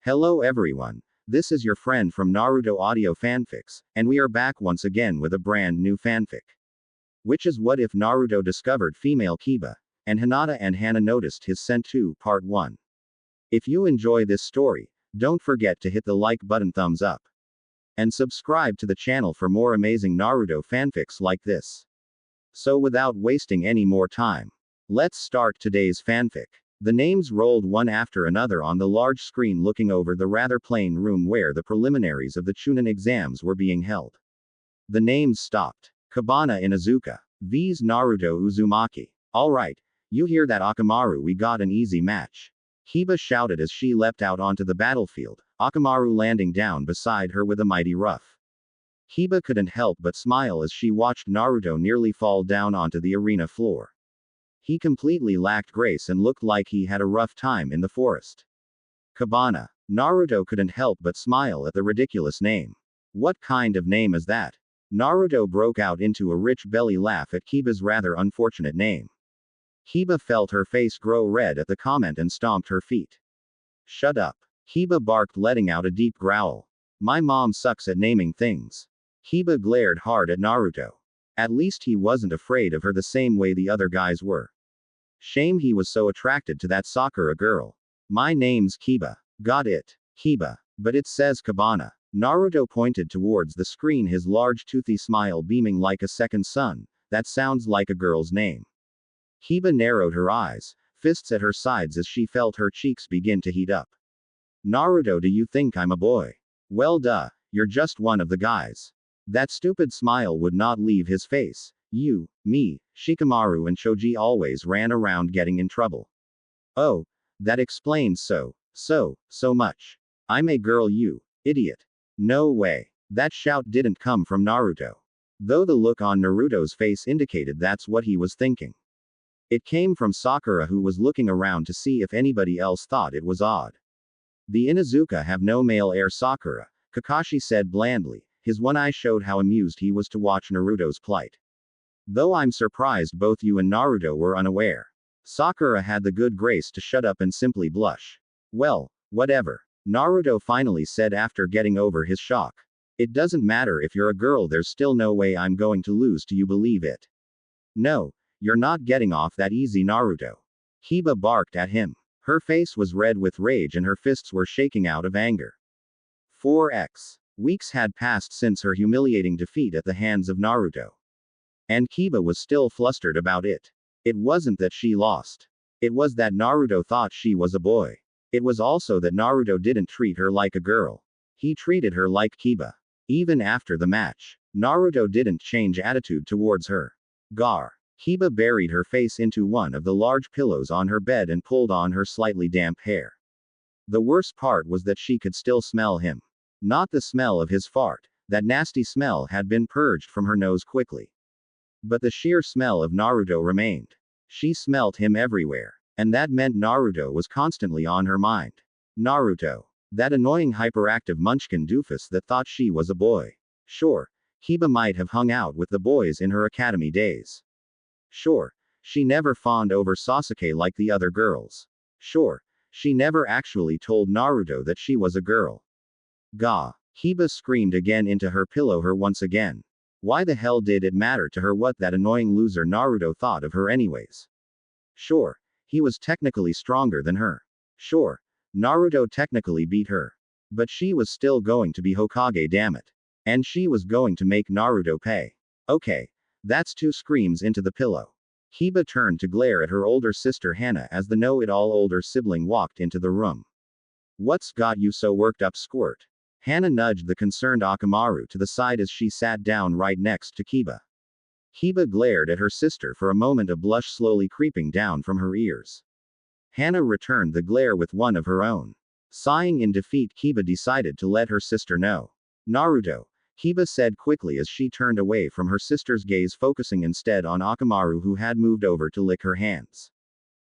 Hello everyone, this is your friend from Naruto Audio Fanfics, and we are back once again with a brand new fanfic. Which is what if Naruto discovered female Kiba, and Hinata and Hana noticed his scent too, part 1. If you enjoy this story, don't forget to hit the like button, thumbs up. And subscribe to the channel for more amazing Naruto fanfics like this. So without wasting any more time, let's start today's fanfic. The names rolled one after another on the large screen looking over the rather plain room where the preliminaries of the Chunin exams were being held. The names stopped. Kabana Inuzuka vs Naruto Uzumaki. Alright, you hear that, Akamaru, we got an easy match. Kiba shouted as she leapt out onto the battlefield, Akamaru landing down beside her with a mighty rough. Kiba couldn't help but smile as she watched Naruto nearly fall down onto the arena floor. He completely lacked grace and looked like he had a rough time in the forest. Kabana. Naruto couldn't help but smile at the ridiculous name. What kind of name is that? Naruto broke out into a rich belly laugh at Kiba's rather unfortunate name. Kiba felt her face grow red at the comment and stomped her feet. Shut up. Kiba barked, letting out a deep growl. My mom sucks at naming things. Kiba glared hard at Naruto. At least he wasn't afraid of her the same way the other guys were. Shame he was so attracted to that Sakura girl. My name's Kiba. Got it. Kiba. But it says Kabana. Naruto pointed towards the screen, his large toothy smile beaming like a second sun. That sounds like a girl's name. Kiba narrowed her eyes, fists at her sides as she felt her cheeks begin to heat up. Naruto, do you think I'm a boy? Well duh, you're just one of the guys. That stupid smile would not leave his face. You, me, Shikamaru and Choji always ran around getting in trouble. Oh, that explains so much. I'm a girl, you idiot. No way. That shout didn't come from Naruto. Though the look on Naruto's face indicated that's what he was thinking. It came from Sakura, who was looking around to see if anybody else thought it was odd. The Inuzuka have no male heir, Sakura, Kakashi said blandly. His one eye showed how amused he was to watch Naruto's plight. Though I'm surprised both you and Naruto were unaware. Sakura had the good grace to shut up and simply blush. Well, whatever. Naruto finally said after getting over his shock. It doesn't matter if you're a girl, there's still no way I'm going to lose to you, believe it? No, you're not getting off that easy, Naruto. Kiba barked at him. Her face was red with rage and her fists were shaking out of anger. 4x. Weeks had passed since her humiliating defeat at the hands of Naruto. And Kiba was still flustered about it. It wasn't that she lost. It was that Naruto thought she was a boy. It was also that Naruto didn't treat her like a girl. He treated her like Kiba. Even after the match, Naruto didn't change attitude towards her. Gar. Kiba buried her face into one of the large pillows on her bed and pulled on her slightly damp hair. The worst part was that she could still smell him. Not the smell of his fart. That nasty smell had been purged from her nose quickly. But the sheer smell of Naruto remained. She smelt him everywhere. And that meant Naruto was constantly on her mind. Naruto. That annoying hyperactive munchkin doofus that thought she was a boy. Sure, Kiba might have hung out with the boys in her academy days. Sure, she never fawned over Sasuke like the other girls. Sure, she never actually told Naruto that she was a girl. Gah. Kiba screamed again into her pillow her once again. Why the hell did it matter to her what that annoying loser Naruto thought of her anyways? Sure, he was technically stronger than her. Sure, Naruto technically beat her. But she was still going to be Hokage, damn it. And she was going to make Naruto pay. Okay, that's 2 screams into the pillow. Kiba turned to glare at her older sister Hana as the know-it-all older sibling walked into the room. What's got you so worked up, squirt? Hana nudged the concerned Akamaru to the side as she sat down right next to Kiba. Kiba glared at her sister for a moment, a blush slowly creeping down from her ears. Hana returned the glare with one of her own. Sighing in defeat, Kiba decided to let her sister know. Naruto, Kiba said quickly as she turned away from her sister's gaze, focusing instead on Akamaru, who had moved over to lick her hands.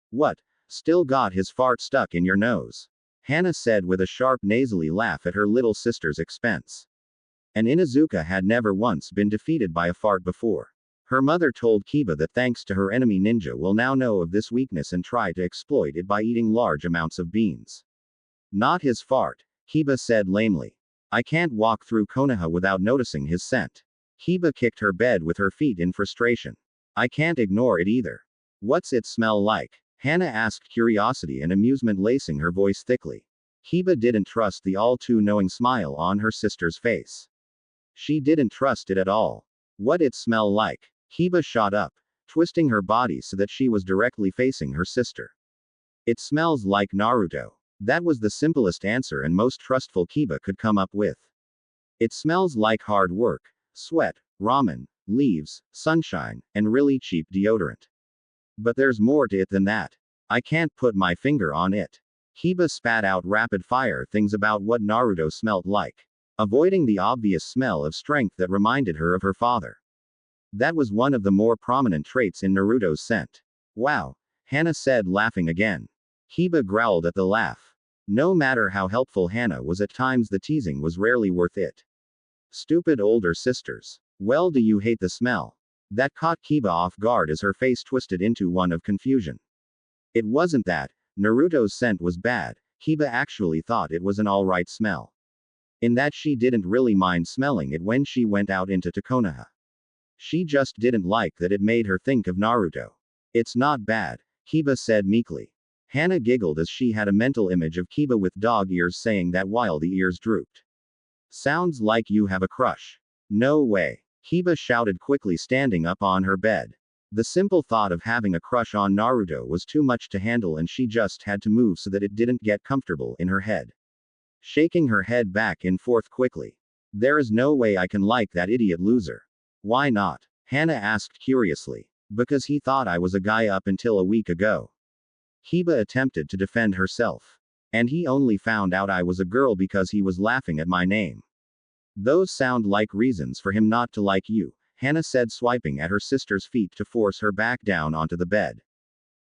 What? Still got his fart stuck in your nose? Hana said with a sharp nasally laugh at her little sister's expense. And Inuzuka had never once been defeated by a fart before. Her mother told Kiba that thanks to her enemy ninja will now know of this weakness and try to exploit it by eating large amounts of beans. Not his fart, Kiba said lamely. I can't walk through Konoha without noticing his scent. Kiba kicked her bed with her feet in frustration. I can't ignore it either. What's it smell like? Hana asked, curiosity and amusement lacing her voice thickly. Kiba didn't trust the all-too-knowing smile on her sister's face. She didn't trust it at all. What it smell like? Kiba shot up, twisting her body so that she was directly facing her sister. It smells like Naruto. That was the simplest answer and most trustful Kiba could come up with. It smells like hard work, sweat, ramen, leaves, sunshine, and really cheap deodorant. But there's more to it than that. I can't put my finger on it. Kiba spat out rapid-fire things about what Naruto smelled like, avoiding the obvious smell of strength that reminded her of her father. That was one of the more prominent traits in Naruto's scent. Wow, Hana said, laughing again. Kiba growled at the laugh. No matter how helpful Hana was, at times the teasing was rarely worth it. Stupid older sisters. Well, do you hate the smell? That caught Kiba off guard as her face twisted into one of confusion. It wasn't that Naruto's scent was bad. Kiba actually thought it was an alright smell. In that she didn't really mind smelling it when she went out into Konoha. She just didn't like that it made her think of Naruto. It's not bad, Kiba said meekly. Hana giggled as she had a mental image of Kiba with dog ears saying that while the ears drooped. Sounds like you have a crush. No way, Kiba shouted quickly, standing up on her bed. The simple thought of having a crush on Naruto was too much to handle, and she just had to move so that it didn't get comfortable in her head. Shaking her head back and forth quickly. There is no way I can like that idiot loser. Why not? Hana asked curiously. Because he thought I was a guy up until a week ago. Kiba attempted to defend herself. And he only found out I was a girl because he was laughing at my name. Those sound like reasons for him not to like you, Hana said, swiping at her sister's feet to force her back down onto the bed.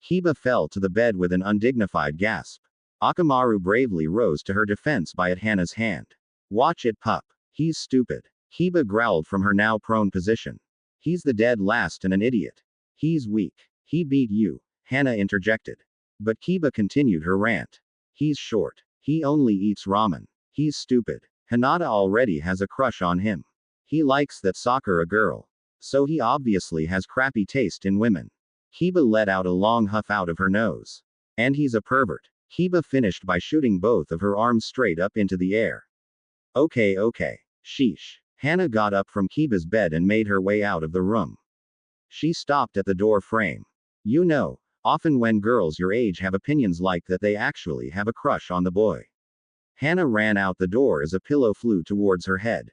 Kiba fell to the bed with an undignified gasp. Akamaru bravely rose to her defense by at Hana's hand. Watch it, pup. He's stupid. Kiba growled from her now prone position. He's the dead last and an idiot. He's weak. He beat you, Hana interjected. But Kiba continued her rant. He's short. He only eats ramen. He's stupid. Hinata already has a crush on him. He likes that Sakura girl. So he obviously has crappy taste in women. Kiba let out a long huff out of her nose. And he's a pervert. Kiba finished by shooting both of her arms straight up into the air. Okay. Sheesh. Hana got up from Kiba's bed and made her way out of the room. She stopped at the door frame. You know, often when girls your age have opinions like that, they actually have a crush on the boy. Hana ran out the door as a pillow flew towards her head.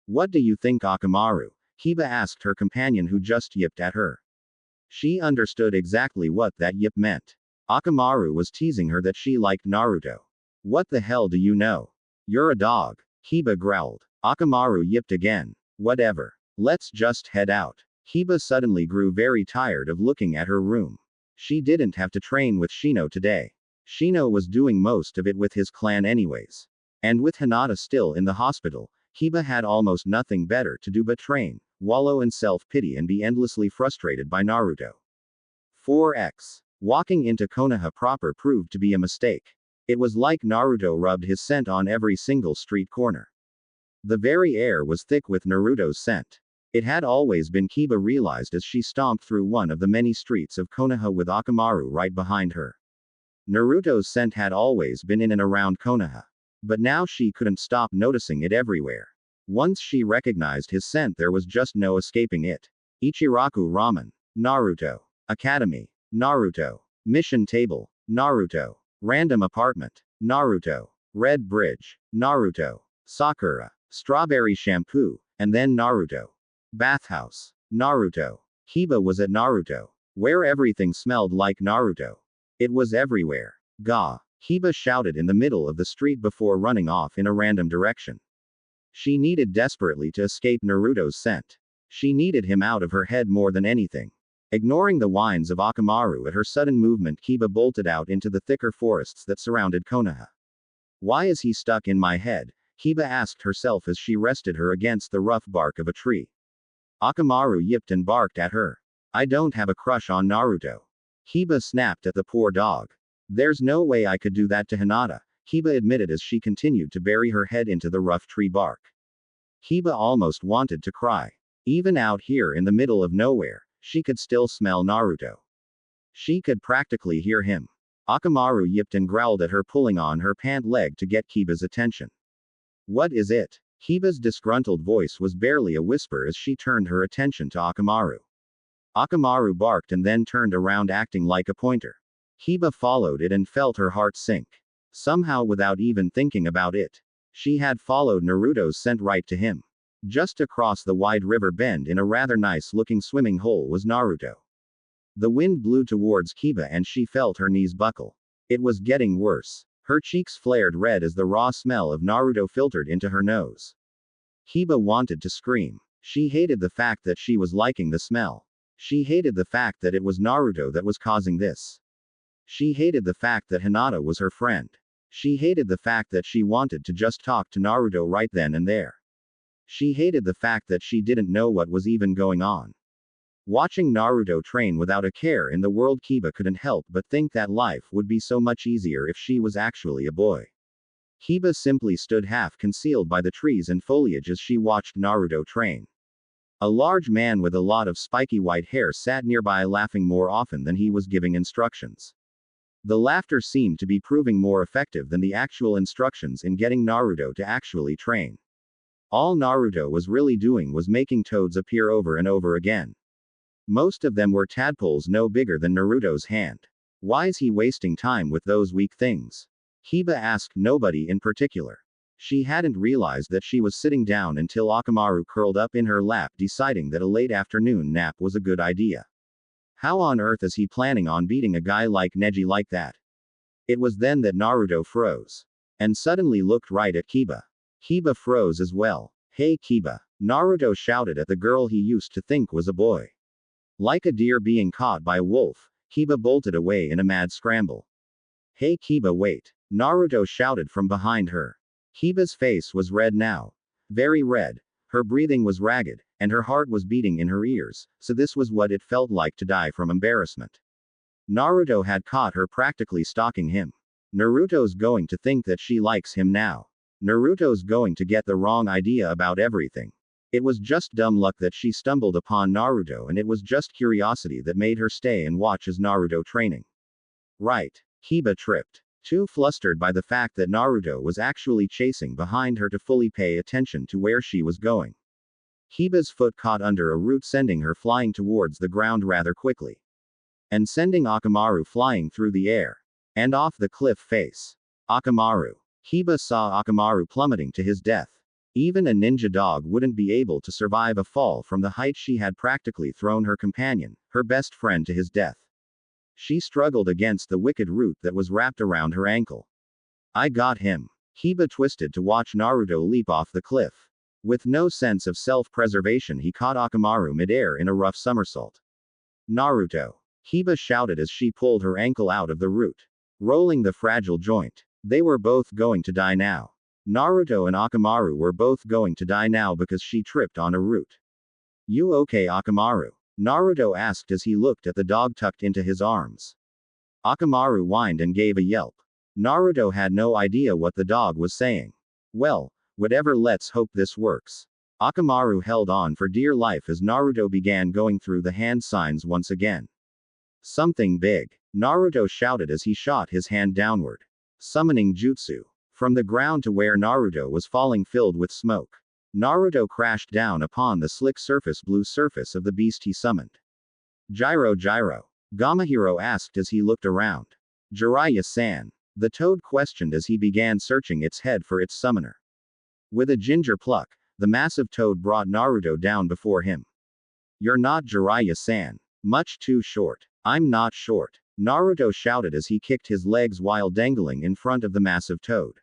What do you think, Akamaru? Kiba asked her companion, who just yipped at her. She understood exactly what that yip meant. Akamaru was teasing her that she liked Naruto. What the hell do you know? You're a dog, Kiba growled. Akamaru yipped again. Whatever. Let's just head out. Kiba suddenly grew very tired of looking at her room. She didn't have to train with Shino today. Shino was doing most of it with his clan anyways. And with Hinata still in the hospital, Kiba had almost nothing better to do but train, wallow in self-pity, and be endlessly frustrated by Naruto. 4x. Walking into Konoha proper proved to be a mistake. It was like Naruto rubbed his scent on every single street corner. The very air was thick with Naruto's scent. It had always been, Kiba realized as she stomped through one of the many streets of Konoha with Akamaru right behind her. Naruto's scent had always been in and around Konoha. But now she couldn't stop noticing it everywhere. Once she recognized his scent, there was just no escaping it. Ichiraku Ramen. Naruto. Academy. Naruto. Mission Table. Naruto. Random Apartment. Naruto. Red Bridge. Naruto. Sakura. Strawberry Shampoo. And then Naruto. Bathhouse. Naruto. Kiba was at Naruto, where everything smelled like Naruto. It was everywhere. Gah! Kiba shouted in the middle of the street before running off in a random direction. She needed desperately to escape Naruto's scent. She needed him out of her head more than anything. Ignoring the whines of Akamaru at her sudden movement, Kiba bolted out into the thicker forests that surrounded Konoha. Why is he stuck in my head? Kiba asked herself as she rested her against the rough bark of a tree. Akamaru yipped and barked at her. I don't have a crush on Naruto. Kiba snapped at the poor dog. There's no way I could do that to Hinata, Kiba admitted as she continued to bury her head into the rough tree bark. Kiba almost wanted to cry. Even out here in the middle of nowhere, she could still smell Naruto. She could practically hear him. Akamaru yipped and growled at her, pulling on her pant leg to get Kiba's attention. What is it? Kiba's disgruntled voice was barely a whisper as she turned her attention to Akamaru. Akamaru barked and then turned around, acting like a pointer. Kiba followed it and felt her heart sink. Somehow, without even thinking about it, she had followed Naruto's scent right to him. Just across the wide river bend in a rather nice-looking swimming hole was Naruto. The wind blew towards Kiba and she felt her knees buckle. It was getting worse. Her cheeks flared red as the raw smell of Naruto filtered into her nose. Kiba wanted to scream. She hated the fact that she was liking the smell. She hated the fact that it was Naruto that was causing this. She hated the fact that Hinata was her friend. She hated the fact that she wanted to just talk to Naruto right then and there. She hated the fact that she didn't know what was even going on. Watching Naruto train without a care in the world, Kiba couldn't help but think that life would be so much easier if she was actually a boy. Kiba simply stood half concealed by the trees and foliage as she watched Naruto train. A large man with a lot of spiky white hair sat nearby, laughing more often than he was giving instructions. The laughter seemed to be proving more effective than the actual instructions in getting Naruto to actually train. All Naruto was really doing was making toads appear over and over again. Most of them were tadpoles no bigger than Naruto's hand. Why's he wasting time with those weak things? Kiba asked nobody in particular. She hadn't realized that she was sitting down until Akamaru curled up in her lap, deciding that a late afternoon nap was a good idea. How on earth is he planning on beating a guy like Neji like that? It was then that Naruto froze. And suddenly looked right at Kiba. Kiba froze as well. Hey Kiba! Naruto shouted at the girl he used to think was a boy. Like a deer being caught by a wolf, Kiba bolted away in a mad scramble. Hey Kiba, wait! Naruto shouted from behind her. Kiba's face was red now. Very red. Her breathing was ragged, and her heart was beating in her ears, so this was what it felt like to die from embarrassment. Naruto had caught her practically stalking him. Naruto's going to think that she likes him now. Naruto's going to get the wrong idea about everything. It was just dumb luck that she stumbled upon Naruto, and it was just curiosity that made her stay and watch as Naruto training. Right. Kiba tripped. Too flustered by the fact that Naruto was actually chasing behind her to fully pay attention to where she was going. Kiba's foot caught under a root, sending her flying towards the ground rather quickly. And sending Akamaru flying through the air. And off the cliff face. Akamaru. Kiba saw Akamaru plummeting to his death. Even a ninja dog wouldn't be able to survive a fall from the height she had practically thrown her companion, her best friend, to his death. She struggled against the wicked root that was wrapped around her ankle. I got him. Kiba twisted to watch Naruto leap off the cliff. With no sense of self-preservation, he caught Akamaru midair in a rough somersault. Naruto! Kiba shouted as she pulled her ankle out of the root, rolling the fragile joint. They were both going to die now. Naruto and Akamaru were both going to die now because she tripped on a root. You okay, Akamaru? Naruto asked as he looked at the dog tucked into his arms. Akamaru whined and gave a yelp. Naruto had no idea what the dog was saying. Well, whatever, let's hope this works. Akamaru held on for dear life as Naruto began going through the hand signs once again. Something big. Naruto shouted as he shot his hand downward. Summoning jutsu. From the ground to where Naruto was falling, filled with smoke. Naruto crashed down upon the slick blue surface of the beast he summoned. Gyro Gyro. Gamahiro asked as he looked around. Jiraiya-san. The toad questioned as he began searching its head for its summoner. With a ginger pluck, the massive toad brought Naruto down before him. You're not Jiraiya-san. Much too short. I'm not short. Naruto shouted as he kicked his legs while dangling in front of the massive toad.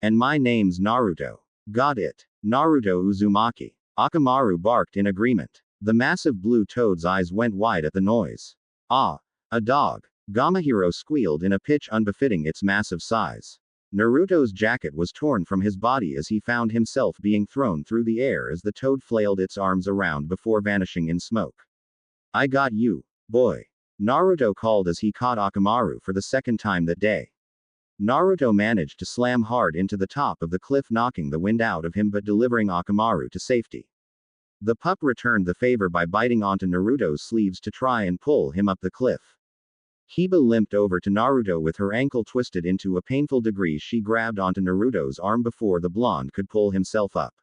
And my name's Naruto. Got it. Naruto Uzumaki. Akamaru barked in agreement. The massive blue toad's eyes went wide at the noise. Ah! A dog. Gamahiro squealed in a pitch unbefitting its massive size. Naruto's jacket was torn from his body as he found himself being thrown through the air as the toad flailed its arms around before vanishing in smoke. I got you, boy. Naruto called as he caught Akamaru for the second time that day. Naruto managed to slam hard into the top of the cliff, knocking the wind out of him but delivering Akamaru to safety. The pup returned the favor by biting onto Naruto's sleeves to try and pull him up the cliff. Kiba limped over to Naruto with her ankle twisted into a painful degree. She grabbed onto Naruto's arm before the blonde could pull himself up.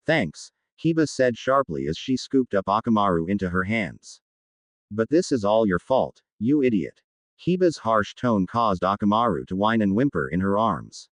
Thanks, Kiba said sharply as she scooped up Akamaru into her hands. But this is all your fault, you idiot. Kiba's harsh tone caused Akamaru to whine and whimper in her arms.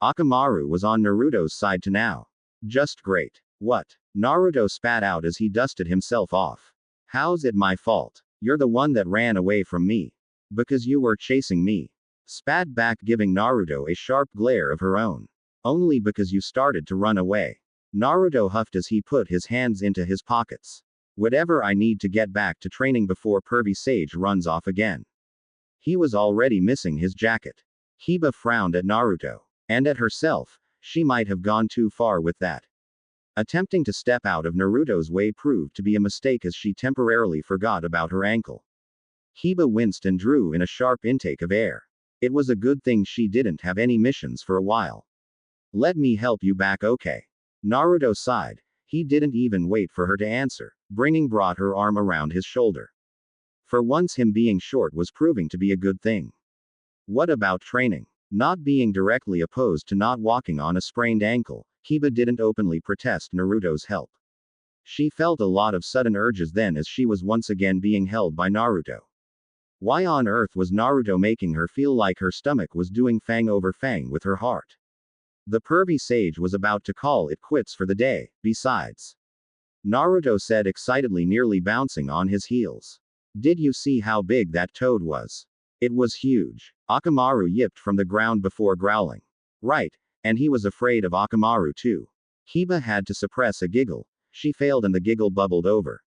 Akamaru was on Naruto's side to now. Just great. What? Naruto spat out as he dusted himself off. How's it my fault? You're the one that ran away from me. Because you were chasing me. Spat back, giving Naruto a sharp glare of her own. Only because you started to run away. Naruto huffed as he put his hands into his pockets. Whatever I need to get back to training before Pervy Sage runs off again. He was already missing his jacket. Kiba frowned at Naruto. And at herself, she might have gone too far with that. Attempting to step out of Naruto's way proved to be a mistake as she temporarily forgot about her ankle. Kiba winced and drew in a sharp intake of air. It was a good thing she didn't have any missions for a while. Let me help you back, okay? Naruto sighed. He didn't even wait for her to answer, brought her arm around his shoulder. For once, him being short was proving to be a good thing. What about training? Not being directly opposed to not walking on a sprained ankle, Kiba didn't openly protest Naruto's help. She felt a lot of sudden urges then as she was once again being held by Naruto. Why on earth was Naruto making her feel like her stomach was doing fang over fang with her heart? The pervy sage was about to call it quits for the day, besides. Naruto said excitedly, nearly bouncing on his heels. Did you see how big that toad was? It was huge. Akamaru yipped from the ground before growling. Right, and he was afraid of Akamaru too. Kiba had to suppress a giggle. She failed and the giggle bubbled over.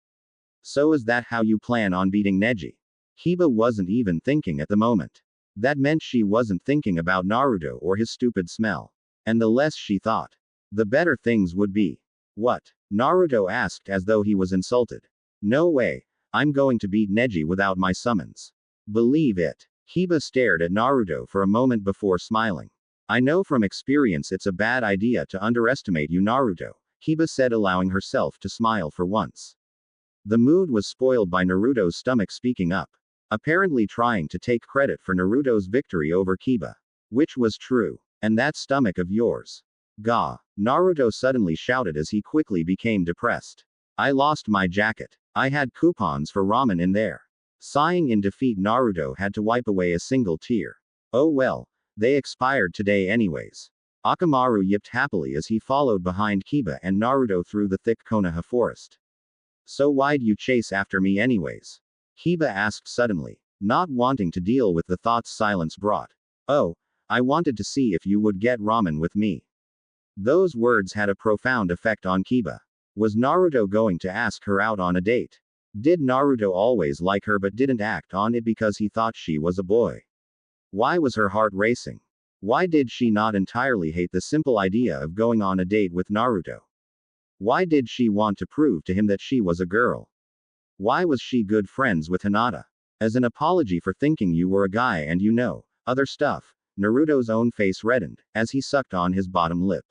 So is that how you plan on beating Neji? Kiba wasn't even thinking at the moment. That meant she wasn't thinking about Naruto or his stupid smell. And the less she thought, the better things would be. What? Naruto asked as though he was insulted. No way. I'm going to beat Neji without my summons. Believe it. Kiba stared at Naruto for a moment before smiling. I know from experience it's a bad idea to underestimate you, Naruto, Kiba said, allowing herself to smile for once. The mood was spoiled by Naruto's stomach speaking up, apparently trying to take credit for Naruto's victory over Kiba. Which was true. And that stomach of yours. Gah! Naruto suddenly shouted as he quickly became depressed. I lost my jacket. I had coupons for ramen in there. Sighing in defeat, Naruto had to wipe away a single tear. Oh well, they expired today anyways. Akamaru yipped happily as he followed behind Kiba and Naruto through the thick Konoha forest. So why'd you chase after me anyways? Kiba asked suddenly, not wanting to deal with the thoughts silence brought. Oh, I wanted to see if you would get ramen with me. Those words had a profound effect on Kiba. Was Naruto going to ask her out on a date? Did Naruto always like her but didn't act on it because he thought she was a boy? Why was her heart racing? Why did she not entirely hate the simple idea of going on a date with Naruto? Why did she want to prove to him that she was a girl? Why was she good friends with Hinata? As an apology for thinking you were a guy and other stuff. Naruto's own face reddened, as he sucked on his bottom lip.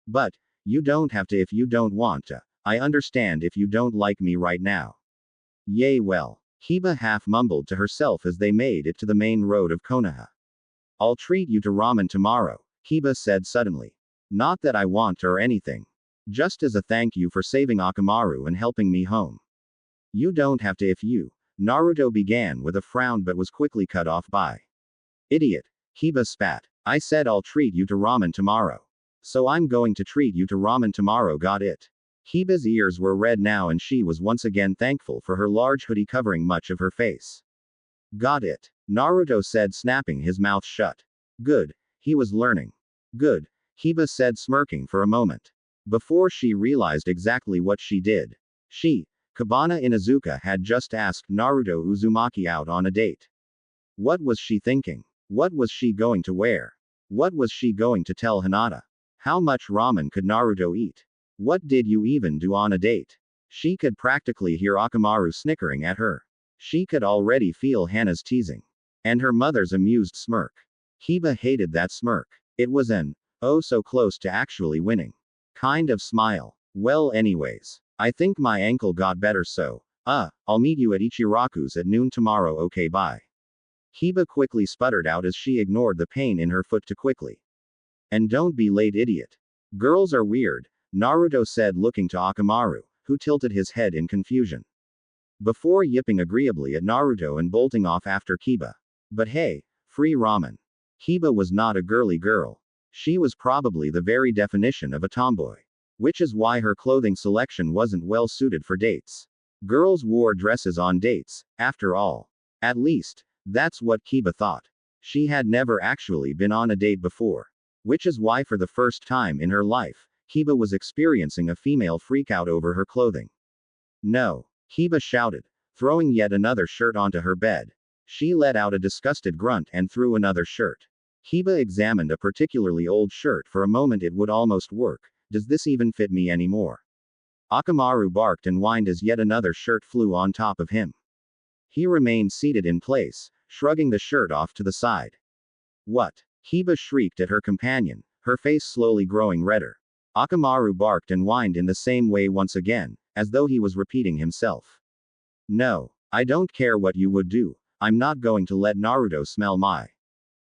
But, you don't have to if you don't want to. I understand if you don't like me right now. Yay, well. Kiba half mumbled to herself as they made it to the main road of Konoha. I'll treat you to ramen tomorrow, Kiba said suddenly. Not that I want or anything. Just as a thank you for saving Akamaru and helping me home. You don't have to if you. Naruto began with a frown but was quickly cut off by. Idiot. Kiba spat. I said I'll treat you to ramen tomorrow. So I'm going to treat you to ramen tomorrow, got it? Kiba's ears were red now and she was once again thankful for her large hoodie covering much of her face. Got it. Naruto said, snapping his mouth shut. Good. He was learning. Good. Kiba said, smirking for a moment. Before she realized exactly what she did. Kabana Inuzuka had just asked Naruto Uzumaki out on a date. What was she thinking? What was she going to wear? What was she going to tell Hinata? How much ramen could Naruto eat? What did you even do on a date? She could practically hear Akamaru snickering at her. She could already feel Hana's teasing. And her mother's amused smirk. Kiba hated that smirk. It was an, oh so close to actually winning kind of smile. Well anyways. I think my ankle got better so, I'll meet you at Ichiraku's at noon tomorrow, okay bye. Kiba quickly sputtered out as she ignored the pain in her foot to quickly. And don't be late, idiot. Girls are weird, Naruto said, looking to Akamaru, who tilted his head in confusion. Before yipping agreeably at Naruto and bolting off after Kiba. But hey, free ramen. Kiba was not a girly girl. She was probably the very definition of a tomboy. Which is why her clothing selection wasn't well suited for dates. Girls wore dresses on dates, after all. At least, that's what Kiba thought. She had never actually been on a date before. Which is why for the first time in her life, Kiba was experiencing a female freakout over her clothing. No, Kiba shouted, throwing yet another shirt onto her bed. She let out a disgusted grunt and threw another shirt. Kiba examined a particularly old shirt for a moment. It would almost work. Does this even fit me anymore? Akamaru barked and whined as yet another shirt flew on top of him. He remained seated in place, shrugging the shirt off to the side. What? Kiba shrieked at her companion, her face slowly growing redder. Akamaru barked and whined in the same way once again, as though he was repeating himself. No, I don't care what you would do, I'm not going to let Naruto smell my.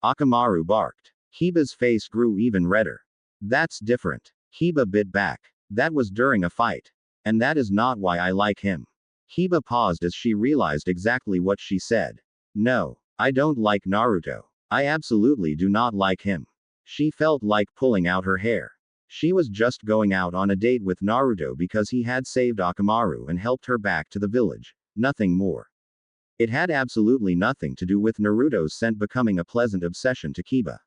Akamaru barked. Kiba's face grew even redder. That's different. Kiba bit back. That was during a fight. And that is not why I like him. Kiba paused as she realized exactly what she said. No, I don't like Naruto. I absolutely do not like him. She felt like pulling out her hair. She was just going out on a date with Naruto because he had saved Akamaru and helped her back to the village, nothing more. It had absolutely nothing to do with Naruto's scent becoming a pleasant obsession to Kiba.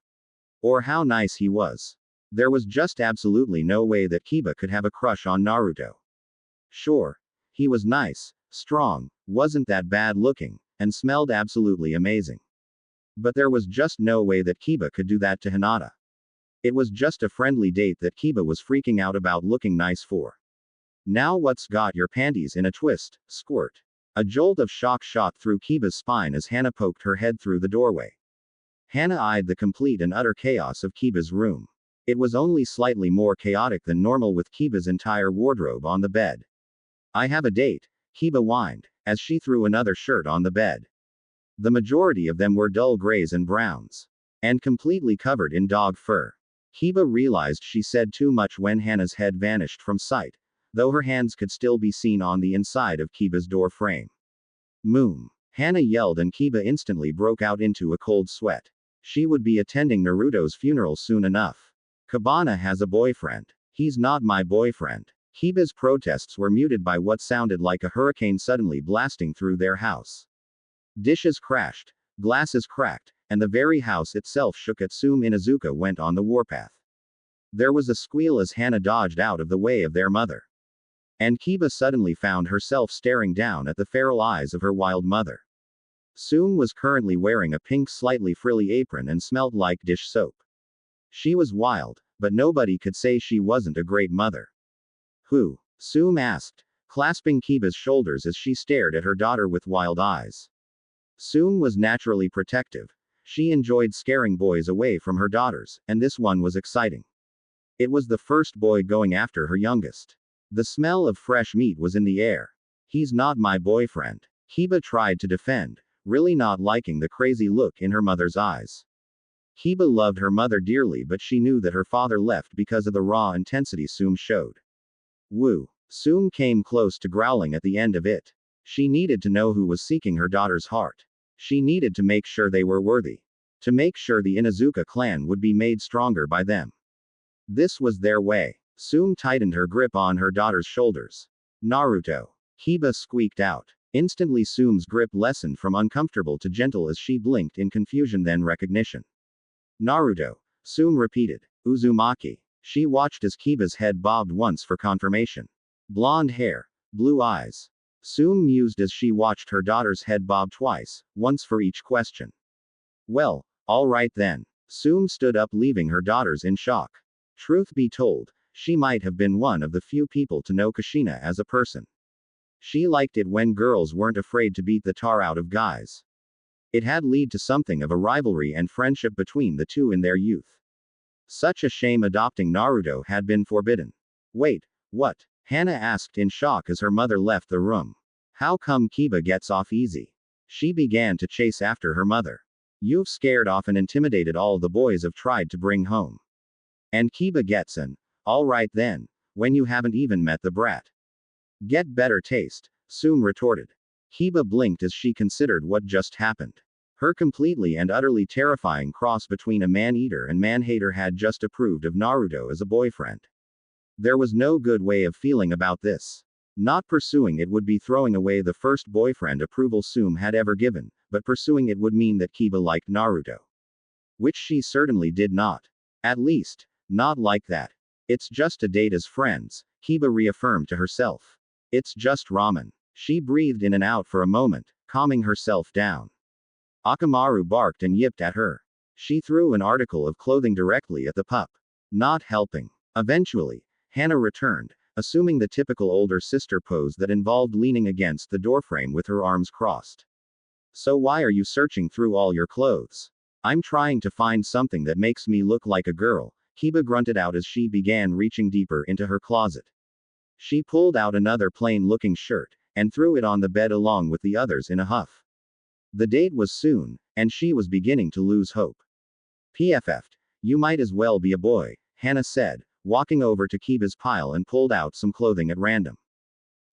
Or how nice he was. There was just absolutely no way that Kiba could have a crush on Naruto. Sure. He was nice, strong, wasn't that bad looking, and smelled absolutely amazing. But there was just no way that Kiba could do that to Hinata. It was just a friendly date that Kiba was freaking out about looking nice for. Now what's got your panties in a twist, squirt? A jolt of shock shot through Kiba's spine as Hana poked her head through the doorway. Hana eyed the complete and utter chaos of Kiba's room. It was only slightly more chaotic than normal with Kiba's entire wardrobe on the bed. I have a date, Kiba whined, as she threw another shirt on the bed. The majority of them were dull grays and browns. And completely covered in dog fur. Kiba realized she said too much when Hana's head vanished from sight, though her hands could still be seen on the inside of Kiba's door frame. Moom. Hana yelled and Kiba instantly broke out into a cold sweat. She would be attending Naruto's funeral soon enough. Kabana has a boyfriend. He's not my boyfriend. Kiba's protests were muted by what sounded like a hurricane suddenly blasting through their house. Dishes crashed, glasses cracked, and the very house itself shook as Inuzuka went on the warpath. There was a squeal as Hana dodged out of the way of their mother. And Kiba suddenly found herself staring down at the feral eyes of her wild mother. Sume was currently wearing a pink slightly frilly apron and smelled like dish soap. She was wild, but nobody could say she wasn't a great mother. Who? Sume asked, clasping Kiba's shoulders as she stared at her daughter with wild eyes. Sume was naturally protective. She enjoyed scaring boys away from her daughters, and this one was exciting. It was the first boy going after her youngest. The smell of fresh meat was in the air. He's not my boyfriend. Kiba tried to defend, really not liking the crazy look in her mother's eyes. Kiba loved her mother dearly, but she knew that her father left because of the raw intensity Sume showed. Woo. Sume came close to growling at the end of it. She needed to know who was seeking her daughter's heart. She needed to make sure they were worthy. To make sure the Inuzuka clan would be made stronger by them. This was their way. Sume tightened her grip on her daughter's shoulders. Naruto. Kiba squeaked out. Instantly Sume's grip lessened from uncomfortable to gentle as she blinked in confusion then recognition. Naruto. Sume repeated. Uzumaki. She watched as Kiba's head bobbed once for confirmation. Blonde hair. Blue eyes. Sume mused as she watched her daughter's head bob twice, once for each question. Well, all right then. Sume stood up, leaving her daughters in shock. Truth be told, she might have been one of the few people to know Kushina as a person. She liked it when girls weren't afraid to beat the tar out of guys. It had led to something of a rivalry and friendship between the two in their youth. Such a shame adopting Naruto had been forbidden. Wait, what? Hana asked in shock as her mother left the room. How come Kiba gets off easy? She began to chase after her mother. You've scared off and intimidated all the boys I've tried to bring home. And Kiba gets an, all right then, when you haven't even met the brat. Get better taste, Sume retorted. Kiba blinked as she considered what just happened. Her completely and utterly terrifying cross between a man-eater and man-hater had just approved of Naruto as a boyfriend. There was no good way of feeling about this. Not pursuing it would be throwing away the first boyfriend approval Sume had ever given, but pursuing it would mean that Kiba liked Naruto. Which she certainly did not. At least, not like that. It's just a date as friends, Kiba reaffirmed to herself. It's just ramen. She breathed in and out for a moment, calming herself down. Akamaru barked and yipped at her. She threw an article of clothing directly at the pup. Not helping. Eventually, Hana returned, assuming the typical older sister pose that involved leaning against the doorframe with her arms crossed. So why are you searching through all your clothes? I'm trying to find something that makes me look like a girl, Kiba grunted out as she began reaching deeper into her closet. She pulled out another plain-looking shirt, and threw it on the bed along with the others in a huff. The date was soon, and she was beginning to lose hope. PFF'd. You might as well be a boy, Hana said, walking over to Kiba's pile and pulled out some clothing at random.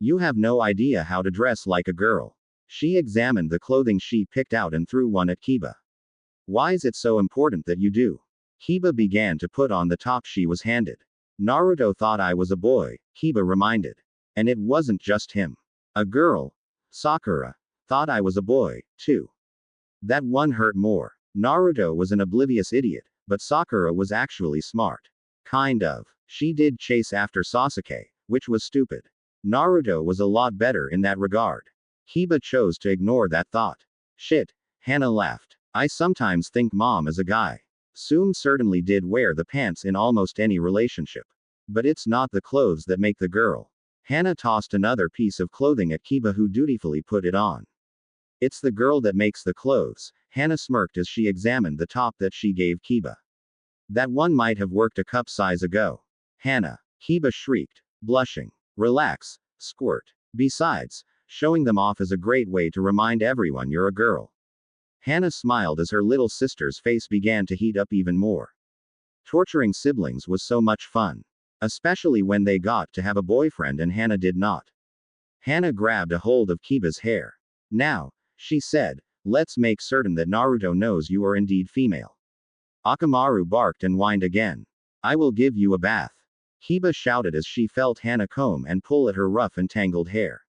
You have no idea how to dress like a girl. She examined the clothing she picked out and threw one at Kiba. Why is it so important that you do? Kiba began to put on the top she was handed. Naruto thought I was a boy, Kiba reminded. And it wasn't just him. A girl, Sakura, thought I was a boy, too. That one hurt more. Naruto was an oblivious idiot, but Sakura was actually smart. Kind of. She did chase after Sasuke, which was stupid. Naruto was a lot better in that regard. Kiba chose to ignore that thought. Shit, Hana laughed. I sometimes think mom is a guy. Sume certainly did wear the pants in almost any relationship. But it's not the clothes that make the girl. Hana tossed another piece of clothing at Kiba, who dutifully put it on. It's the girl that makes the clothes, Hana smirked as she examined the top that she gave Kiba. That one might have worked a cup size ago. Hana, Kiba shrieked, blushing. Relax, squirt. Besides, showing them off is a great way to remind everyone you're a girl. Hana smiled as her little sister's face began to heat up even more. Torturing siblings was so much fun. Especially when they got to have a boyfriend and Hana did not. Hana grabbed a hold of Kiba's hair. Now, she said, let's make certain that Naruto knows you are indeed female. Akamaru barked and whined again. I will give you a bath. Kiba shouted as she felt Hana comb and pull at her rough and tangled hair.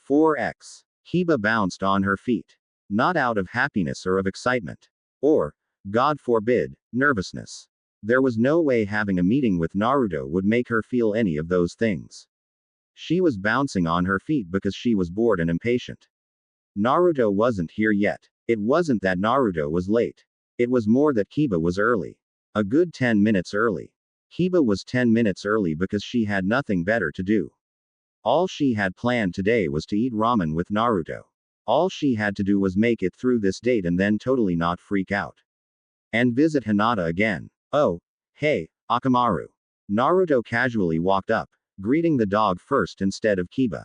4x. Kiba bounced on her feet. Not out of happiness or of excitement. Or, God forbid, nervousness. There was no way having a meeting with Naruto would make her feel any of those things. She was bouncing on her feet because she was bored and impatient. Naruto wasn't here yet. It wasn't that Naruto was late. It was more that Kiba was early. A good 10 minutes early. Kiba was 10 minutes early because she had nothing better to do. All she had planned today was to eat ramen with Naruto. All she had to do was make it through this date and then totally not freak out. And visit Hinata again. Oh, hey, Akamaru. Naruto casually walked up, greeting the dog first instead of Kiba.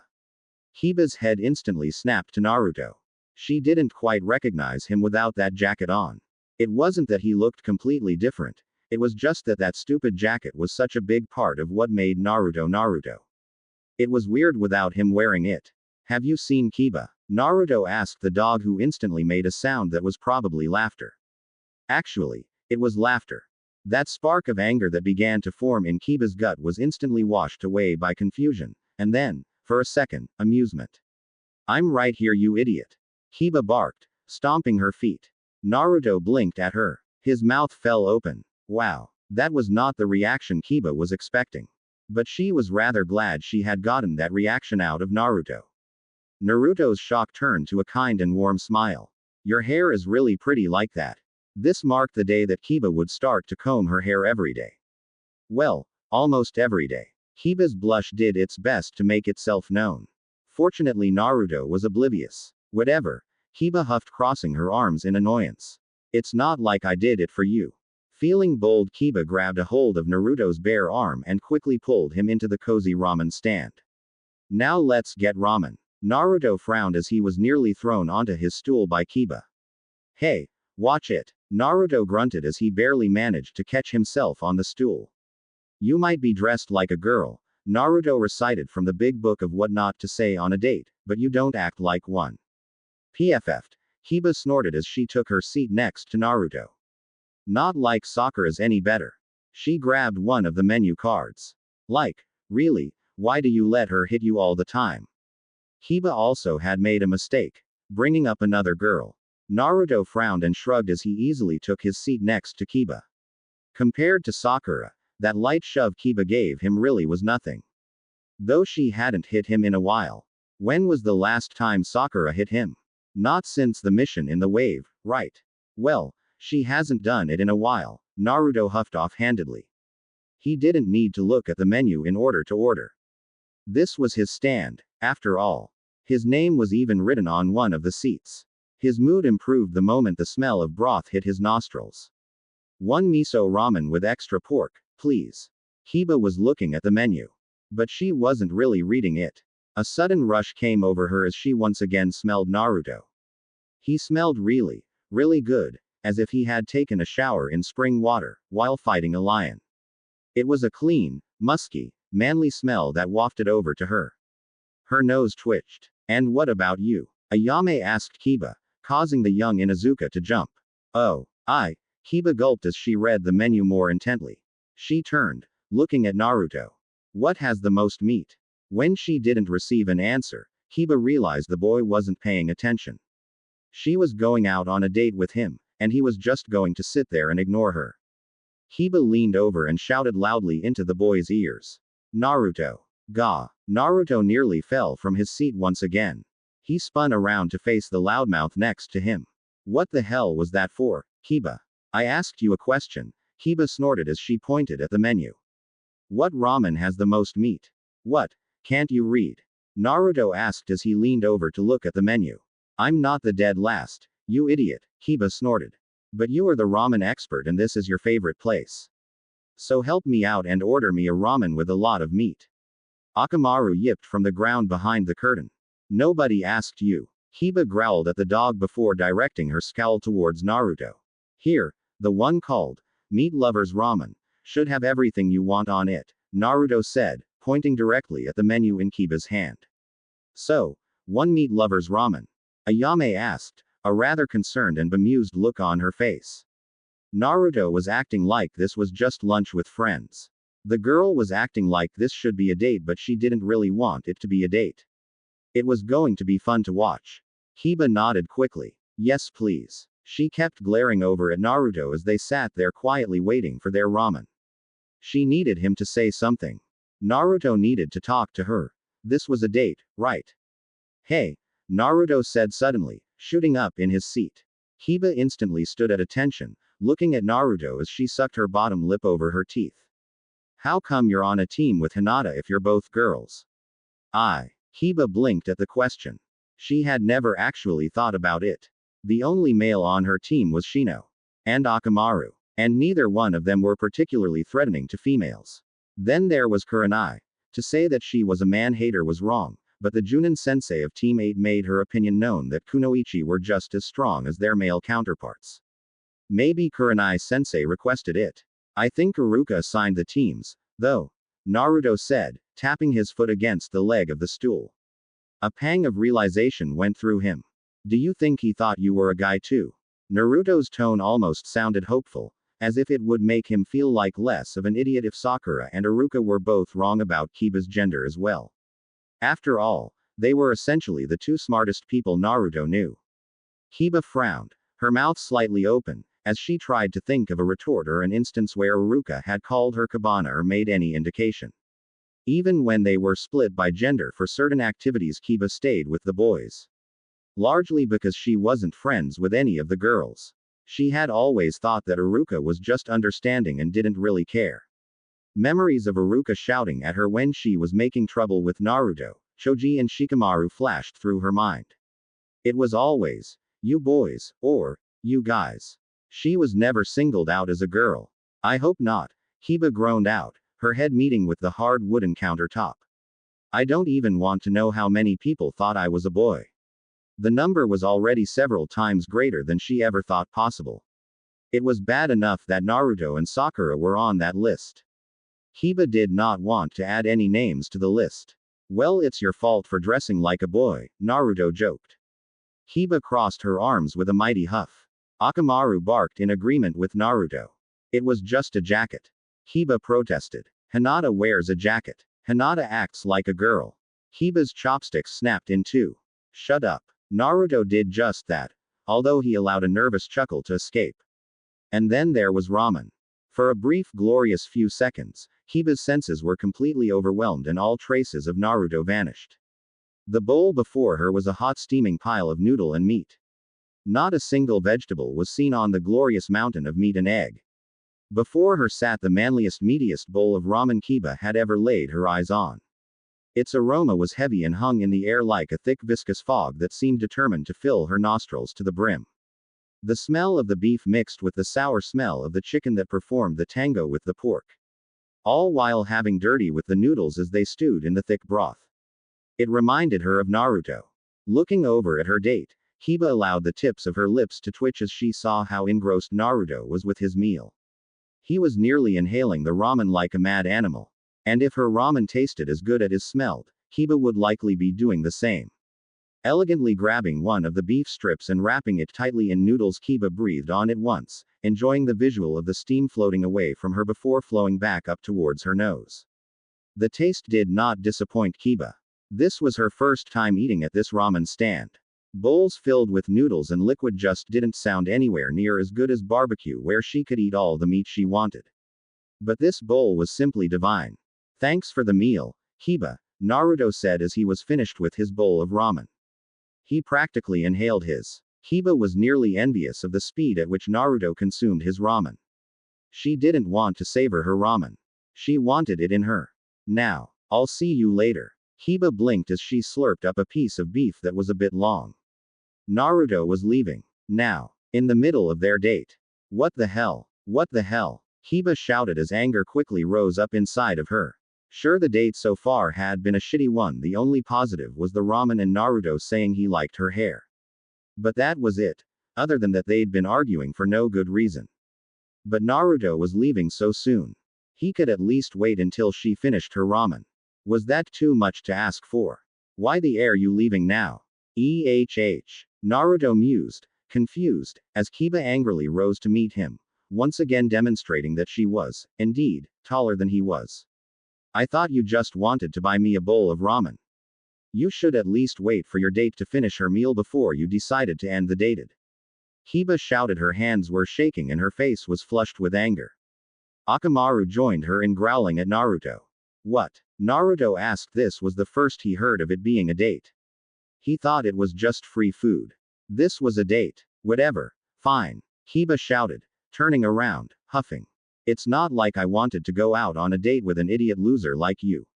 Kiba's head instantly snapped to Naruto. She didn't quite recognize him without that jacket on. It wasn't that he looked completely different, it was just that that stupid jacket was such a big part of what made Naruto Naruto. It was weird without him wearing it. Have you seen Kiba? Naruto asked the dog, who instantly made a sound that was probably laughter. Actually, it was laughter. That spark of anger that began to form in Kiba's gut was instantly washed away by confusion, and then, for a second, amusement. I'm right here, you idiot. Kiba barked, stomping her feet. Naruto blinked at her. His mouth fell open. Wow. That was not the reaction Kiba was expecting. But she was rather glad she had gotten that reaction out of Naruto. Naruto's shock turned to a kind and warm smile. Your hair is really pretty like that. This marked the day that Kiba would start to comb her hair every day. Well, almost every day. Kiba's blush did its best to make itself known. Fortunately, Naruto was oblivious. Whatever. Kiba huffed, crossing her arms in annoyance. It's not like I did it for you. Feeling bold, Kiba grabbed a hold of Naruto's bare arm and quickly pulled him into the cozy ramen stand. Now let's get ramen. Naruto frowned as he was nearly thrown onto his stool by Kiba. Hey, watch it. Naruto grunted as he barely managed to catch himself on the stool. You might be dressed like a girl, Naruto recited from the big book of what not to say on a date, but you don't act like one. PFF'd. Kiba snorted as she took her seat next to Naruto. Not like Sakura's any better. She grabbed one of the menu cards. Like, really, why do you let her hit you all the time? Kiba also had made a mistake, bringing up another girl. Naruto frowned and shrugged as he easily took his seat next to Kiba. Compared to Sakura, that light shove Kiba gave him really was nothing. Though she hadn't hit him in a while. When was the last time Sakura hit him? Not since the mission in the wave, right? Well, she hasn't done it in a while, Naruto huffed offhandedly. He didn't need to look at the menu in order to order. This was his stand, after all. His name was even written on one of the seats. His mood improved the moment the smell of broth hit his nostrils. One miso ramen with extra pork, please. Kiba was looking at the menu. But she wasn't really reading it. A sudden rush came over her as she once again smelled Naruto. He smelled really, really good, as if he had taken a shower in spring water, while fighting a lion. It was a clean, musky, manly smell that wafted over to her. Her nose twitched. And what about you? Ayame asked Kiba, causing the young Inuzuka to jump. Oh, Kiba gulped as she read the menu more intently. She turned, looking at Naruto. What has the most meat? When she didn't receive an answer, Kiba realized the boy wasn't paying attention. She was going out on a date with him, and he was just going to sit there and ignore her. Kiba leaned over and shouted loudly into the boy's ears. Naruto. Gah. Naruto nearly fell from his seat once again. He spun around to face the loudmouth next to him. What the hell was that for, Kiba? I asked you a question, Kiba snorted as she pointed at the menu. What ramen has the most meat? What? Can't you read? Naruto asked as he leaned over to look at the menu. I'm not the dead last, you idiot, Kiba snorted. But you are the ramen expert and this is your favorite place. So help me out and order me a ramen with a lot of meat. Akamaru yipped from the ground behind the curtain. Nobody asked you. Kiba growled at the dog before directing her scowl towards Naruto. Here, the one called Meat Lover's Ramen should have everything you want on it, Naruto said, pointing directly at the menu in Kiba's hand. So, one Meat Lover's Ramen? Ayame asked, a rather concerned and bemused look on her face. Naruto was acting like this was just lunch with friends. The girl was acting like this should be a date, but she didn't really want it to be a date. It was going to be fun to watch. Kiba nodded quickly. Yes, please. She kept glaring over at Naruto as they sat there quietly waiting for their ramen. She needed him to say something. Naruto needed to talk to her. This was a date, right? Hey, Naruto said suddenly, shooting up in his seat. Kiba instantly stood at attention, looking at Naruto as she sucked her bottom lip over her teeth. How come you're on a team with Hinata if you're both girls? Kiba blinked at the question. She had never actually thought about it. The only male on her team was Shino. And Akamaru. And neither one of them were particularly threatening to females. Then there was Kurenai. To say that she was a man-hater was wrong, but the Junin sensei of Team 8 made her opinion known that Kunoichi were just as strong as their male counterparts. Maybe Kurenai sensei requested it. I think Iruka assigned the teams, though, Naruto said, tapping his foot against the leg of the stool. A pang of realization went through him. Do you think he thought you were a guy too? Naruto's tone almost sounded hopeful, as if it would make him feel like less of an idiot if Sakura and Iruka were both wrong about Kiba's gender as well. After all, they were essentially the two smartest people Naruto knew. Kiba frowned, her mouth slightly open, as she tried to think of a retort or an instance where Iruka had called her Kabana or made any indication. Even when they were split by gender for certain activities, Kiba stayed with the boys. Largely because she wasn't friends with any of the girls. She had always thought that Iruka was just understanding and didn't really care. Memories of Iruka shouting at her when she was making trouble with Naruto, Choji and Shikamaru flashed through her mind. It was always, You boys, or, you guys. She was never singled out as a girl. I hope not. Kiba groaned out, her head meeting with the hard wooden countertop. I don't even want to know how many people thought I was a boy. The number was already several times greater than she ever thought possible. It was bad enough that Naruto and Sakura were on that list. Kiba did not want to add any names to the list. Well, it's your fault for dressing like a boy, Naruto joked. Kiba crossed her arms with a mighty huff. Akamaru barked in agreement with Naruto. It was just a jacket. Kiba protested. Hinata wears a jacket. Hinata acts like a girl. Kiba's chopsticks snapped in two. Shut up. Naruto did just that, although he allowed a nervous chuckle to escape. And then there was ramen. For a brief glorious few seconds, Kiba's senses were completely overwhelmed and all traces of Naruto vanished. The bowl before her was a hot steaming pile of noodle and meat. Not a single vegetable was seen on the glorious mountain of meat and egg. Before her sat the manliest meatiest bowl of ramen Kiba had ever laid her eyes on. Its aroma was heavy and hung in the air like a thick viscous fog that seemed determined to fill her nostrils to the brim. The smell of the beef mixed with the sour smell of the chicken that performed the tango with the pork. All while having dirty with the noodles as they stewed in the thick broth. It reminded her of Naruto. Looking over at her date, Kiba allowed the tips of her lips to twitch as she saw how engrossed Naruto was with his meal. He was nearly inhaling the ramen like a mad animal. And if her ramen tasted as good as it smelled, Kiba would likely be doing the same. Elegantly grabbing one of the beef strips and wrapping it tightly in noodles, Kiba breathed on it once, enjoying the visual of the steam floating away from her before flowing back up towards her nose. The taste did not disappoint Kiba. This was her first time eating at this ramen stand. Bowls filled with noodles and liquid just didn't sound anywhere near as good as barbecue where she could eat all the meat she wanted. But this bowl was simply divine. Thanks for the meal, Kiba, Naruto said as he was finished with his bowl of ramen. He practically inhaled his. Kiba was nearly envious of the speed at which Naruto consumed his ramen. She didn't want to savor her ramen. She wanted it in her. Now, I'll see you later. Kiba blinked as she slurped up a piece of beef that was a bit long. Naruto was leaving. Now, in the middle of their date. What the hell? What the hell? Kiba shouted as anger quickly rose up inside of her. Sure, the date so far had been a shitty one. The only positive was the ramen and Naruto saying he liked her hair. But that was it. Other than that, they'd been arguing for no good reason. But Naruto was leaving so soon. He could at least wait until she finished her ramen. Was that too much to ask for? Why the air you leaving now? Naruto mused, confused, as Kiba angrily rose to meet him, once again demonstrating that she was, indeed, taller than he was. I thought you just wanted to buy me a bowl of ramen. You should at least wait for your date to finish her meal before you decided to end the dated. Kiba shouted. Her hands were shaking and her face was flushed with anger. Akamaru joined her in growling at Naruto. What? Naruto asked. This was the first he heard of it being a date. He thought it was just free food. This was a date. Whatever. Fine. Kiba shouted, turning around, huffing. It's not like I wanted to go out on a date with an idiot loser like you.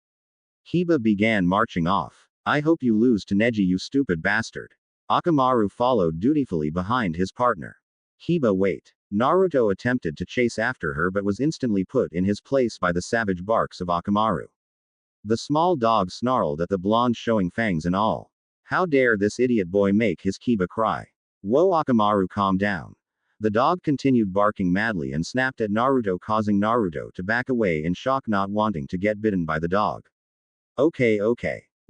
Kiba began marching off. I hope you lose to Neji, you stupid bastard. Akamaru followed dutifully behind his partner. Kiba, wait. Naruto attempted to chase after her but was instantly put in his place by the savage barks of Akamaru. The small dog snarled at the blonde, showing fangs and all. How dare this idiot boy make his Kiba cry? Whoa, Akamaru, calm down. The dog continued barking madly and snapped at Naruto, causing Naruto to back away in shock, not wanting to get bitten by the dog. Okay.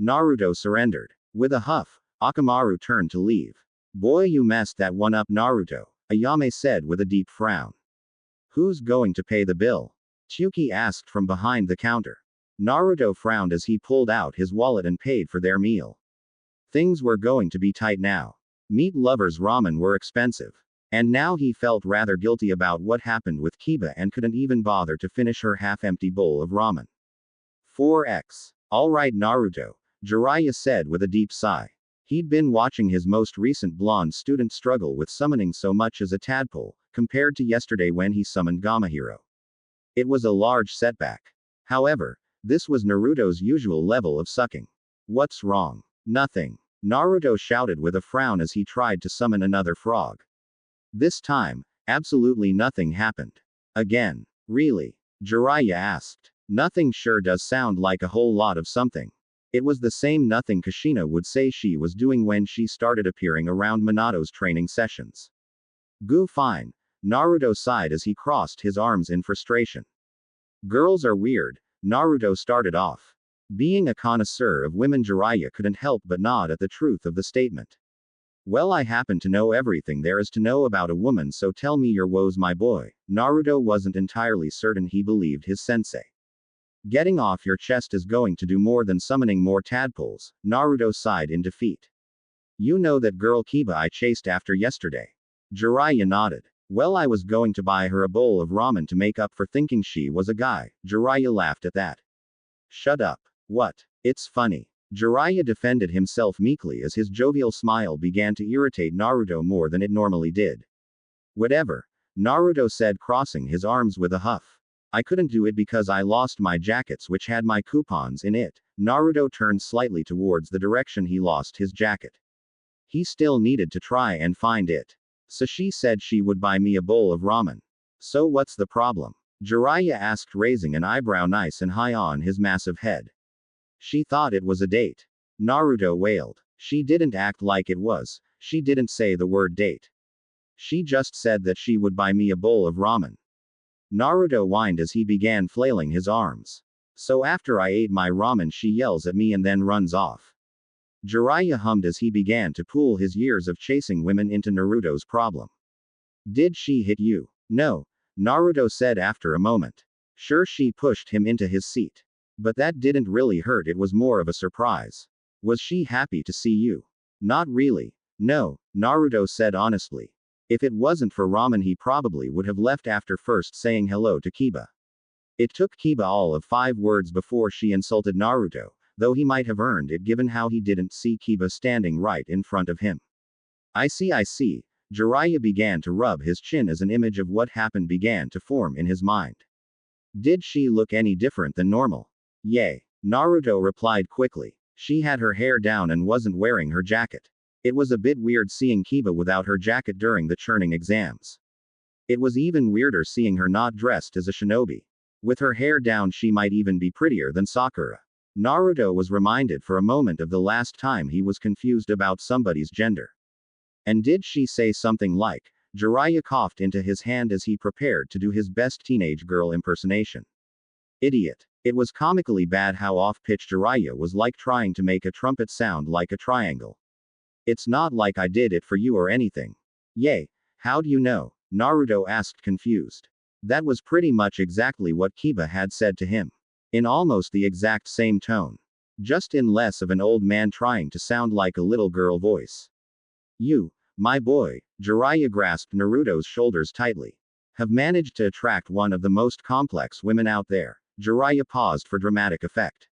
Naruto surrendered. With a huff, Akamaru turned to leave. Boy, you messed that one up, Naruto, Ayame said with a deep frown. Who's going to pay the bill? Tsuki asked from behind the counter. Naruto frowned as he pulled out his wallet and paid for their meal. Things were going to be tight now. Meat lovers' ramen were expensive. And now he felt rather guilty about what happened with Kiba and couldn't even bother to finish her half-empty bowl of ramen. 4x. Alright, Naruto, Jiraiya said with a deep sigh. He'd been watching his most recent blonde student struggle with summoning so much as a tadpole, compared to yesterday when he summoned Gamahiro. It was a large setback. However, this was Naruto's usual level of sucking. What's wrong? Nothing. Naruto shouted with a frown as he tried to summon another frog. This time, absolutely nothing happened. Again. Really? Jiraiya asked. Nothing sure does sound like a whole lot of something. It was the same nothing Kushina would say she was doing when she started appearing around Minato's training sessions. Goo fine. Naruto sighed as he crossed his arms in frustration. Girls are weird, Naruto started off. Being a connoisseur of women, Jiraiya couldn't help but nod at the truth of the statement. Well, I happen to know everything there is to know about a woman, so tell me your woes, my boy. Naruto wasn't entirely certain he believed his sensei. Getting off your chest is going to do more than summoning more tadpoles, Naruto sighed in defeat. You know that girl Kiba I chased after yesterday? Jiraiya nodded. Well, I was going to buy her a bowl of ramen to make up for thinking she was a guy. Jiraiya laughed at that. Shut up. What? It's funny. Jiraiya defended himself meekly as his jovial smile began to irritate Naruto more than it normally did. Whatever. Naruto said, crossing his arms with a huff. I couldn't do it because I lost my jackets which had my coupons in it. Naruto turned slightly towards the direction he lost his jacket. He still needed to try and find it. So she said she would buy me a bowl of ramen. So what's the problem? Jiraiya asked, raising an eyebrow nice and high on his massive head. She thought it was a date. Naruto wailed. She didn't act like it was. She didn't say the word date. She just said that she would buy me a bowl of ramen. Naruto whined as he began flailing his arms. So after I ate my ramen, she yells at me and then runs off. Jiraiya hummed as he began to pool his years of chasing women into Naruto's problem. Did she hit you? No, Naruto said after a moment. Sure, she pushed him into his seat. But that didn't really hurt, it was more of a surprise. Was she happy to see you? Not really. No, Naruto said honestly. If it wasn't for ramen, he probably would have left after first saying hello to Kiba. It took Kiba all of 5 words before she insulted Naruto, though he might have earned it given how he didn't see Kiba standing right in front of him. I see. Jiraiya began to rub his chin as an image of what happened began to form in his mind. Did she look any different than normal? Yay. Naruto replied quickly. She had her hair down and wasn't wearing her jacket. It was a bit weird seeing Kiba without her jacket during the churning exams. It was even weirder seeing her not dressed as a shinobi. With her hair down, she might even be prettier than Sakura. Naruto was reminded for a moment of the last time he was confused about somebody's gender. And did she say something like, Jiraiya coughed into his hand as he prepared to do his best teenage girl impersonation. Idiot. It was comically bad how off-pitch Jiraiya was, like trying to make a trumpet sound like a triangle. It's not like I did it for you or anything. Yay. How do you know? Naruto asked, confused. That was pretty much exactly what Kiba had said to him. In almost the exact same tone. Just in less of an old man trying to sound like a little girl voice. You, my boy, Jiraiya grasped Naruto's shoulders tightly. Have managed to attract one of the most complex women out there. Jiraiya paused for dramatic effect.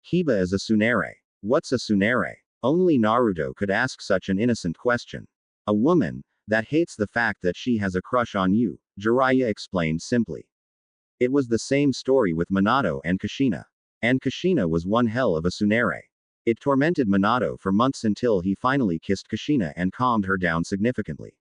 Kiba is a tsundere. What's a tsundere? Only Naruto could ask such an innocent question. A woman that hates the fact that she has a crush on you, Jiraiya explained simply. It was the same story with Minato and Kushina. And Kushina was one hell of a tsundere. It tormented Minato for months until he finally kissed Kushina and calmed her down significantly.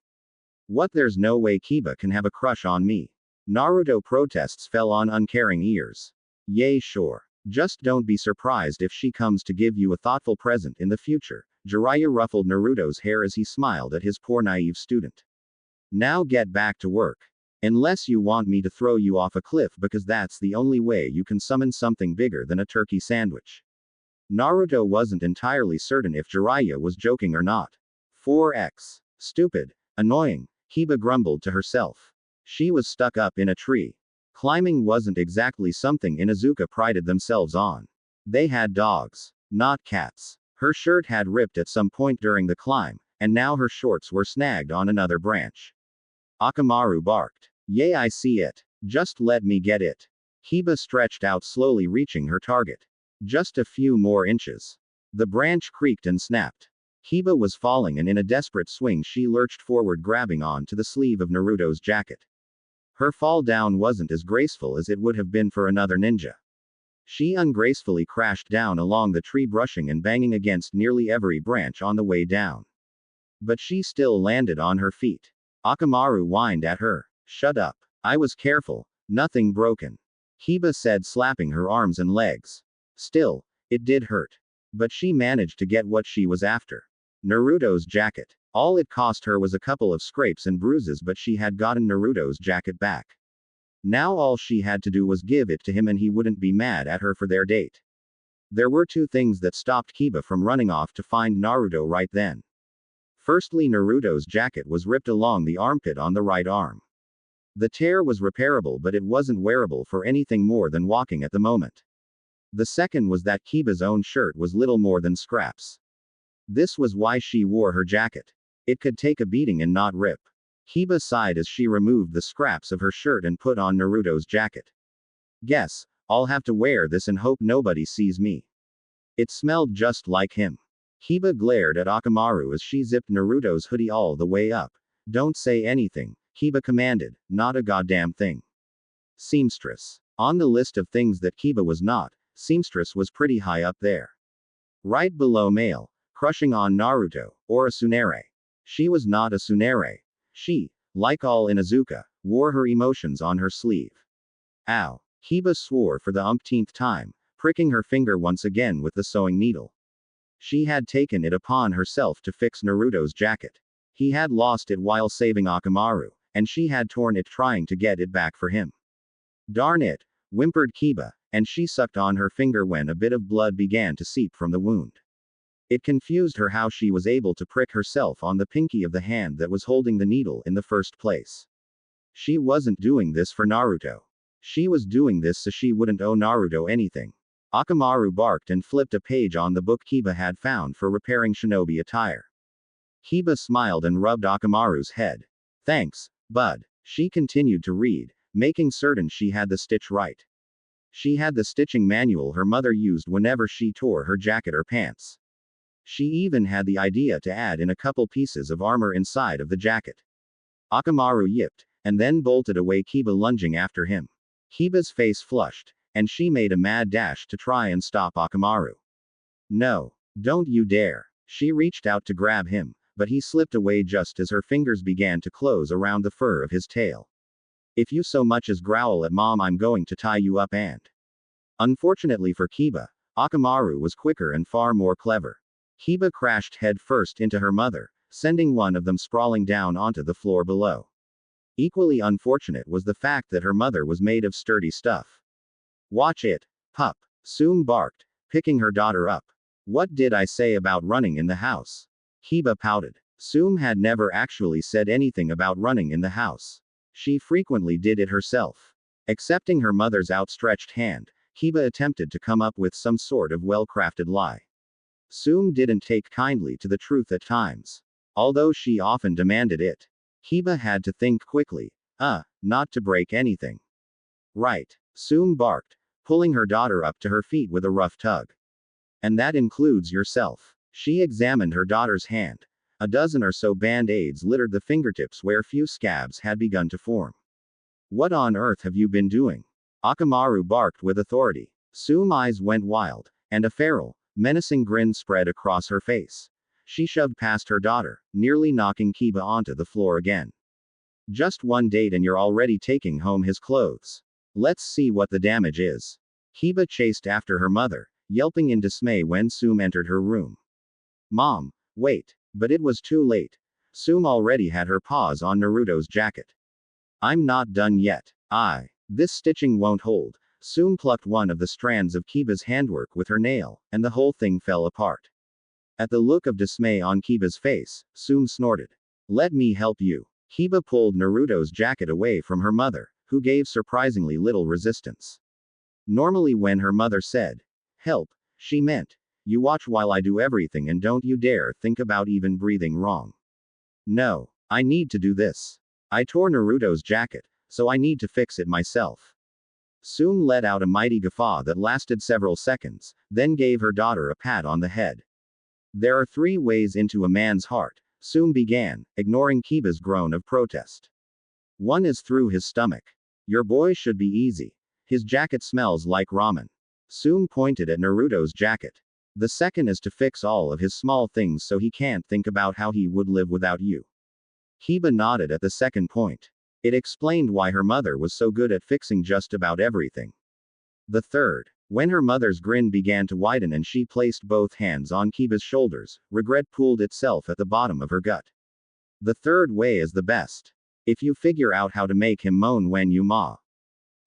What? There's no way Kiba can have a crush on me. Naruto protests fell on uncaring ears. Yay, sure. Just don't be surprised if she comes to give you a thoughtful present in the future. Jiraiya ruffled Naruto's hair as he smiled at his poor naive student. Now get back to work. Unless you want me to throw you off a cliff, because that's the only way you can summon something bigger than a turkey sandwich. Naruto wasn't entirely certain if Jiraiya was joking or not. 4x. Stupid. Annoying. Kiba grumbled to herself. She was stuck up in a tree. Climbing wasn't exactly something Inuzuka prided themselves on. They had dogs, not cats. Her shirt had ripped at some point during the climb, and now her shorts were snagged on another branch. Akamaru barked. Yay, I see it. Just let me get it. Kiba stretched out, slowly reaching her target. Just a few more inches. The branch creaked and snapped. Kiba was falling, and in a desperate swing she lurched forward, grabbing on to the sleeve of Naruto's jacket. Her fall down wasn't as graceful as it would have been for another ninja. She ungracefully crashed down along the tree, brushing and banging against nearly every branch on the way down. But she still landed on her feet. Akamaru whined at her. Shut up. I was careful. Nothing broken. Kiba said, slapping her arms and legs. Still, it did hurt. But she managed to get what she was after. Naruto's jacket. All it cost her was a couple of scrapes and bruises, but she had gotten Naruto's jacket back. Now all she had to do was give it to him and he wouldn't be mad at her for their date. There were two things that stopped Kiba from running off to find Naruto right then. Firstly, Naruto's jacket was ripped along the armpit on the right arm. The tear was repairable, but it wasn't wearable for anything more than walking at the moment. The second was that Kiba's own shirt was little more than scraps. This was why she wore her jacket. It could take a beating and not rip. Kiba sighed as she removed the scraps of her shirt and put on Naruto's jacket. Guess, I'll have to wear this and hope nobody sees me. It smelled just like him. Kiba glared at Akamaru as she zipped Naruto's hoodie all the way up. Don't say anything, Kiba commanded, not a goddamn thing. Seamstress. On the list of things that Kiba was not, seamstress was pretty high up there. Right below male, crushing on Naruto, or a tsundere. She was not a tsundere. She, like all Inuzuka, wore her emotions on her sleeve. Ow. Kiba swore for the umpteenth time, pricking her finger once again with the sewing needle. She had taken it upon herself to fix Naruto's jacket. He had lost it while saving Akamaru, and she had torn it trying to get it back for him. Darn it, whimpered Kiba, and she sucked on her finger when a bit of blood began to seep from the wound. It confused her how she was able to prick herself on the pinky of the hand that was holding the needle in the first place. She wasn't doing this for Naruto. She was doing this so she wouldn't owe Naruto anything. Akamaru barked and flipped a page on the book Kiba had found for repairing shinobi attire. Kiba smiled and rubbed Akamaru's head. Thanks, bud. She continued to read, making certain she had the stitch right. She had the stitching manual her mother used whenever she tore her jacket or pants. She even had the idea to add in a couple pieces of armor inside of the jacket. Akamaru yipped, and then bolted away, Kiba lunging after him. Kiba's face flushed, and she made a mad dash to try and stop Akamaru. No, don't you dare. She reached out to grab him, but he slipped away just as her fingers began to close around the fur of his tail. If you so much as growl at mom, I'm going to tie you up and. Unfortunately for Kiba, Akamaru was quicker and far more clever. Kiba crashed head first into her mother, sending one of them sprawling down onto the floor below. Equally unfortunate was the fact that her mother was made of sturdy stuff. Watch it, pup, Tsume barked, picking her daughter up. What did I say about running in the house? Kiba pouted. Tsume had never actually said anything about running in the house. She frequently did it herself. Accepting her mother's outstretched hand, Kiba attempted to come up with some sort of well-crafted lie. Tsume didn't take kindly to the truth at times. Although she often demanded it. Kiba had to think quickly. Not to break anything. Right. Tsume barked, pulling her daughter up to her feet with a rough tug. And that includes yourself. She examined her daughter's hand. A dozen or so band-aids littered the fingertips where few scabs had begun to form. What on earth have you been doing? Akamaru barked with authority. Tsume's eyes went wild, and a feral, menacing grin spread across her face. She shoved past her daughter, nearly knocking Kiba onto the floor again. Just one date and you're already taking home his clothes. Let's see what the damage is. Kiba chased after her mother, yelping in dismay when Tsume entered her room. Mom, wait. But it was too late. Tsume already had her paws on Naruto's jacket. I'm not done yet. This stitching won't hold. Tsume plucked one of the strands of Kiba's handwork with her nail, and the whole thing fell apart. At the look of dismay on Kiba's face, Tsume snorted. Let me help you. Kiba pulled Naruto's jacket away from her mother, who gave surprisingly little resistance. Normally when her mother said, help, she meant, you watch while I do everything and don't you dare think about even breathing wrong. No, I need to do this. I tore Naruto's jacket, so I need to fix it myself. Tsume let out a mighty guffaw that lasted several seconds, then gave her daughter a pat on the head. There are 3 ways into a man's heart, Tsume began, ignoring Kiba's groan of protest. One is through his stomach. Your boy should be easy. His jacket smells like ramen. Sume pointed at Naruto's jacket. The second is to fix all of his small things so he can't think about how he would live without you. Kiba nodded at the second point. It explained why her mother was so good at fixing just about everything. The third. When her mother's grin began to widen and she placed both hands on Kiba's shoulders, regret pooled itself at the bottom of her gut. The third way is the best. If you figure out how to make him moan when you ma.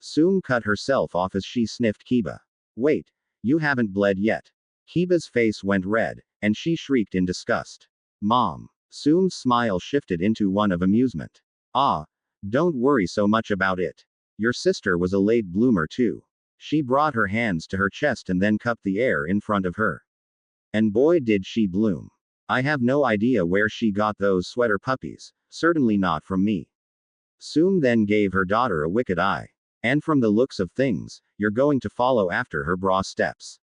Sume cut herself off as she sniffed Kiba. Wait, you haven't bled yet. Kiba's face went red, and she shrieked in disgust. Mom. Sume's smile shifted into one of amusement. Ah, don't worry so much about it. Your sister was a late bloomer too. She brought her hands to her chest and then cupped the air in front of her. And boy did she bloom. I have no idea where she got those sweater puppies, certainly not from me. Sume then gave her daughter a wicked eye. And from the looks of things, you're going to follow after her bra steps.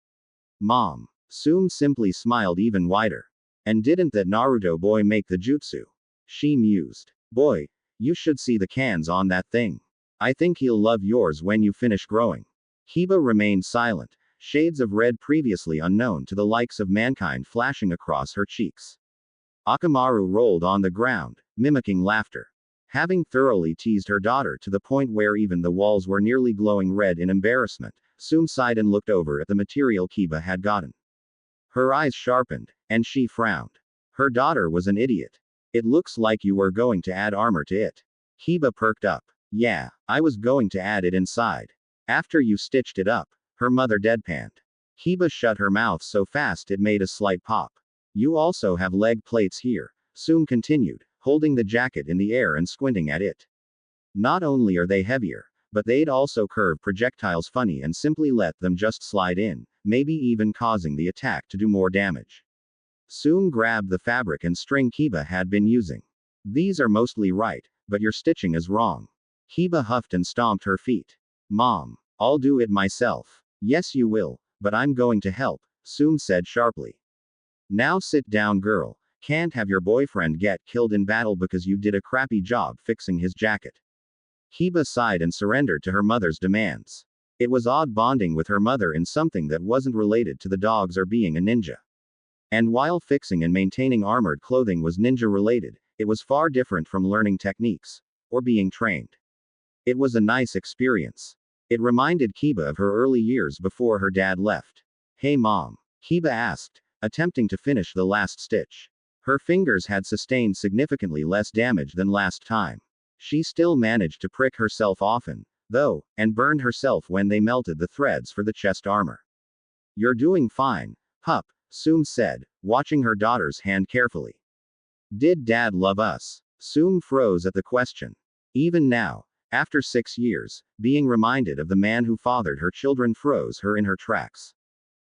Mom. Sume simply smiled even wider. And didn't that Naruto boy make the jutsu? She mused. Boy, you should see the cans on that thing. I think he'll love yours when you finish growing. Kiba remained silent, shades of red previously unknown to the likes of mankind flashing across her cheeks. Akamaru rolled on the ground, mimicking laughter. Having thoroughly teased her daughter to the point where even the walls were nearly glowing red in embarrassment, Sume sighed and looked over at the material Kiba had gotten. Her eyes sharpened, and she frowned. Her daughter was an idiot. It looks like you were going to add armor to it. Kiba perked up. Yeah, I was going to add it inside. After you stitched it up, her mother deadpanned. Kiba shut her mouth so fast it made a slight pop. You also have leg plates here, Sume continued, holding the jacket in the air and squinting at it. Not only are they heavier, but they'd also curve projectiles funny and simply let them just slide in, maybe even causing the attack to do more damage. Sume grabbed the fabric and string Kiba had been using. These are mostly right, but your stitching is wrong. Kiba huffed and stomped her feet. Mom, I'll do it myself. Yes you will, but I'm going to help, Sume said sharply. Now sit down girl, can't have your boyfriend get killed in battle because you did a crappy job fixing his jacket. Kiba sighed and surrendered to her mother's demands. It was odd bonding with her mother in something that wasn't related to the dogs or being a ninja. And while fixing and maintaining armored clothing was ninja related, it was far different from learning techniques, or being trained. It was a nice experience. It reminded Kiba of her early years before her dad left. Hey mom, Kiba asked, attempting to finish the last stitch. Her fingers had sustained significantly less damage than last time. She still managed to prick herself often, though, and burned herself when they melted the threads for the chest armor. You're doing fine, pup, Sume said, watching her daughter's hand carefully. Did dad love us? Sume froze at the question. Even now, after 6 years, being reminded of the man who fathered her children froze her in her tracks.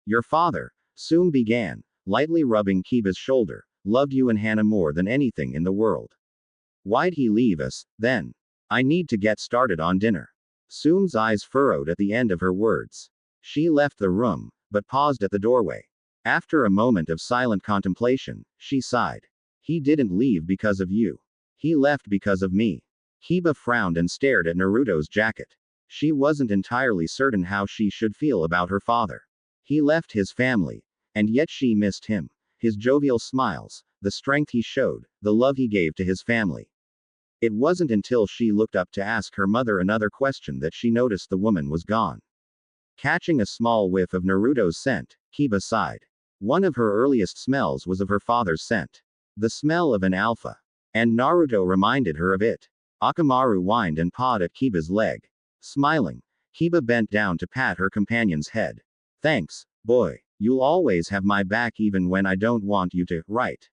Your father, Sume began, lightly rubbing Kiba's shoulder, loved you and Hana more than anything in the world. Why'd he leave us, then? I need to get started on dinner. Sume's eyes furrowed at the end of her words. She left the room, but paused at the doorway. After a moment of silent contemplation, she sighed. He didn't leave because of you. He left because of me. Kiba frowned and stared at Naruto's jacket. She wasn't entirely certain how she should feel about her father. He left his family, and yet she missed him. His jovial smiles, the strength he showed, the love he gave to his family. It wasn't until she looked up to ask her mother another question that she noticed the woman was gone. Catching a small whiff of Naruto's scent, Kiba sighed. One of her earliest smells was of her father's scent. The smell of an alpha. And Naruto reminded her of it. Akamaru whined and pawed at Kiba's leg. Smiling, Kiba bent down to pat her companion's head. Thanks, boy. You'll always have my back even when I don't want you to, right?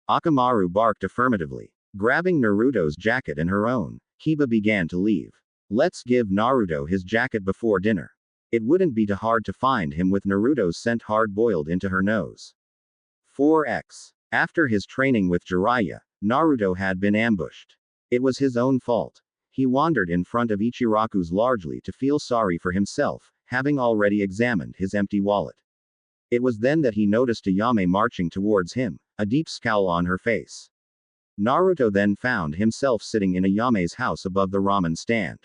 Akamaru barked affirmatively. Grabbing Naruto's jacket and her own, Kiba began to leave. Let's give Naruto his jacket before dinner. It wouldn't be too hard to find him with Naruto's scent hard-boiled into her nose. 4x. After his training with Jiraiya, Naruto had been ambushed. It was his own fault. He wandered in front of Ichiraku's largely to feel sorry for himself, having already examined his empty wallet. It was then that he noticed Ayame marching towards him, a deep scowl on her face. Naruto then found himself sitting in Ayame's house above the ramen stand.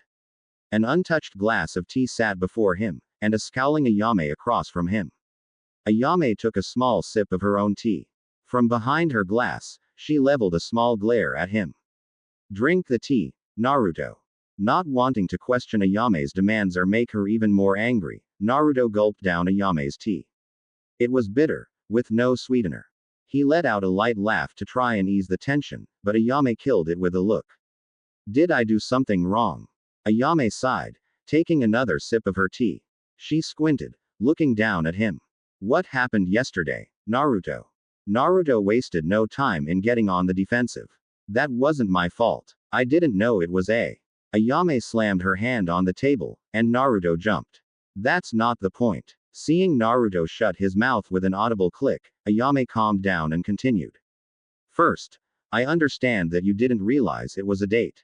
An untouched glass of tea sat before him, and a scowling Ayame across from him. Ayame took a small sip of her own tea. From behind her glass, she leveled a small glare at him. Drink the tea, Naruto. Not wanting to question Ayame's demands or make her even more angry, Naruto gulped down Ayame's tea. It was bitter, with no sweetener. He let out a light laugh to try and ease the tension, but Ayame killed it with a look. Did I do something wrong? Ayame sighed, taking another sip of her tea. She squinted, looking down at him. What happened yesterday, Naruto? Naruto wasted no time in getting on the defensive. That wasn't my fault. I didn't know it was a. Ayame slammed her hand on the table, and Naruto jumped. That's not the point. Seeing Naruto shut his mouth with an audible click, Ayame calmed down and continued. First, I understand that you didn't realize it was a date.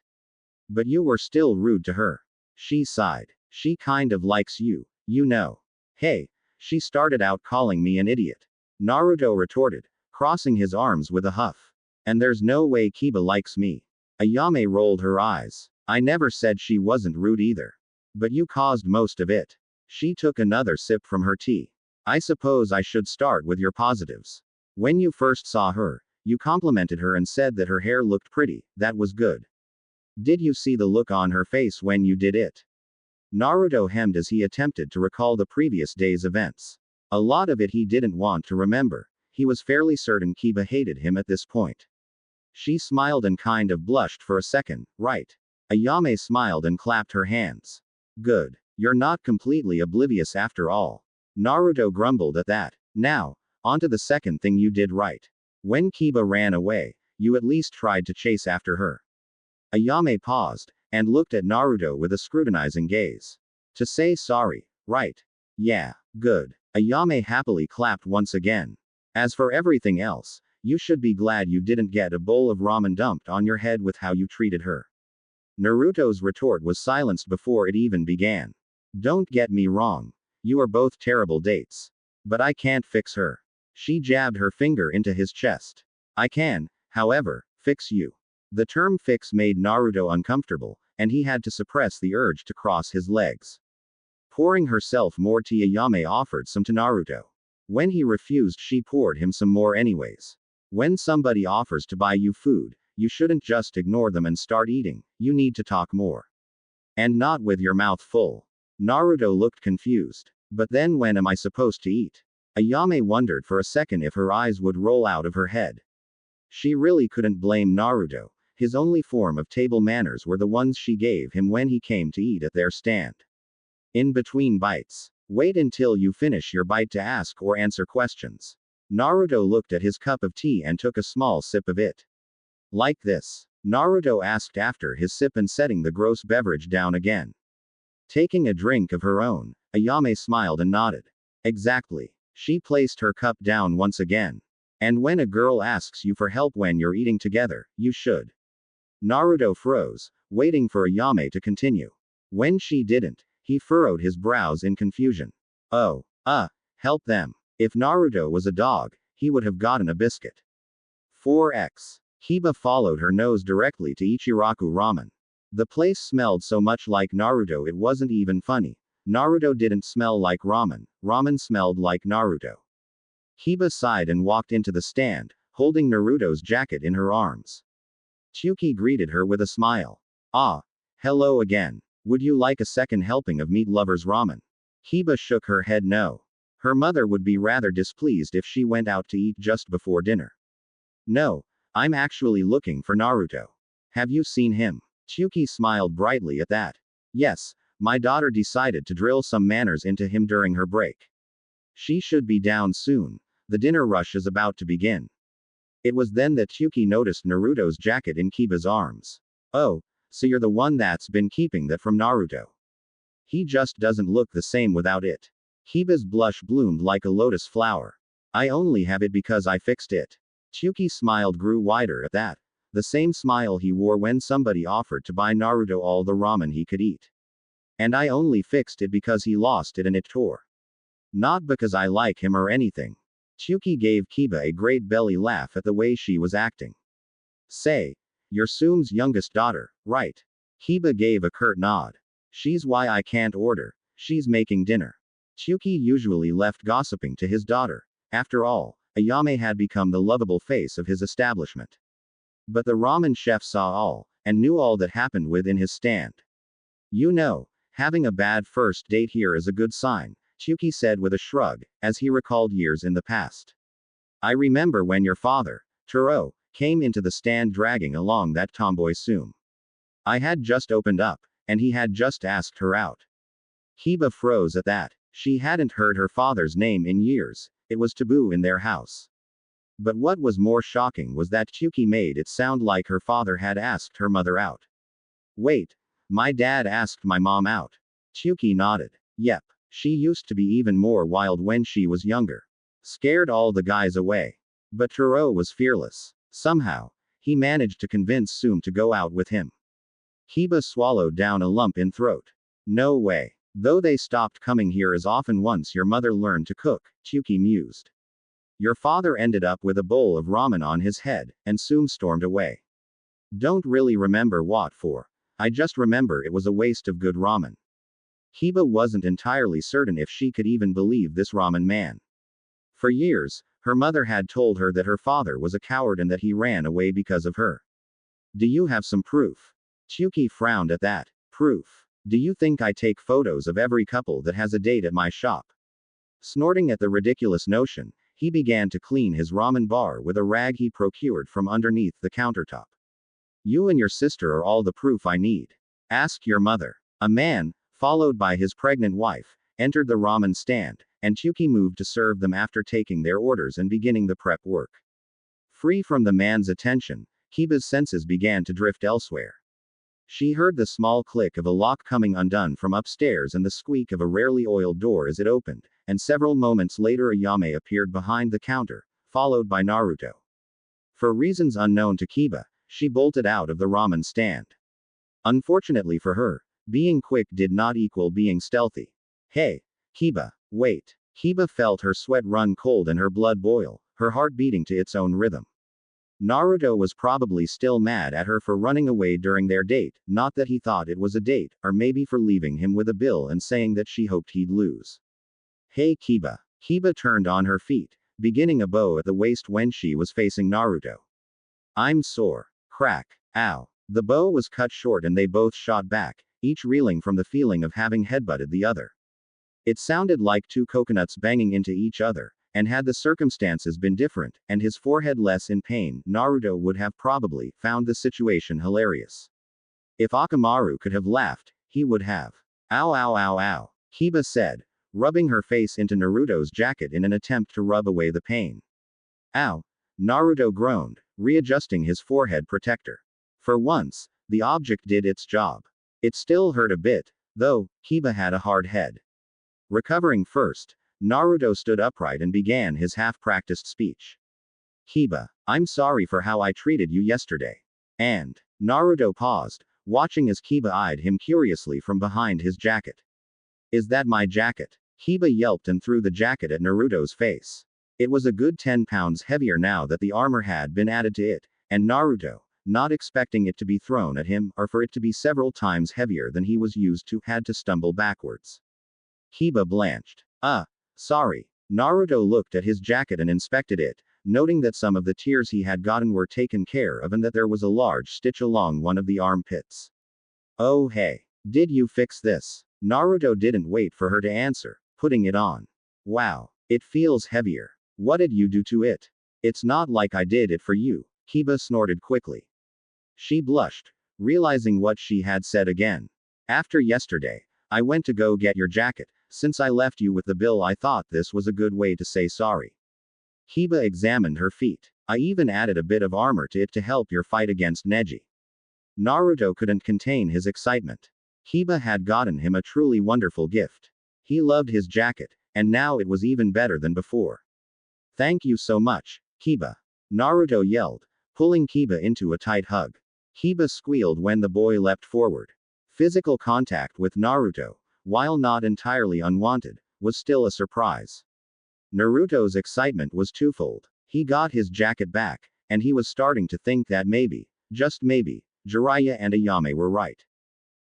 But you were still rude to her. She sighed. She kind of likes you, you know. Hey, she started out calling me an idiot. Naruto retorted, crossing his arms with a huff. And there's no way Kiba likes me. Ayame rolled her eyes. I never said she wasn't rude either. But you caused most of it. She took another sip from her tea. I suppose I should start with your positives. When you first saw her, you complimented her and said that her hair looked pretty. That was good. Did you see the look on her face when you did it? Naruto hemmed as he attempted to recall the previous day's events. A lot of it he didn't want to remember. He was fairly certain Kiba hated him at this point. She smiled and kind of blushed for a second, right? Ayame smiled and clapped her hands. Good. You're not completely oblivious after all. Naruto grumbled at that. Now, onto the second thing you did right. When Kiba ran away, you at least tried to chase after her. Ayame paused, and looked at Naruto with a scrutinizing gaze. To say sorry, right? Yeah, good. Ayame happily clapped once again. As for everything else, you should be glad you didn't get a bowl of ramen dumped on your head with how you treated her. Naruto's retort was silenced before it even began. Don't get me wrong. You are both terrible dates. But I can't fix her. She jabbed her finger into his chest. I can, however, fix you. The term fix made Naruto uncomfortable, and he had to suppress the urge to cross his legs. Pouring herself more tea, Ayame offered some to Naruto. When he refused, she poured him some more anyways. When somebody offers to buy you food, you shouldn't just ignore them and start eating, you need to talk more. And not with your mouth full. Naruto looked confused. But then when am I supposed to eat? Ayame wondered for a second if her eyes would roll out of her head. She really couldn't blame Naruto. His only form of table manners were the ones she gave him when he came to eat at their stand. In between bites. Wait until you finish your bite to ask or answer questions. Naruto looked at his cup of tea and took a small sip of it. Like this? Naruto asked after his sip and setting the gross beverage down again. Taking a drink of her own, Ayame smiled and nodded. Exactly. She placed her cup down once again. And when a girl asks you for help when you're eating together, you should. Naruto froze, waiting for Ayame to continue. When she didn't, he furrowed his brows in confusion. Oh, help them. If Naruto was a dog, he would have gotten a biscuit. 4x. Kiba followed her nose directly to Ichiraku Ramen. The place smelled so much like Naruto it wasn't even funny. Naruto didn't smell like ramen, ramen smelled like Naruto. Kiba sighed and walked into the stand, holding Naruto's jacket in her arms. Tsuki greeted her with a smile. Ah, hello again. Would you like a second helping of Meat Lover's ramen? Kiba shook her head no. Her mother would be rather displeased if she went out to eat just before dinner. No, I'm actually looking for Naruto. Have you seen him? Tsuki smiled brightly at that. Yes, my daughter decided to drill some manners into him during her break. She should be down soon. The dinner rush is about to begin. It was then that Tsuki noticed Naruto's jacket in Kiba's arms. Oh, so you're the one that's been keeping that from Naruto. He just doesn't look the same without it. Kiba's blush bloomed like a lotus flower. I only have it because I fixed it. Tsuki smiled grew wider at that. The same smile he wore when somebody offered to buy Naruto all the ramen he could eat. And I only fixed it because he lost it and it tore. Not because I like him or anything. Tsuki gave Kiba a great belly laugh at the way she was acting. Say, you're Sum's youngest daughter, right? Kiba gave a curt nod. She's why I can't order. She's making dinner. Chuki usually left gossiping to his daughter. After all, Ayame had become the lovable face of his establishment. But the ramen chef saw all, and knew all that happened within his stand. You know, having a bad first date here is a good sign, Chuki said with a shrug, as he recalled years in the past. I remember when your father, Taro, came into the stand dragging along that tomboy Sume. I had just opened up, and he had just asked her out. Kiba froze at that. She hadn't heard her father's name in years, it was taboo in their house. But what was more shocking was that Chuki made it sound like her father had asked her mother out. Wait, my dad asked my mom out. Chuki nodded. Yep, she used to be even more wild when she was younger. Scared all the guys away. But Taro was fearless. Somehow, he managed to convince Sume to go out with him. Kiba swallowed down a lump in throat. No way. Though they stopped coming here as often once your mother learned to cook, Chuki mused. Your father ended up with a bowl of ramen on his head, and Sume stormed away. Don't really remember what for. I just remember it was a waste of good ramen. Kiba wasn't entirely certain if she could even believe this ramen man. For years, her mother had told her that her father was a coward and that he ran away because of her. Do you have some proof? Chuki frowned at that. Proof? Do you think I take photos of every couple that has a date at my shop? Snorting at the ridiculous notion, he began to clean his ramen bar with a rag he procured from underneath the countertop. You and your sister are all the proof I need. Ask your mother. A man, followed by his pregnant wife, entered the ramen stand, and Chuki moved to serve them after taking their orders and beginning the prep work. Free from the man's attention, Kiba's senses began to drift elsewhere. She heard the small click of a lock coming undone from upstairs and the squeak of a rarely oiled door as it opened, and several moments later Ayame appeared behind the counter, followed by Naruto. For reasons unknown to Kiba, she bolted out of the ramen stand. Unfortunately for her, being quick did not equal being stealthy. Hey, Kiba, wait. Kiba felt her sweat run cold and her blood boil, her heart beating to its own rhythm. Naruto was probably still mad at her for running away during their date, not that he thought it was a date, or maybe for leaving him with a bill and saying that she hoped he'd lose. Hey Kiba. Kiba turned on her feet, beginning a bow at the waist when she was facing Naruto. I'm sore. Crack. Ow. The bow was cut short and they both shot back, each reeling from the feeling of having headbutted the other. It sounded like two coconuts banging into each other. And had the circumstances been different, and his forehead less in pain, Naruto would have probably found the situation hilarious. If Akamaru could have laughed, he would have. Ow ow ow ow, Kiba said, rubbing her face into Naruto's jacket in an attempt to rub away the pain. Ow, Naruto groaned, readjusting his forehead protector. For once, the object did its job. It still hurt a bit, though, Kiba had a hard head. Recovering first, Naruto stood upright and began his half-practiced speech. Kiba, I'm sorry for how I treated you yesterday. And, Naruto paused, watching as Kiba eyed him curiously from behind his jacket. Is that my jacket? Kiba yelped and threw the jacket at Naruto's face. It was a good 10 pounds heavier now that the armor had been added to it, and Naruto, not expecting it to be thrown at him or for it to be several times heavier than he was used to, had to stumble backwards. Kiba blanched. Sorry. Naruto looked at his jacket and inspected it, noting that some of the tears he had gotten were taken care of and that there was a large stitch along one of the armpits. Oh hey. Did you fix this? Naruto didn't wait for her to answer, putting it on. Wow. It feels heavier. What did you do to it? It's not like I did it for you, Kiba snorted quickly. She blushed, realizing what she had said again. After yesterday, I went to go get your jacket. Since I left you with the bill, I thought this was a good way to say sorry. Kiba examined her feet. I even added a bit of armor to it to help your fight against Neji. Naruto couldn't contain his excitement. Kiba had gotten him a truly wonderful gift. He loved his jacket, and now it was even better than before. Thank you so much, Kiba. Naruto yelled, pulling Kiba into a tight hug. Kiba squealed when the boy leapt forward. Physical contact with Naruto, while not entirely unwanted, was still a surprise. Naruto's excitement was twofold. He got his jacket back, and he was starting to think that maybe, just maybe, Jiraiya and Ayame were right.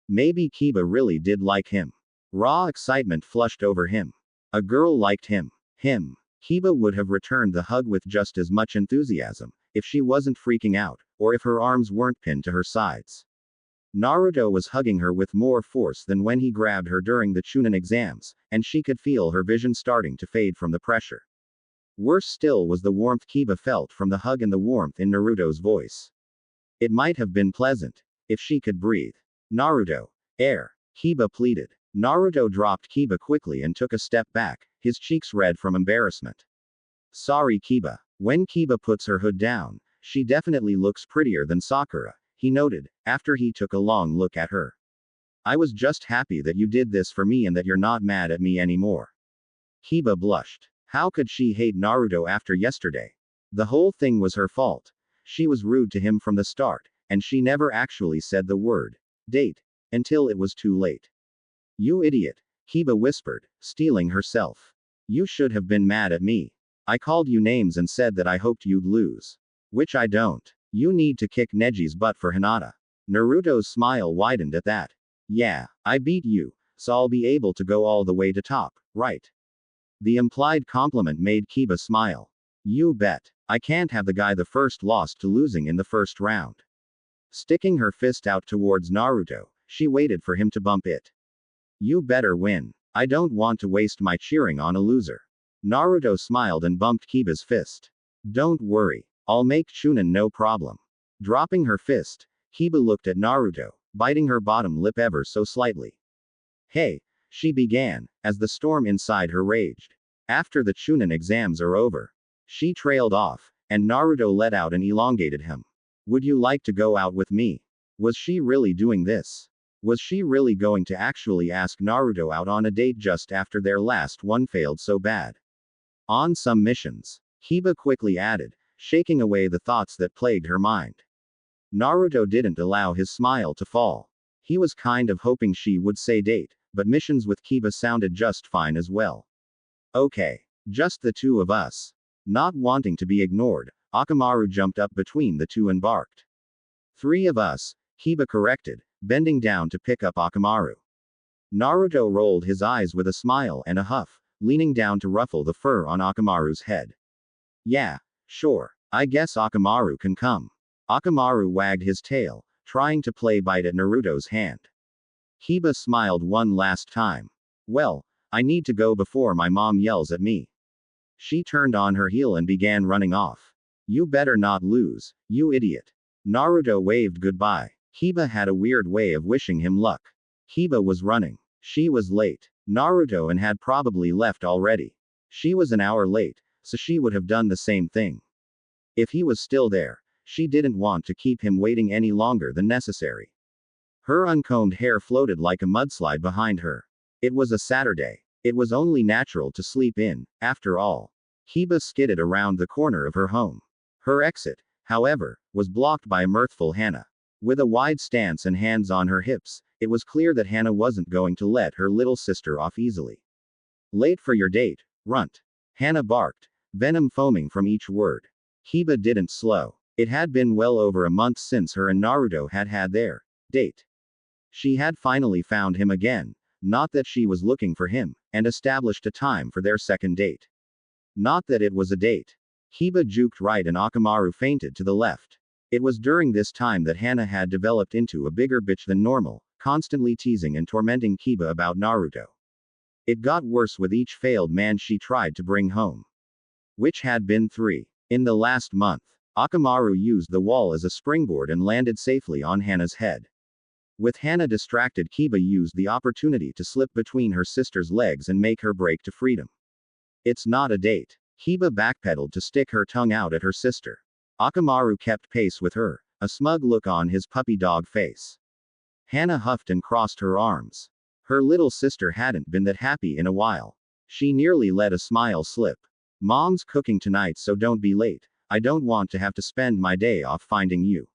Maybe Kiba really did like him. Raw excitement flushed over him. A girl liked him. Him. Kiba would have returned the hug with just as much enthusiasm, if she wasn't freaking out, or if her arms weren't pinned to her sides. Naruto was hugging her with more force than when he grabbed her during the Chunin exams, and she could feel her vision starting to fade from the pressure. Worse still was the warmth Kiba felt from the hug and the warmth in Naruto's voice. It might have been pleasant, if she could breathe. Naruto. Air. Kiba pleaded. Naruto dropped Kiba quickly and took a step back, his cheeks red from embarrassment. Sorry Kiba. When Kiba puts her hood down, she definitely looks prettier than Sakura, he noted, after he took a long look at her. I was just happy that you did this for me and that you're not mad at me anymore. Kiba blushed. How could she hate Naruto after yesterday? The whole thing was her fault. She was rude to him from the start, and she never actually said the word date until it was too late. You idiot, Kiba whispered, steeling herself. You should have been mad at me. I called you names and said that I hoped you'd lose. Which I don't. You need to kick Neji's butt for Hinata. Naruto's smile widened at that. Yeah, I beat you, so I'll be able to go all the way to top, right? The implied compliment made Kiba smile. You bet. I can't have the guy the first lost to losing in the first round. Sticking her fist out towards Naruto, she waited for him to bump it. You better win. I don't want to waste my cheering on a loser. Naruto smiled and bumped Kiba's fist. Don't worry. I'll make Chunin no problem. Dropping her fist, Kiba looked at Naruto, biting her bottom lip ever so slightly. Hey, she began, as the storm inside her raged. After the Chunin exams are over. She trailed off, and Naruto let out an elongated hum. Would you like to go out with me? Was she really doing this? Was she really going to actually ask Naruto out on a date just after their last one failed so bad? On some missions, Kiba quickly added, shaking away the thoughts that plagued her mind. Naruto didn't allow his smile to fall. He was kind of hoping she would say date, but missions with Kiba sounded just fine as well. Okay. Just the two of us. Not wanting to be ignored, Akamaru jumped up between the two and barked. Three of us, Kiba corrected, bending down to pick up Akamaru. Naruto rolled his eyes with a smile and a huff, leaning down to ruffle the fur on Akamaru's head. Yeah, sure. I guess Akamaru can come. Akamaru wagged his tail, trying to play bite at Naruto's hand. Kiba smiled one last time. Well, I need to go before my mom yells at me. She turned on her heel and began running off. You better not lose, you idiot. Naruto waved goodbye. Kiba had a weird way of wishing him luck. Kiba was running. She was late. Naruto and had probably left already. She was an hour late, so she would have done the same thing. If he was still there, she didn't want to keep him waiting any longer than necessary. Her uncombed hair floated like a mudslide behind her. It was a Saturday. It was only natural to sleep in, after all. Kiba skidded around the corner of her home. Her exit, however, was blocked by a mirthful Hana. With a wide stance and hands on her hips, it was clear that Hana wasn't going to let her little sister off easily. Late for your date, runt. Hana barked, venom foaming from each word. Kiba didn't slow. It had been well over a month since her and Naruto had had their date. She had finally found him again, not that she was looking for him, and established a time for their second date. Not that it was a date. Kiba juked right and Akamaru fainted to the left. It was during this time that Hana had developed into a bigger bitch than normal, constantly teasing and tormenting Kiba about Naruto. It got worse with each failed man she tried to bring home. Which had been 3. In the last month, Akamaru used the wall as a springboard and landed safely on Hana's head. With Hana distracted, Kiba used the opportunity to slip between her sister's legs and make her break to freedom. It's not a date. Kiba backpedaled to stick her tongue out at her sister. Akamaru kept pace with her, a smug look on his puppy dog face. Hana huffed and crossed her arms. Her little sister hadn't been that happy in a while. She nearly let a smile slip. Mom's cooking tonight, so don't be late. I don't want to have to spend my day off finding you.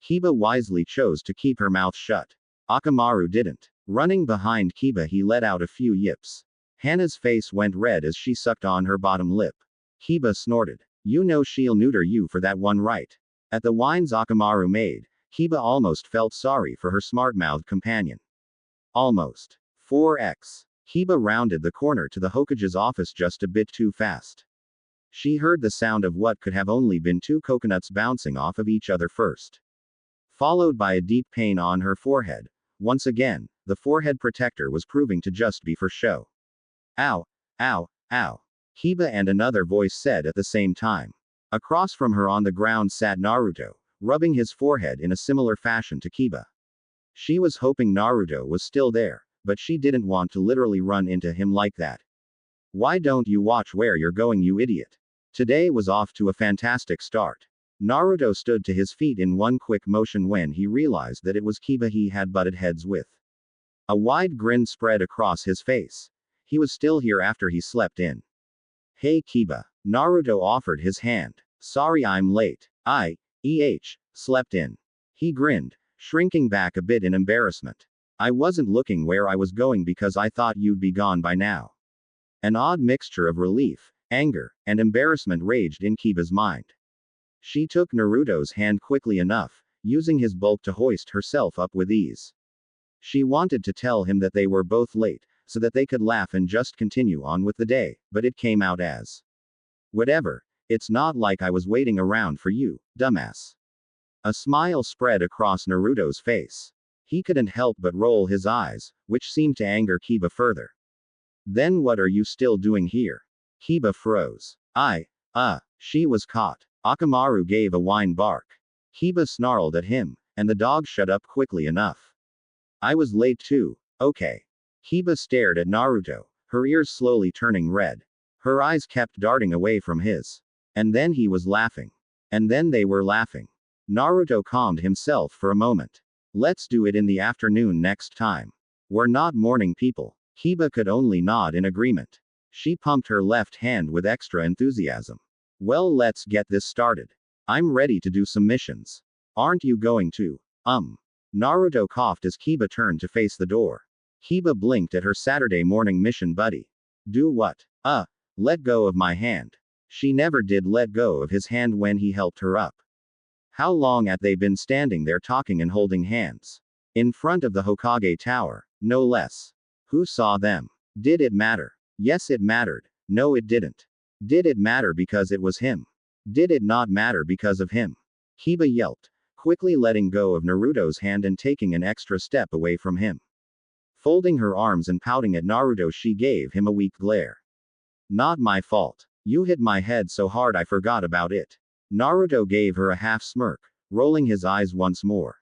Kiba wisely chose to keep her mouth shut. Akamaru didn't. Running behind Kiba, he let out a few yips. Hana's face went red as she sucked on her bottom lip. Kiba snorted. You know she'll neuter you for that one, right? At the whines Akamaru made, Kiba almost felt sorry for her smart-mouthed companion. Almost. 4x. Kiba rounded the corner to the Hokage's office just a bit too fast. She heard the sound of what could have only been two coconuts bouncing off of each other first, followed by a deep pain on her forehead. Once again, the forehead protector was proving to just be for show. Ow, ow, ow. Kiba and another voice said at the same time. Across from her on the ground sat Naruto, rubbing his forehead in a similar fashion to Kiba. She was hoping Naruto was still there, but she didn't want to literally run into him like that. Why don't you watch where you're going, you idiot? Today was off to a fantastic start. Naruto stood to his feet in one quick motion when he realized that it was Kiba he had butted heads with. A wide grin spread across his face. He was still here after he slept in. Hey Kiba. Naruto offered his hand. Sorry I'm late. Slept in. He grinned, shrinking back a bit in embarrassment. I wasn't looking where I was going because I thought you'd be gone by now. An odd mixture of relief, anger, and embarrassment raged in Kiba's mind. She took Naruto's hand quickly enough, using his bulk to hoist herself up with ease. She wanted to tell him that they were both late, so that they could laugh and just continue on with the day, but it came out as, whatever, it's not like I was waiting around for you, dumbass. A smile spread across Naruto's face. He couldn't help but roll his eyes, which seemed to anger Kiba further. Then what are you still doing here? Kiba froze. She was caught. Akamaru gave a whine bark. Kiba snarled at him, and the dog shut up quickly enough. I was late too, okay. Kiba stared at Naruto, her ears slowly turning red. Her eyes kept darting away from his. And then he was laughing. And then they were laughing. Naruto calmed himself for a moment. Let's do it in the afternoon next time. We're not morning people. Kiba could only nod in agreement. She pumped her left hand with extra enthusiasm. Well, let's get this started. I'm ready to do some missions. Aren't you going to? Naruto coughed as Kiba turned to face the door. Kiba blinked at her Saturday morning mission buddy. Do what? Let go of my hand. She never did let go of his hand when he helped her up. How long had they been standing there talking and holding hands? In front of the Hokage tower, no less. Who saw them? Did it matter? Yes, it mattered. No, it didn't. Did it matter because it was him? Did it not matter because of him? Kiba yelped, quickly letting go of Naruto's hand and taking an extra step away from him. Folding her arms and pouting at Naruto, she gave him a weak glare. Not my fault. You hit my head so hard I forgot about it. Naruto gave her a half smirk, rolling his eyes once more.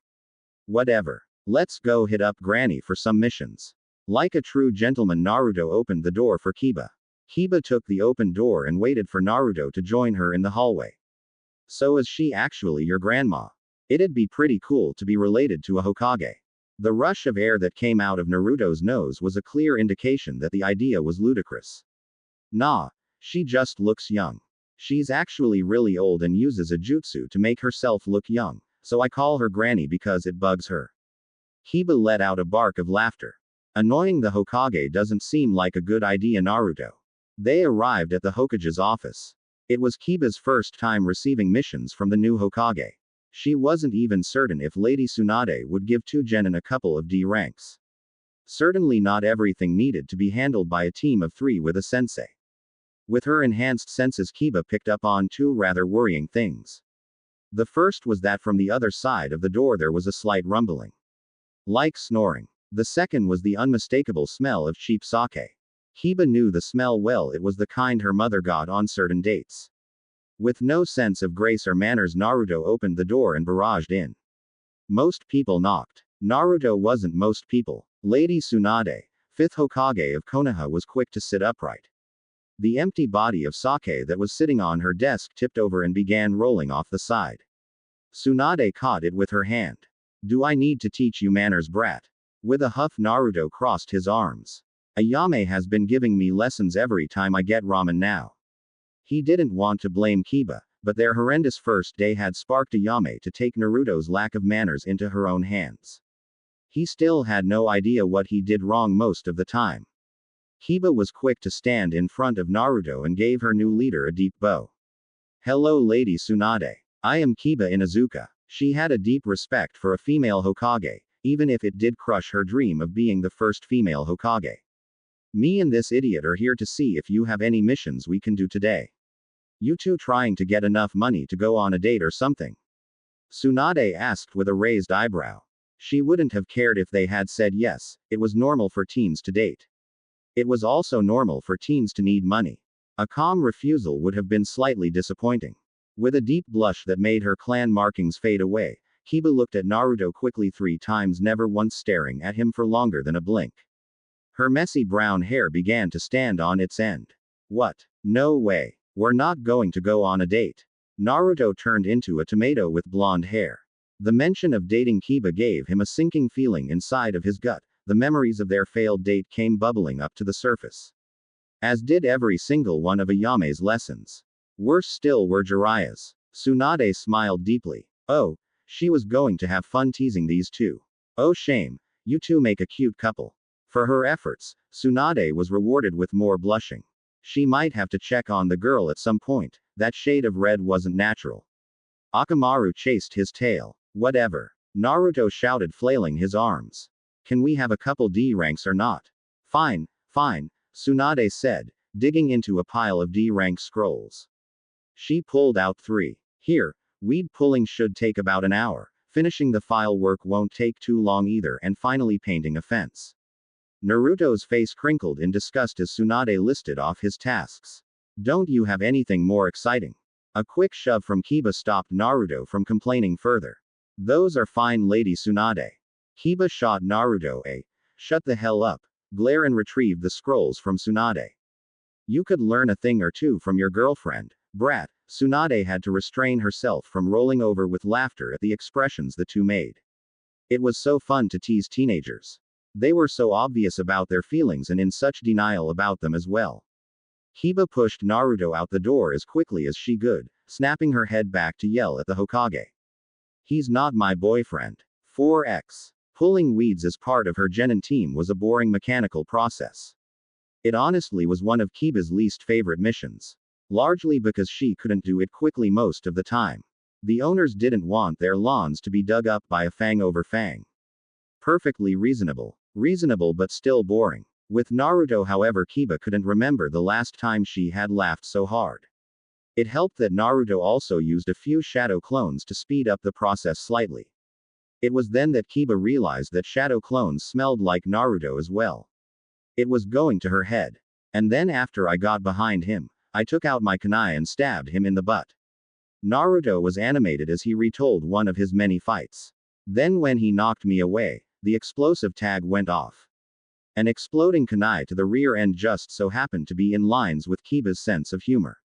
Whatever. Let's go hit up Granny for some missions. Like a true gentleman, Naruto opened the door for Kiba. Kiba took the open door and waited for Naruto to join her in the hallway. So is she actually your grandma? It'd be pretty cool to be related to a Hokage. The rush of air that came out of Naruto's nose was a clear indication that the idea was ludicrous. Nah, she just looks young. She's actually really old and uses a jutsu to make herself look young, so I call her Granny because it bugs her. Kiba let out a bark of laughter. Annoying the Hokage doesn't seem like a good idea, Naruto. They arrived at the Hokage's office. It was Kiba's first time receiving missions from the new Hokage. She wasn't even certain if Lady Tsunade would give two genin a couple of D ranks. Certainly not everything needed to be handled by a team of 3 with a sensei. With her enhanced senses, Kiba picked up on 2 rather worrying things. The first was that from the other side of the door there was a slight rumbling. Like snoring. The second was the unmistakable smell of cheap sake. Kiba knew the smell well, it was the kind her mother got on certain dates. With no sense of grace or manners, Naruto opened the door and barraged in. Most people knocked. Naruto wasn't most people. Lady Tsunade, 5th Hokage of Konoha, was quick to sit upright. The empty body of sake that was sitting on her desk tipped over and began rolling off the side. Tsunade caught it with her hand. Do I need to teach you manners, brat? With a huff, Naruto crossed his arms. Ayame has been giving me lessons every time I get ramen now. He didn't want to blame Kiba, but their horrendous first day had sparked Ayame to take Naruto's lack of manners into her own hands. He still had no idea what he did wrong most of the time. Kiba was quick to stand in front of Naruto and gave her new leader a deep bow. Hello, Lady Tsunade. I am Kiba Inuzuka. She had a deep respect for a female Hokage, even if it did crush her dream of being the first female Hokage. Me and this idiot are here to see if you have any missions we can do today. You two trying to get enough money to go on a date or something? Tsunade asked with a raised eyebrow. She wouldn't have cared if they had said yes, it was normal for teens to date. It was also normal for teens to need money. A calm refusal would have been slightly disappointing. With a deep blush that made her clan markings fade away, Kiba looked at Naruto quickly 3 times, never once staring at him for longer than a blink. Her messy brown hair began to stand on its end. What? No way. We're not going to go on a date. Naruto turned into a tomato with blonde hair. The mention of dating Kiba gave him a sinking feeling inside of his gut. The memories of their failed date came bubbling up to the surface. As did every single one of Ayame's lessons. Worse still were Jiraiya's. Tsunade smiled deeply. Oh, she was going to have fun teasing these two. Oh shame, you two make a cute couple. For her efforts, Tsunade was rewarded with more blushing. She might have to check on the girl at some point, that shade of red wasn't natural. Akamaru chased his tail. Whatever. Naruto shouted, flailing his arms. Can we have a couple D ranks or not? Fine, fine, Tsunade said, digging into a pile of D rank scrolls. She pulled out 3. Here, weed pulling should take about an hour, finishing the file work won't take too long either, and finally painting a fence. Naruto's face crinkled in disgust as Tsunade listed off his tasks. Don't you have anything more exciting? A quick shove from Kiba stopped Naruto from complaining further. Those are fine, Lady Tsunade. Kiba shot Naruto a shut the hell up glare and retrieved the scrolls from Tsunade. You could learn a thing or two from your girlfriend, brat. Tsunade had to restrain herself from rolling over with laughter at the expressions the two made. It was so fun to tease teenagers. They were so obvious about their feelings and in such denial about them as well. Kiba pushed Naruto out the door as quickly as she could, snapping her head back to yell at the Hokage. He's not my boyfriend. 4x. Pulling weeds as part of her genin team was a boring mechanical process. It honestly was one of Kiba's least favorite missions. Largely because she couldn't do it quickly most of the time. The owners didn't want their lawns to be dug up by a fang over fang. Perfectly reasonable. Reasonable but still boring. With Naruto, however, Kiba couldn't remember the last time she had laughed so hard. It helped that Naruto also used a few shadow clones to speed up the process slightly. It was then that Kiba realized that shadow clones smelled like Naruto as well. It was going to her head. And then after I got behind him, I took out my kunai and stabbed him in the butt. Naruto was animated as he retold one of his many fights. Then when he knocked me away, the explosive tag went off. An exploding kunai to the rear end just so happened to be in lines with Kiba's sense of humor.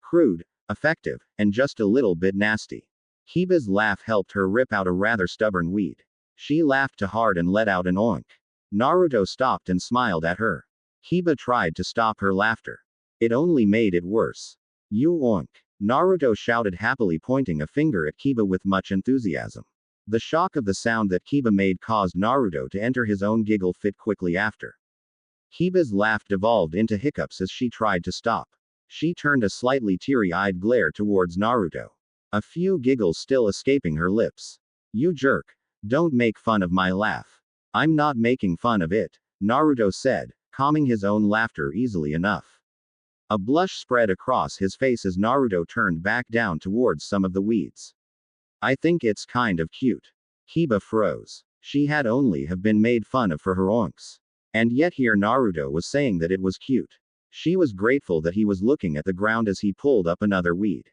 Crude, effective, and just a little bit nasty. Kiba's laugh helped her rip out a rather stubborn weed. She laughed too hard and let out an oink. Naruto stopped and smiled at her. Kiba tried to stop her laughter. It only made it worse. You oink. Naruto shouted happily, pointing a finger at Kiba with much enthusiasm. The shock of the sound that Kiba made caused Naruto to enter his own giggle fit quickly after. Kiba's laugh devolved into hiccups as she tried to stop. She turned a slightly teary-eyed glare towards Naruto. A few giggles still escaping her lips. You jerk. Don't make fun of my laugh. I'm not making fun of it, Naruto said, calming his own laughter easily enough. A blush spread across his face as Naruto turned back down towards some of the weeds. I think it's kind of cute. Kiba froze. She had only have been made fun of for her oinks. And yet here Naruto was saying that it was cute. She was grateful that he was looking at the ground as he pulled up another weed.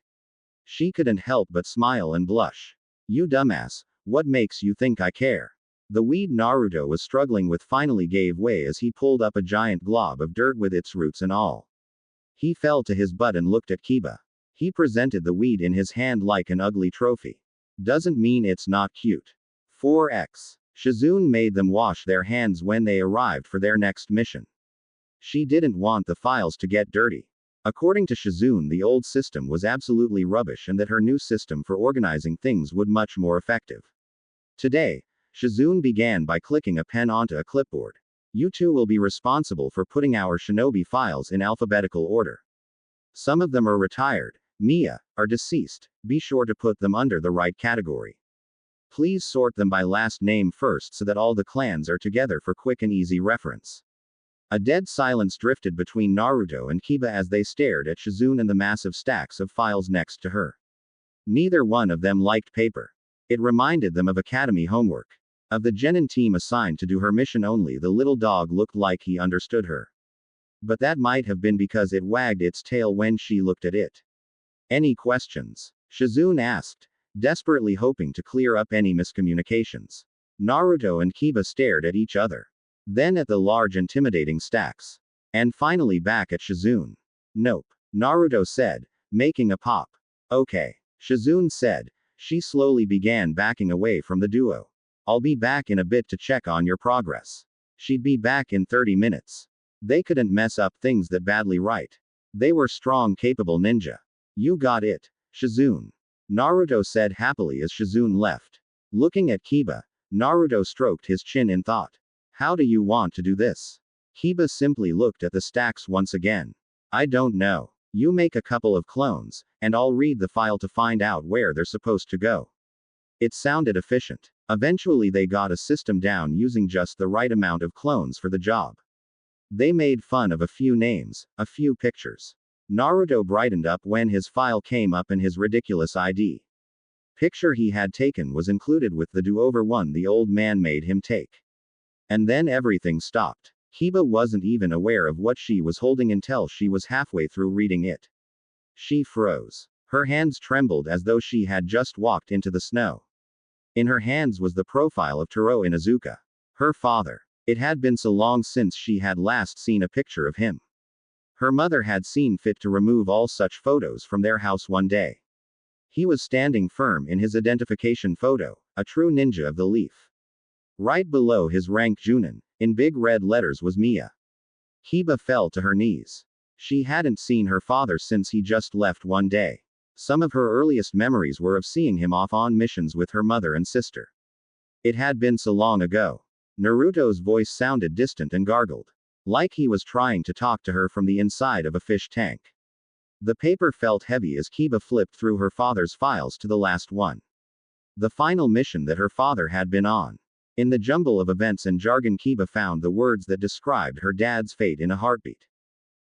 She couldn't help but smile and blush. You dumbass, what makes you think I care? The weed Naruto was struggling with finally gave way as he pulled up a giant glob of dirt with its roots and all. He fell to his butt and looked at Kiba. He presented the weed in his hand like an ugly trophy. Doesn't mean it's not cute. 4x. Shizune made them wash their hands when they arrived for their next mission. She didn't want the files to get dirty. According to Shizune, the old system was absolutely rubbish and that her new system for organizing things would much more effective. Today, Shizune began by clicking a pen onto a clipboard. You two will be responsible for putting our shinobi files in alphabetical order. Some of them are retired, Mia, are deceased, be sure to put them under the right category. Please sort them by last name first so that all the clans are together for quick and easy reference. A dead silence drifted between Naruto and Kiba as they stared at Shizune and the massive stacks of files next to her. Neither one of them liked paper. It reminded them of academy homework. Of the genin team assigned to do her mission only the little dog looked like he understood her. But that might have been because it wagged its tail when she looked at it. Any questions? Shizune asked, desperately hoping to clear up any miscommunications. Naruto and Kiba stared at each other. Then at the large intimidating stacks. And finally back at Shizune. Nope. Naruto said, making a pop. Okay. Shizune said. She slowly began backing away from the duo. I'll be back in a bit to check on your progress. She'd be back in 30 minutes. They couldn't mess up things that badly right. They were strong, capable ninja. You got it, Shizune. Naruto said happily as Shizune left. Looking at Kiba, Naruto stroked his chin in thought. How do you want to do this? Kiba simply looked at the stacks once again. I don't know. You make a couple of clones, and I'll read the file to find out where they're supposed to go. It sounded efficient. Eventually they got a system down using just the right amount of clones for the job. They made fun of a few names, a few pictures. Naruto brightened up when his file came up and his ridiculous ID picture he had taken was included with the do-over one the old man made him take. And then everything stopped. Kiba wasn't even aware of what she was holding until she was halfway through reading it. She froze. Her hands trembled as though she had just walked into the snow. In her hands was the profile of Taro Inuzuka. Her father. It had been so long since she had last seen a picture of him. Her mother had seen fit to remove all such photos from their house one day. He was standing firm in his identification photo, a true ninja of the leaf. Right below his rank Junin, in big red letters was Mia. Kiba fell to her knees. She hadn't seen her father since he just left one day. Some of her earliest memories were of seeing him off on missions with her mother and sister. It had been so long ago. Naruto's voice sounded distant and gargled. Like he was trying to talk to her from the inside of a fish tank. The paper felt heavy as Kiba flipped through her father's files to the last one. The final mission that her father had been on. In the jumble of events and jargon, Kiba found the words that described her dad's fate in a heartbeat.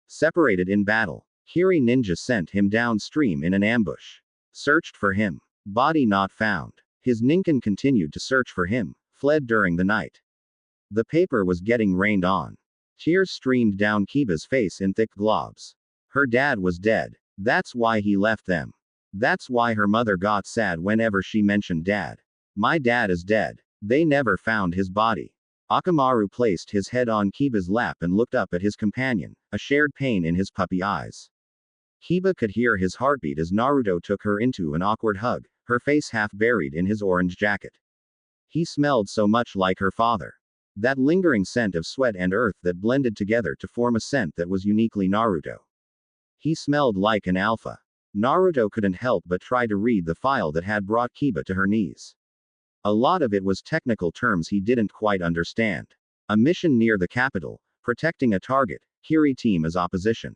Separated in battle. Kiri ninja sent him downstream in an ambush. Searched for him. Body not found. His ninkin continued to search for him. Fled during the night. The paper was getting rained on. Tears streamed down Kiba's face in thick globs. Her dad was dead. That's why he left them. That's why her mother got sad whenever she mentioned dad. My dad is dead. They never found his body. Akamaru placed his head on Kiba's lap and looked up at his companion, a shared pain in his puppy eyes. Kiba could hear his heartbeat as Naruto took her into an awkward hug, her face half buried in his orange jacket. He smelled so much like her father. That lingering scent of sweat and earth that blended together to form a scent that was uniquely Naruto. He smelled like an alpha. Naruto couldn't help but try to read the file that had brought Kiba to her knees. A lot of it was technical terms he didn't quite understand. A mission near the capital, protecting a target, Kiri team as opposition.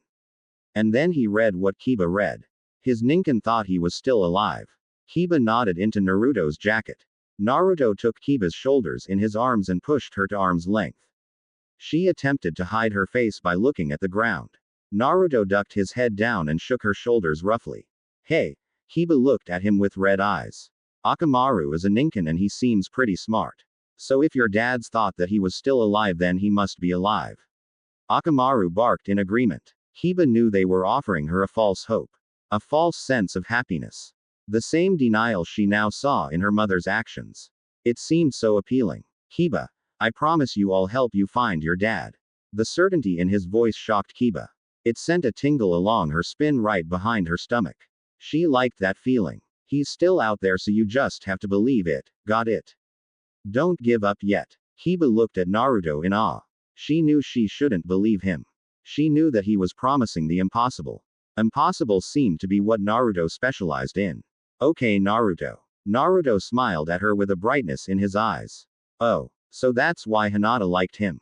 And then he read what Kiba read. His ninkin thought he was still alive. Kiba nodded into Naruto's jacket. Naruto took Kiba's shoulders in his arms and pushed her to arm's length. She attempted to hide her face by looking at the ground. Naruto ducked his head down and shook her shoulders roughly. Hey, Kiba looked at him with red eyes. Akamaru is a ninkin and he seems pretty smart. So if your dad's thought that he was still alive, then he must be alive. Akamaru barked in agreement. Kiba knew they were offering her a false hope. A false sense of happiness. The same denial she now saw in her mother's actions. It seemed so appealing. Kiba, I promise you I'll help you find your dad. The certainty in his voice shocked Kiba. It sent a tingle along her spine right behind her stomach. She liked that feeling. He's still out there, so you just have to believe it, got it? Don't give up yet. Kiba looked at Naruto in awe. She knew she shouldn't believe him. She knew that he was promising the impossible. Impossible seemed to be what Naruto specialized in. Okay, Naruto. Naruto smiled at her with a brightness in his eyes. Oh, so that's why Hinata liked him.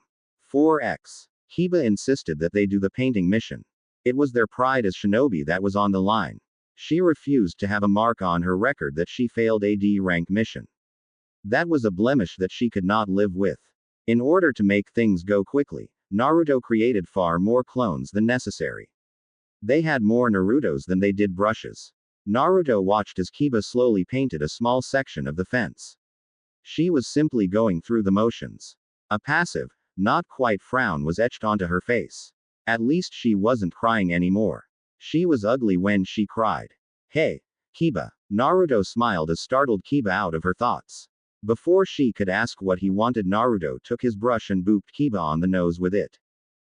4x. Kiba insisted that they do the painting mission. It was their pride as shinobi that was on the line. She refused to have a mark on her record that she failed a D rank mission. That was a blemish that she could not live with. In order to make things go quickly, Naruto created far more clones than necessary. They had more Narutos than they did brushes. Naruto watched as Kiba slowly painted a small section of the fence. She was simply going through the motions. A passive, not quite frown was etched onto her face. At least she wasn't crying anymore. She was ugly when she cried. Hey, Kiba. Naruto smiled as startled Kiba out of her thoughts. Before she could ask what he wanted, Naruto took his brush and booped Kiba on the nose with it.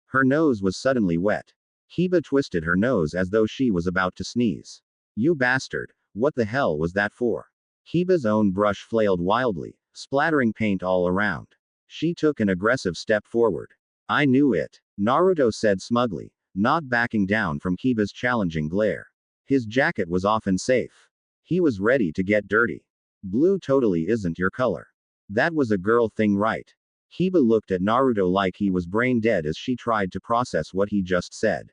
Her nose was suddenly wet. Kiba twisted her nose as though she was about to sneeze. You bastard, what the hell was that for? Kiba's own brush flailed wildly, splattering paint all around. She took an aggressive step forward. I knew it, Naruto said smugly, not backing down from Kiba's challenging glare. His jacket was often safe. He was ready to get dirty. Blue totally isn't your color. That was a girl thing, right? Kiba looked at Naruto like he was brain dead as she tried to process what he just said.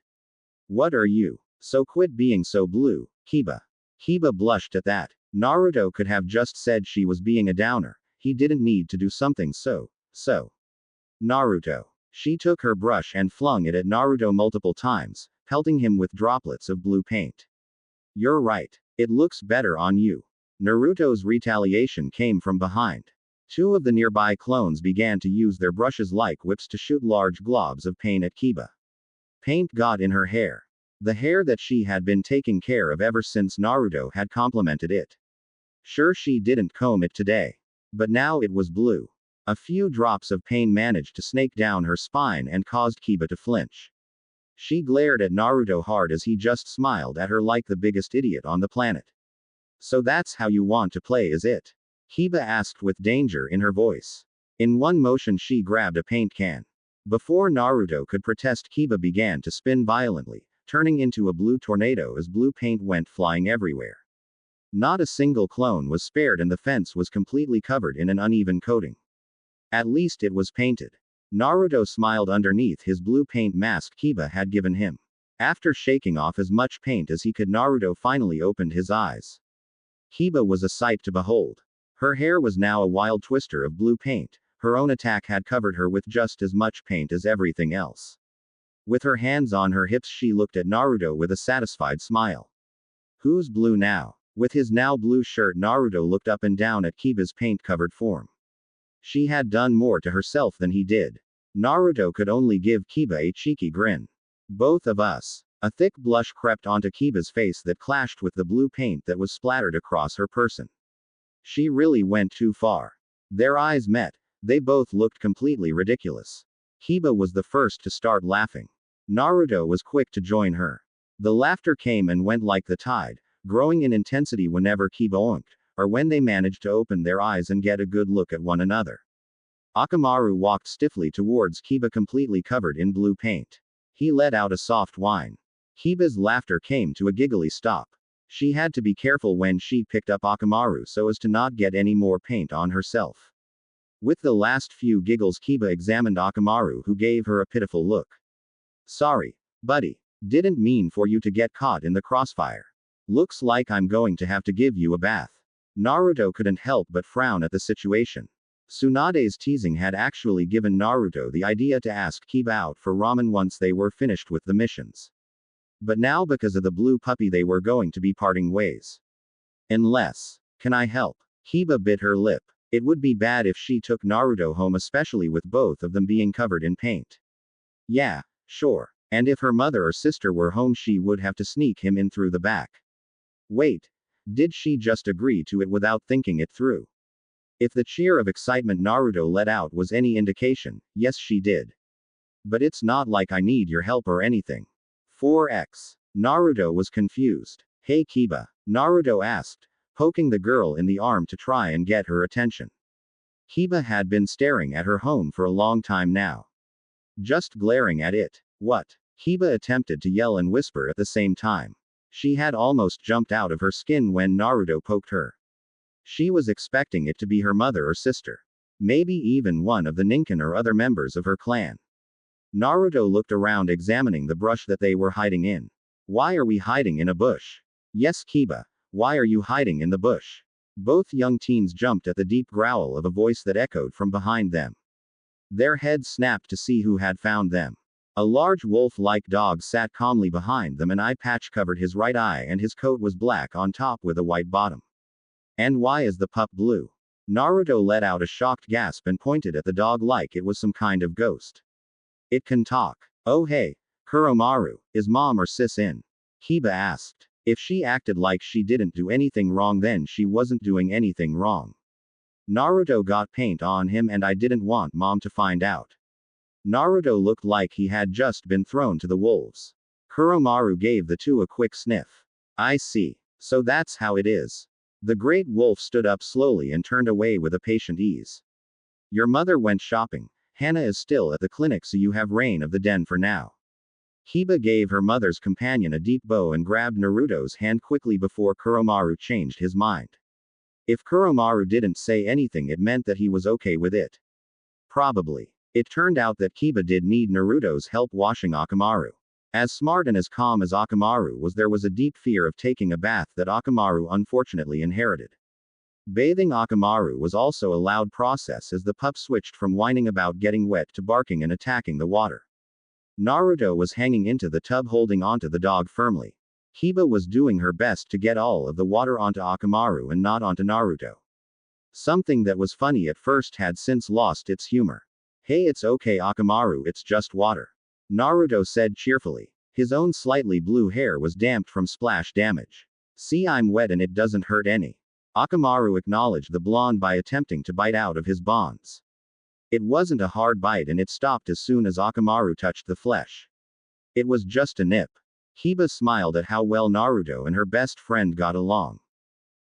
What are you? So quit being so blue, Kiba. Kiba blushed at that. Naruto could have just said she was being a downer. He didn't need to do something so. Naruto. She took her brush and flung it at Naruto multiple times, pelting him with droplets of blue paint. You're right. It looks better on you. Naruto's retaliation came from behind. Two of the nearby clones began to use their brushes like whips to shoot large globs of paint at Kiba. Paint got in her hair. The hair that she had been taking care of ever since Naruto had complimented it. Sure, she didn't comb it today. But now it was blue. A few drops of paint managed to snake down her spine and caused Kiba to flinch. She glared at Naruto hard as he just smiled at her like the biggest idiot on the planet. So that's how you want to play, is it? Kiba asked with danger in her voice. In one motion she grabbed a paint can. Before Naruto could protest, Kiba began to spin violently, turning into a blue tornado as blue paint went flying everywhere. Not a single clone was spared and the fence was completely covered in an uneven coating. At least it was painted. Naruto smiled underneath his blue paint mask Kiba had given him. After shaking off as much paint as he could, Naruto finally opened his eyes. Kiba was a sight to behold. Her hair was now a wild twister of blue paint. Her own attack had covered her with just as much paint as everything else. With her hands on her hips, she looked at Naruto with a satisfied smile. Who's blue now? With his now blue shirt, Naruto looked up and down at Kiba's paint-covered form. She had done more to herself than he did. Naruto could only give Kiba a cheeky grin. Both of us. A thick blush crept onto Kiba's face that clashed with the blue paint that was splattered across her person. She really went too far. Their eyes met. They both looked completely ridiculous. Kiba was the first to start laughing. Naruto was quick to join her. The laughter came and went like the tide, growing in intensity whenever Kiba oinked, or when they managed to open their eyes and get a good look at one another. Akamaru walked stiffly towards Kiba, completely covered in blue paint. He let out a soft whine. Kiba's laughter came to a giggly stop. She had to be careful when she picked up Akamaru so as to not get any more paint on herself. With the last few giggles, Kiba examined Akamaru, who gave her a pitiful look. Sorry, buddy. Didn't mean for you to get caught in the crossfire. Looks like I'm going to have to give you a bath. Naruto couldn't help but frown at the situation. Tsunade's teasing had actually given Naruto the idea to ask Kiba out for ramen once they were finished with the missions. But now, because of the blue puppy, they were going to be parting ways. Unless, can I help? Kiba bit her lip. It would be bad if she took Naruto home, especially with both of them being covered in paint. Yeah, sure. And if her mother or sister were home, she would have to sneak him in through the back. Wait. Did she just agree to it without thinking it through? If the cheer of excitement Naruto let out was any indication, yes, she did. But it's not like I need your help or anything. 4x. Naruto was confused. Hey Kiba, Naruto asked, poking the girl in the arm to try and get her attention. Kiba had been staring at her home for a long time now. Just glaring at it. What? Kiba attempted to yell and whisper at the same time. She had almost jumped out of her skin when Naruto poked her. She was expecting it to be her mother or sister. Maybe even one of the Ninken or other members of her clan. Naruto looked around, examining the brush that they were hiding in. Why are we hiding in a bush? Yes, Kiba. Why are you hiding in the bush? Both young teens jumped at the deep growl of a voice that echoed from behind them. Their heads snapped to see who had found them. A large wolf-like dog sat calmly behind them. An eye patch covered his right eye and his coat was black on top with a white bottom. And why is the pup blue? Naruto let out a shocked gasp and pointed at the dog like it was some kind of ghost. It can talk. Oh hey, Kuromaru, is mom or sis in? Kiba asked. If she acted like she didn't do anything wrong then she wasn't doing anything wrong. Naruto got paint on him and I didn't want mom to find out. Naruto looked like he had just been thrown to the wolves. Kuromaru gave the two a quick sniff. I see. So that's how it is. The great wolf stood up slowly and turned away with a patient ease. Your mother went shopping. Hana is still at the clinic so you have reign of the den for now. Kiba gave her mother's companion a deep bow and grabbed Naruto's hand quickly before Kuromaru changed his mind. If Kuromaru didn't say anything it meant that he was okay with it. Probably. It turned out that Kiba did need Naruto's help washing Akamaru. As smart and as calm as Akamaru was, there was a deep fear of taking a bath that Akamaru unfortunately inherited. Bathing Akamaru was also a loud process as the pup switched from whining about getting wet to barking and attacking the water. Naruto was hanging into the tub holding onto the dog firmly. Kiba was doing her best to get all of the water onto Akamaru and not onto Naruto. Something that was funny at first had since lost its humor. Hey, it's okay Akamaru, it's just water. Naruto said cheerfully. His own slightly blue hair was damped from splash damage. See, I'm wet and it doesn't hurt any. Akamaru acknowledged the blonde by attempting to bite out of his bonds. It wasn't a hard bite and it stopped as soon as Akamaru touched the flesh. It was just a nip. Kiba smiled at how well Naruto and her best friend got along.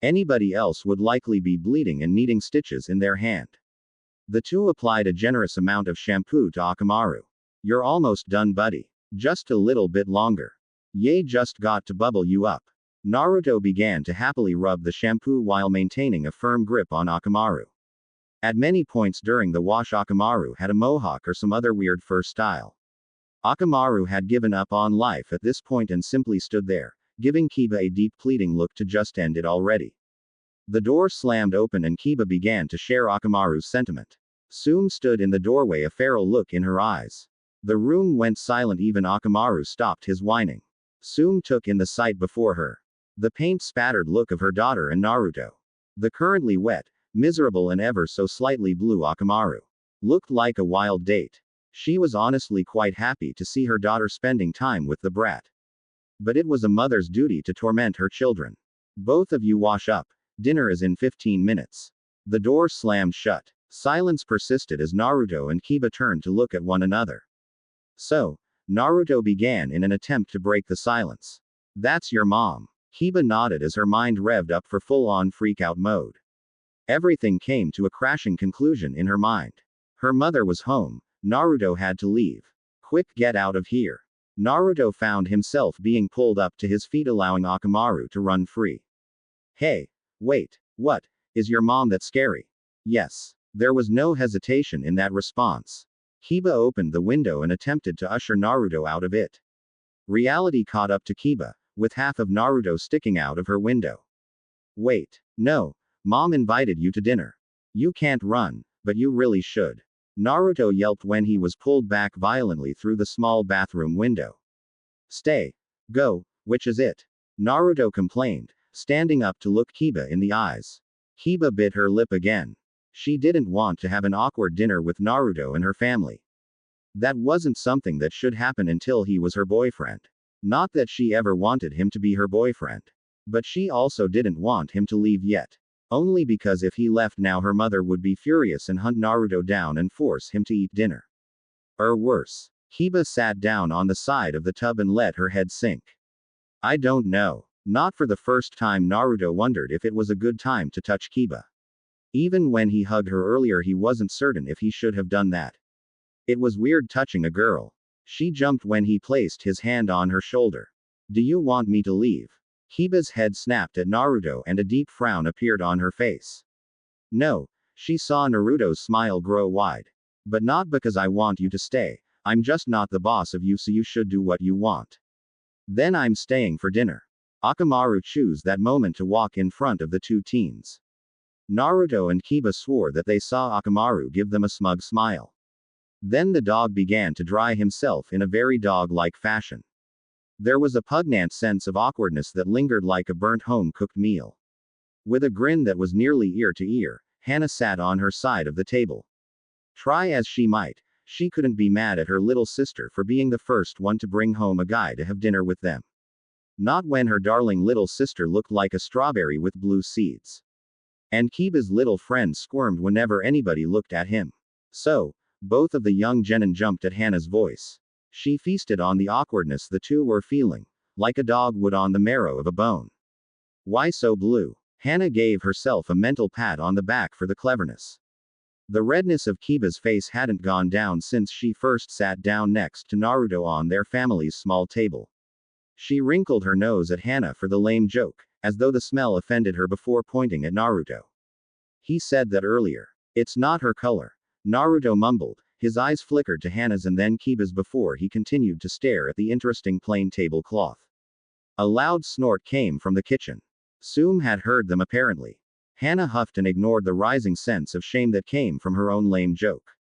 Anybody else would likely be bleeding and needing stitches in their hand. The two applied a generous amount of shampoo to Akamaru. You're almost done, buddy. Just a little bit longer. Ye just got to bubble you up. Naruto began to happily rub the shampoo while maintaining a firm grip on Akamaru. At many points during the wash Akamaru had a mohawk or some other weird fur style. Akamaru had given up on life at this point and simply stood there, giving Kiba a deep pleading look to just end it already. The door slammed open and Kiba began to share Akamaru's sentiment. Sume stood in the doorway, a feral look in her eyes. The room went silent, even Akamaru stopped his whining. Sume took in the sight before her. The paint-spattered look of her daughter and Naruto. The currently wet, miserable and ever so slightly blue Akamaru. Looked like a wild date. She was honestly quite happy to see her daughter spending time with the brat. But it was a mother's duty to torment her children. Both of you wash up. Dinner is in 15 minutes. The door slammed shut. Silence persisted as Naruto and Kiba turned to look at one another. So, Naruto began in an attempt to break the silence. That's your mom. Kiba nodded as her mind revved up for full-on freak-out mode. Everything came to a crashing conclusion in her mind. Her mother was home. Naruto had to leave. Quick, get out of here. Naruto found himself being pulled up to his feet, allowing Akamaru to run free. Hey, wait, what? Is your mom that scary? Yes. There was no hesitation in that response. Kiba opened the window and attempted to usher Naruto out of it. Reality caught up to Kiba, with half of Naruto sticking out of her window. Wait. No. Mom invited you to dinner. You can't run, but you really should. Naruto yelped when he was pulled back violently through the small bathroom window. Stay. Go, which is it? Naruto complained, standing up to look Kiba in the eyes. Kiba bit her lip again. She didn't want to have an awkward dinner with Naruto and her family. That wasn't something that should happen until he was her boyfriend. Not that she ever wanted him to be her boyfriend. But she also didn't want him to leave yet. Only because if he left now her mother would be furious and hunt Naruto down and force him to eat dinner. Or worse. Kiba sat down on the side of the tub and let her head sink. I don't know. Not for the first time Naruto wondered if it was a good time to touch Kiba. Even when he hugged her earlier he wasn't certain if he should have done that. It was weird touching a girl. She jumped when he placed his hand on her shoulder. Do you want me to leave? Kiba's head snapped at Naruto and a deep frown appeared on her face. No. She saw Naruto's smile grow wide. But not because I want you to stay. I'm just not the boss of you, so you should do what you want. Then I'm staying for dinner. Akamaru chose that moment to walk in front of the two teens. Naruto and Kiba swore that they saw Akamaru give them a smug smile. Then the dog began to dry himself in a very dog-like fashion. There was a poignant sense of awkwardness that lingered like a burnt home-cooked meal. With a grin that was nearly ear to ear, Hana sat on her side of the table. Try as she might, she couldn't be mad at her little sister for being the first one to bring home a guy to have dinner with them. Not when her darling little sister looked like a strawberry with blue seeds. And Kiba's little friend squirmed whenever anybody looked at him. So, both of the young genin jumped at Hana's voice. She feasted on the awkwardness the two were feeling, like a dog would on the marrow of a bone. Why so blue? Hana gave herself a mental pat on the back for the cleverness. The redness of Kiba's face hadn't gone down since she first sat down next to Naruto on their family's small table. She wrinkled her nose at Hana for the lame joke, as though the smell offended her before pointing at Naruto. He said that earlier. It's not her color. Naruto mumbled, his eyes flickered to Hana's and then Kiba's before he continued to stare at the interesting plain tablecloth. A loud snort came from the kitchen. Soom had heard them apparently. Hana huffed and ignored the rising sense of shame that came from her own lame joke.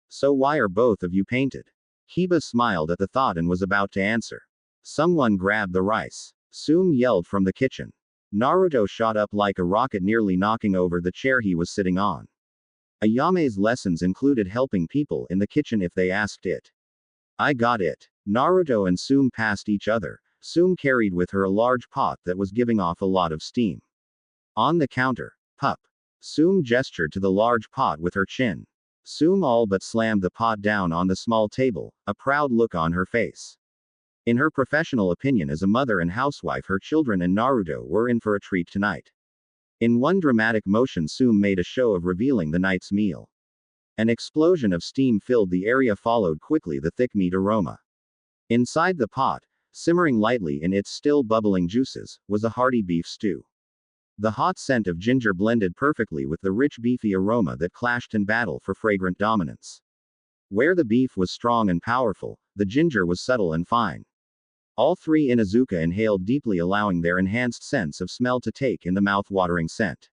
So why are both of you painted? Kiba smiled at the thought and was about to answer. Someone grabbed the rice. Soom yelled from the kitchen. Naruto shot up like a rocket, nearly knocking over the chair he was sitting on. Ayame's lessons included helping people in the kitchen if they asked it. I got it. Naruto and Soom passed each other. Soom carried with her a large pot that was giving off a lot of steam. On the counter. Pup. Soom gestured to the large pot with her chin. Soom all but slammed the pot down on the small table, a proud look on her face. In her professional opinion as a mother and housewife, her children and Naruto were in for a treat tonight. In one dramatic motion, Soom made a show of revealing the night's meal. An explosion of steam filled the area, followed quickly the thick meat aroma. Inside the pot, simmering lightly in its still bubbling juices, was a hearty beef stew. The hot scent of ginger blended perfectly with the rich beefy aroma that clashed in battle for fragrant dominance. Where the beef was strong and powerful, the ginger was subtle and fine. All three Inuzuka inhaled deeply, allowing their enhanced sense of smell to take in the mouth-watering scent.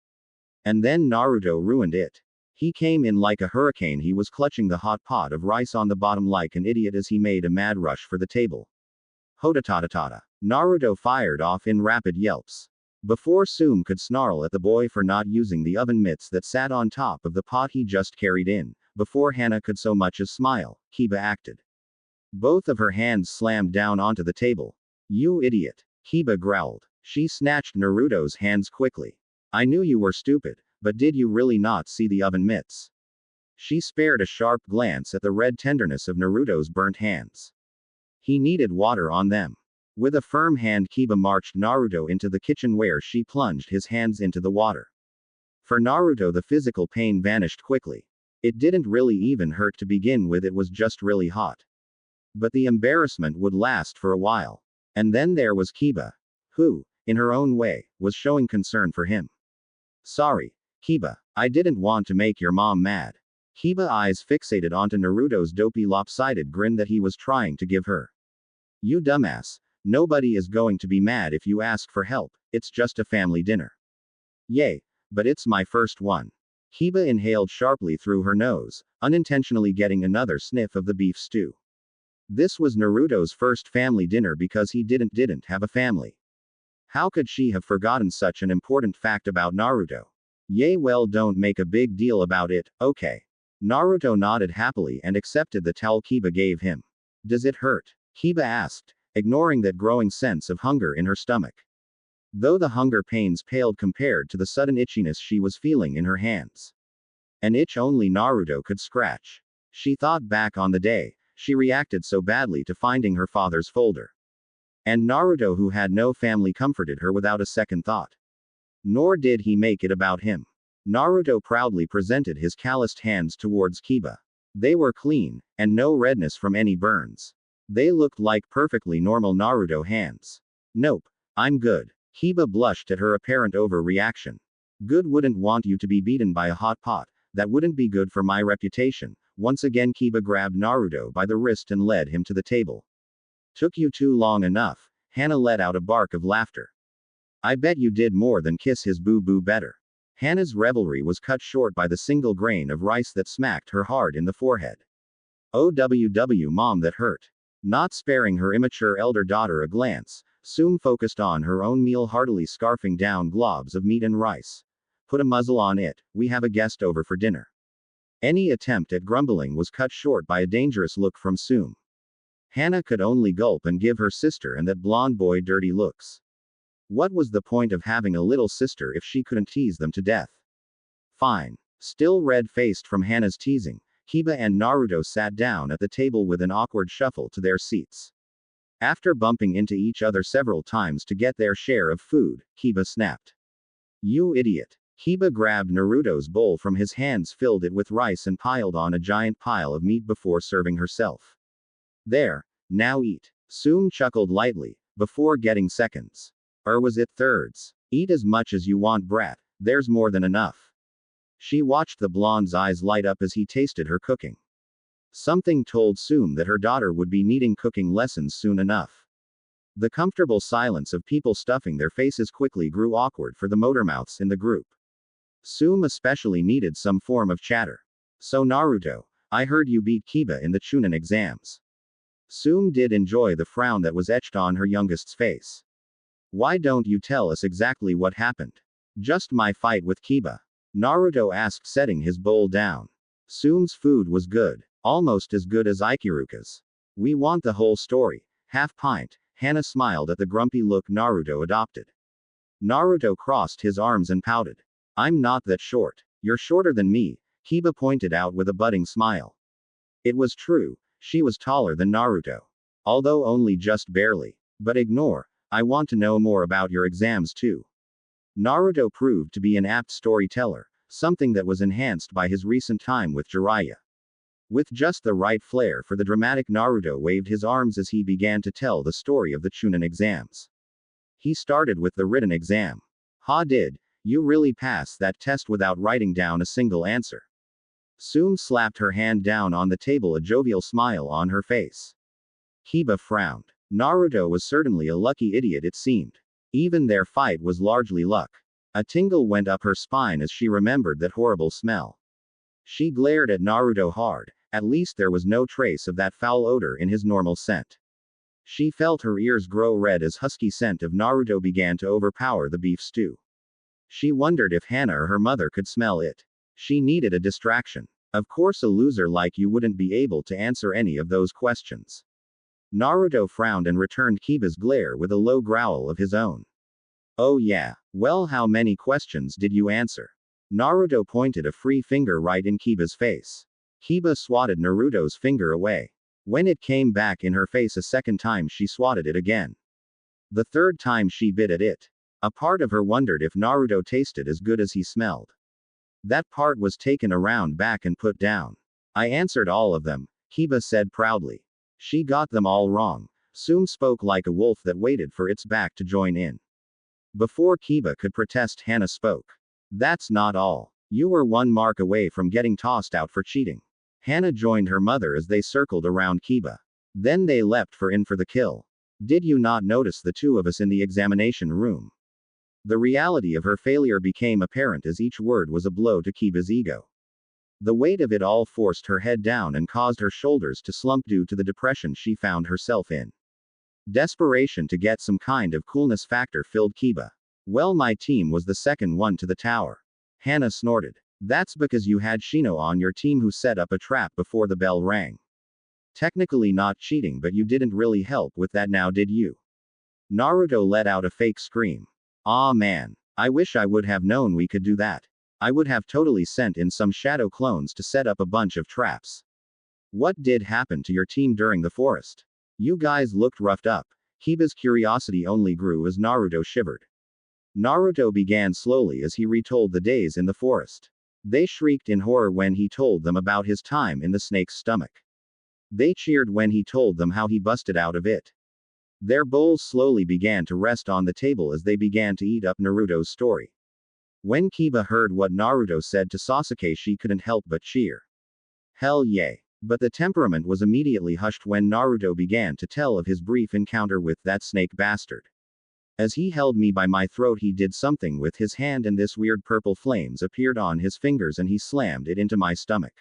And then Naruto ruined it. He came in like a hurricane. He was clutching the hot pot of rice on the bottom like an idiot as he made a mad rush for the table. Hotatatata. Naruto fired off in rapid yelps. Before Soom could snarl at the boy for not using the oven mitts that sat on top of the pot he just carried in, before Hana could so much as smile, Kiba acted. Both of her hands slammed down onto the table. You idiot. Kiba growled. She snatched Naruto's hands quickly. I knew you were stupid, but did you really not see the oven mitts? She spared a sharp glance at the red tenderness of Naruto's burnt hands. He needed water on them. With a firm hand, Kiba marched Naruto into the kitchen where she plunged his hands into the water. For Naruto, the physical pain vanished quickly. It didn't really even hurt to begin with, it was just really hot. But the embarrassment would last for a while. And then there was Kiba, who, in her own way, was showing concern for him. Sorry, Kiba, I didn't want to make your mom mad. Kiba eyes fixated onto Naruto's dopey lopsided grin that he was trying to give her. You dumbass, nobody is going to be mad if you ask for help, it's just a family dinner. Yay, but it's my first one. Kiba inhaled sharply through her nose, unintentionally getting another sniff of the beef stew. This was Naruto's first family dinner because he didn't have a family. How could she have forgotten such an important fact about Naruto? Yay, well, don't make a big deal about it, okay. Naruto nodded happily and accepted the towel Kiba gave him. Does it hurt? Kiba asked, ignoring that growing sense of hunger in her stomach. Though the hunger pains paled compared to the sudden itchiness she was feeling in her hands. An itch only Naruto could scratch. She thought back on the day she reacted so badly to finding her father's folder. And Naruto, who had no family, comforted her without a second thought. Nor did he make it about him. Naruto proudly presented his calloused hands towards Kiba. They were clean, and no redness from any burns. They looked like perfectly normal Naruto hands. Nope, I'm good. Kiba blushed at her apparent overreaction. Good, wouldn't want you to be beaten by a hot pot, that wouldn't be good for my reputation. Once again Kiba grabbed Naruto by the wrist and led him to the table. Took you too long enough. Hana let out a bark of laughter. I bet you did more than kiss his boo-boo better. Hana's revelry was cut short by the single grain of rice that smacked her hard in the forehead. OWW mom that hurt. Not sparing her immature elder daughter a glance, Soom focused on her own meal, heartily scarfing down globs of meat and rice. Put a muzzle on it, we have a guest over for dinner. Any attempt at grumbling was cut short by a dangerous look from Soom. Hana could only gulp and give her sister and that blonde boy dirty looks. What was the point of having a little sister if she couldn't tease them to death? Fine. Still red-faced from Hana's teasing, Kiba and Naruto sat down at the table with an awkward shuffle to their seats. After bumping into each other several times to get their share of food, Kiba snapped. You idiot. Kiba grabbed Naruto's bowl from his hands, filled it with rice and piled on a giant pile of meat before serving herself. There. Now eat. Soom chuckled lightly, before getting seconds. Or was it thirds? Eat as much as you want, brat, there's more than enough. She watched the blonde's eyes light up as he tasted her cooking. Something told Soom that her daughter would be needing cooking lessons soon enough. The comfortable silence of people stuffing their faces quickly grew awkward for the motormouths in the group. Soom especially needed some form of chatter. So Naruto, I heard you beat Kiba in the Chunin exams. Soom did enjoy the frown that was etched on her youngest's face. Why don't you tell us exactly what happened? Just my fight with Kiba. Naruto asked, setting his bowl down. Soom's food was good, almost as good as Ikiruka's. We want the whole story. Half pint. Hana smiled at the grumpy look Naruto adopted. Naruto crossed his arms and pouted. I'm not that short. You're shorter than me, Kiba pointed out with a budding smile. It was true, she was taller than Naruto. Although only just barely. But ignore, I want to know more about your exams too. Naruto proved to be an apt storyteller, something that was enhanced by his recent time with Jiraiya. With just the right flair for the dramatic, Naruto waved his arms as he began to tell the story of the Chunin exams. He started with the written exam. Did you really pass that test without writing down a single answer? Soom slapped her hand down on the table, a jovial smile on her face. Kiba frowned. Naruto was certainly a lucky idiot, it seemed. Even their fight was largely luck. A tingle went up her spine as she remembered that horrible smell. She glared at Naruto hard, at least there was no trace of that foul odor in his normal scent. She felt her ears grow red as husky scent of Naruto began to overpower the beef stew. She wondered if Hana or her mother could smell it. She needed a distraction. Of course, a loser like you wouldn't be able to answer any of those questions. Naruto frowned and returned Kiba's glare with a low growl of his own. Oh yeah, well, how many questions did you answer? Naruto pointed a free finger right in Kiba's face. Kiba swatted Naruto's finger away. When it came back in her face a second time, she swatted it again. The third time she bit at it. A part of her wondered if Naruto tasted as good as he smelled. That part was taken around back and put down. I answered all of them, Kiba said proudly. She got them all wrong. Soom spoke like a wolf that waited for its back to join in. Before Kiba could protest, Hana spoke. That's not all. You were 1 mark away from getting tossed out for cheating. Hana joined her mother as they circled around Kiba. Then they leapt for the kill. Did you not notice the two of us in the examination room? The reality of her failure became apparent as each word was a blow to Kiba's ego. The weight of it all forced her head down and caused her shoulders to slump due to the depression she found herself in. Desperation to get some kind of coolness factor filled Kiba. Well, my team was the second one to the tower. Hana snorted. That's because you had Shino on your team who set up a trap before the bell rang. Technically not cheating, but you didn't really help with that, now did you? Naruto let out a fake scream. Aw man. I wish I would have known we could do that. I would have totally sent in some shadow clones to set up a bunch of traps. What did happen to your team during the forest? You guys looked roughed up. Kiba's curiosity only grew as Naruto shivered. Naruto began slowly as he retold the days in the forest. They shrieked in horror when he told them about his time in the snake's stomach. They cheered when he told them how he busted out of it. Their bowls slowly began to rest on the table as they began to eat up Naruto's story. When Kiba heard what Naruto said to Sasuke, she couldn't help but cheer. Hell yay. But the temperament was immediately hushed when Naruto began to tell of his brief encounter with that snake bastard. As he held me by my throat, he did something with his hand and this weird purple flames appeared on his fingers and he slammed it into my stomach.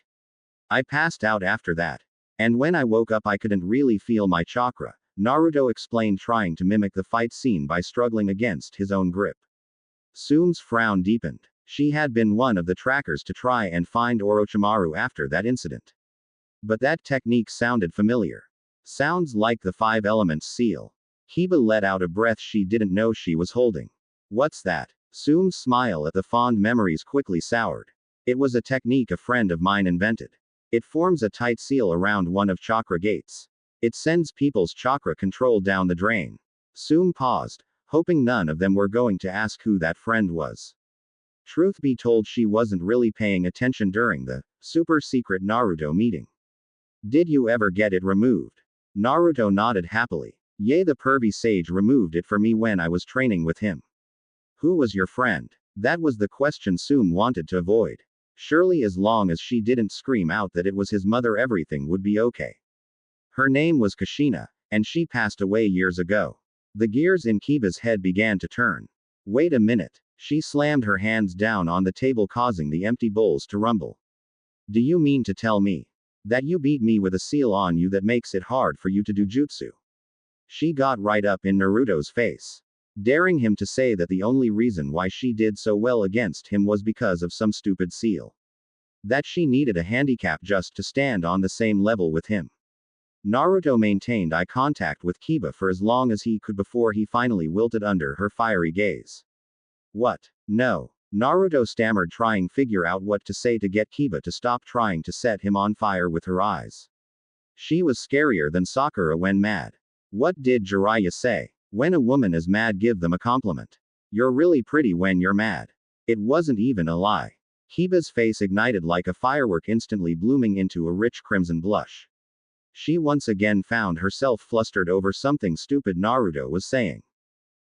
I passed out after that. And when I woke up, I couldn't really feel my chakra, Naruto explained, trying to mimic the fight scene by struggling against his own grip. Tsume's frown deepened. She had been one of the trackers to try and find Orochimaru after that incident. But that technique sounded familiar. Sounds like the Five Elements seal. Kiba let out a breath she didn't know she was holding. What's that? Tsume's smile at the fond memories quickly soured. It was a technique a friend of mine invented. It forms a tight seal around one of chakra gates. It sends people's chakra control down the drain. Tsume paused, hoping none of them were going to ask who that friend was. Truth be told, she wasn't really paying attention during the super secret Naruto meeting. Did you ever get it removed? Naruto nodded happily. Yeah, the pervy sage removed it for me when I was training with him. Who was your friend? That was the question Tsume wanted to avoid. Surely as long as she didn't scream out that it was his mother, everything would be okay. Her name was Kushina, and she passed away years ago. The gears in Kiba's head began to turn. Wait a minute. She slammed her hands down on the table, causing the empty bowls to rumble. Do you mean to tell me that you beat me with a seal on you that makes it hard for you to do jutsu? She got right up in Naruto's face, daring him to say that the only reason why she did so well against him was because of some stupid seal. That she needed a handicap just to stand on the same level with him. Naruto maintained eye contact with Kiba for as long as he could before he finally wilted under her fiery gaze. What? No. Naruto stammered, trying to figure out what to say to get Kiba to stop trying to set him on fire with her eyes. She was scarier than Sakura when mad. What did Jiraiya say? When a woman is mad, give them a compliment. You're really pretty when you're mad. It wasn't even a lie. Kiba's face ignited like a firework, instantly blooming into a rich crimson blush. She once again found herself flustered over something stupid Naruto was saying.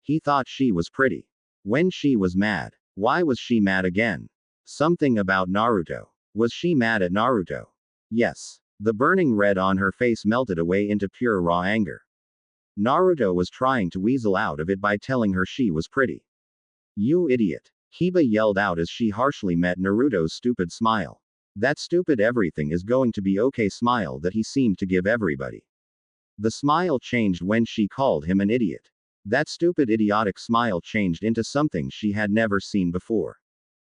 He thought she was pretty. When she was mad. Why was she mad again? Something about Naruto. Was she mad at Naruto? Yes. The burning red on her face melted away into pure raw anger. Naruto was trying to weasel out of it by telling her she was pretty. You idiot. Kiba yelled out as she harshly met Naruto's stupid smile. That stupid everything is going to be okay smile that he seemed to give everybody. The smile changed when she called him an idiot. That stupid idiotic smile changed into something she had never seen before.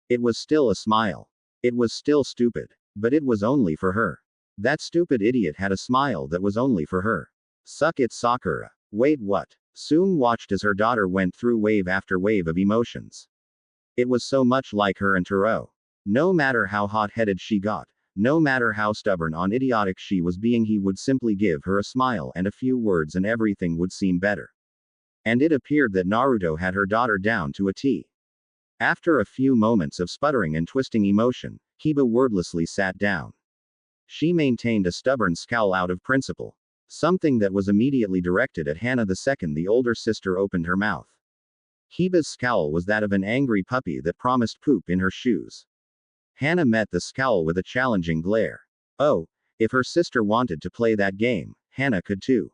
It was still a smile. It was still stupid. But it was only for her. That stupid idiot had a smile that was only for her. Suck it, Sakura. Wait, what? Tsume watched as her daughter went through wave after wave of emotions. It was so much like her and Taro. No matter how hot-headed she got, no matter how stubborn and idiotic she was being, he would simply give her a smile and a few words and everything would seem better. And it appeared that Naruto had her daughter down to a T. After a few moments of sputtering and twisting emotion, Kiba wordlessly sat down. She maintained a stubborn scowl out of principle. Something that was immediately directed at Hana the second the older sister opened her mouth. Kiba's scowl was that of an angry puppy that promised poop in her shoes. Hana met the scowl with a challenging glare. Oh, if her sister wanted to play that game, Hana could too.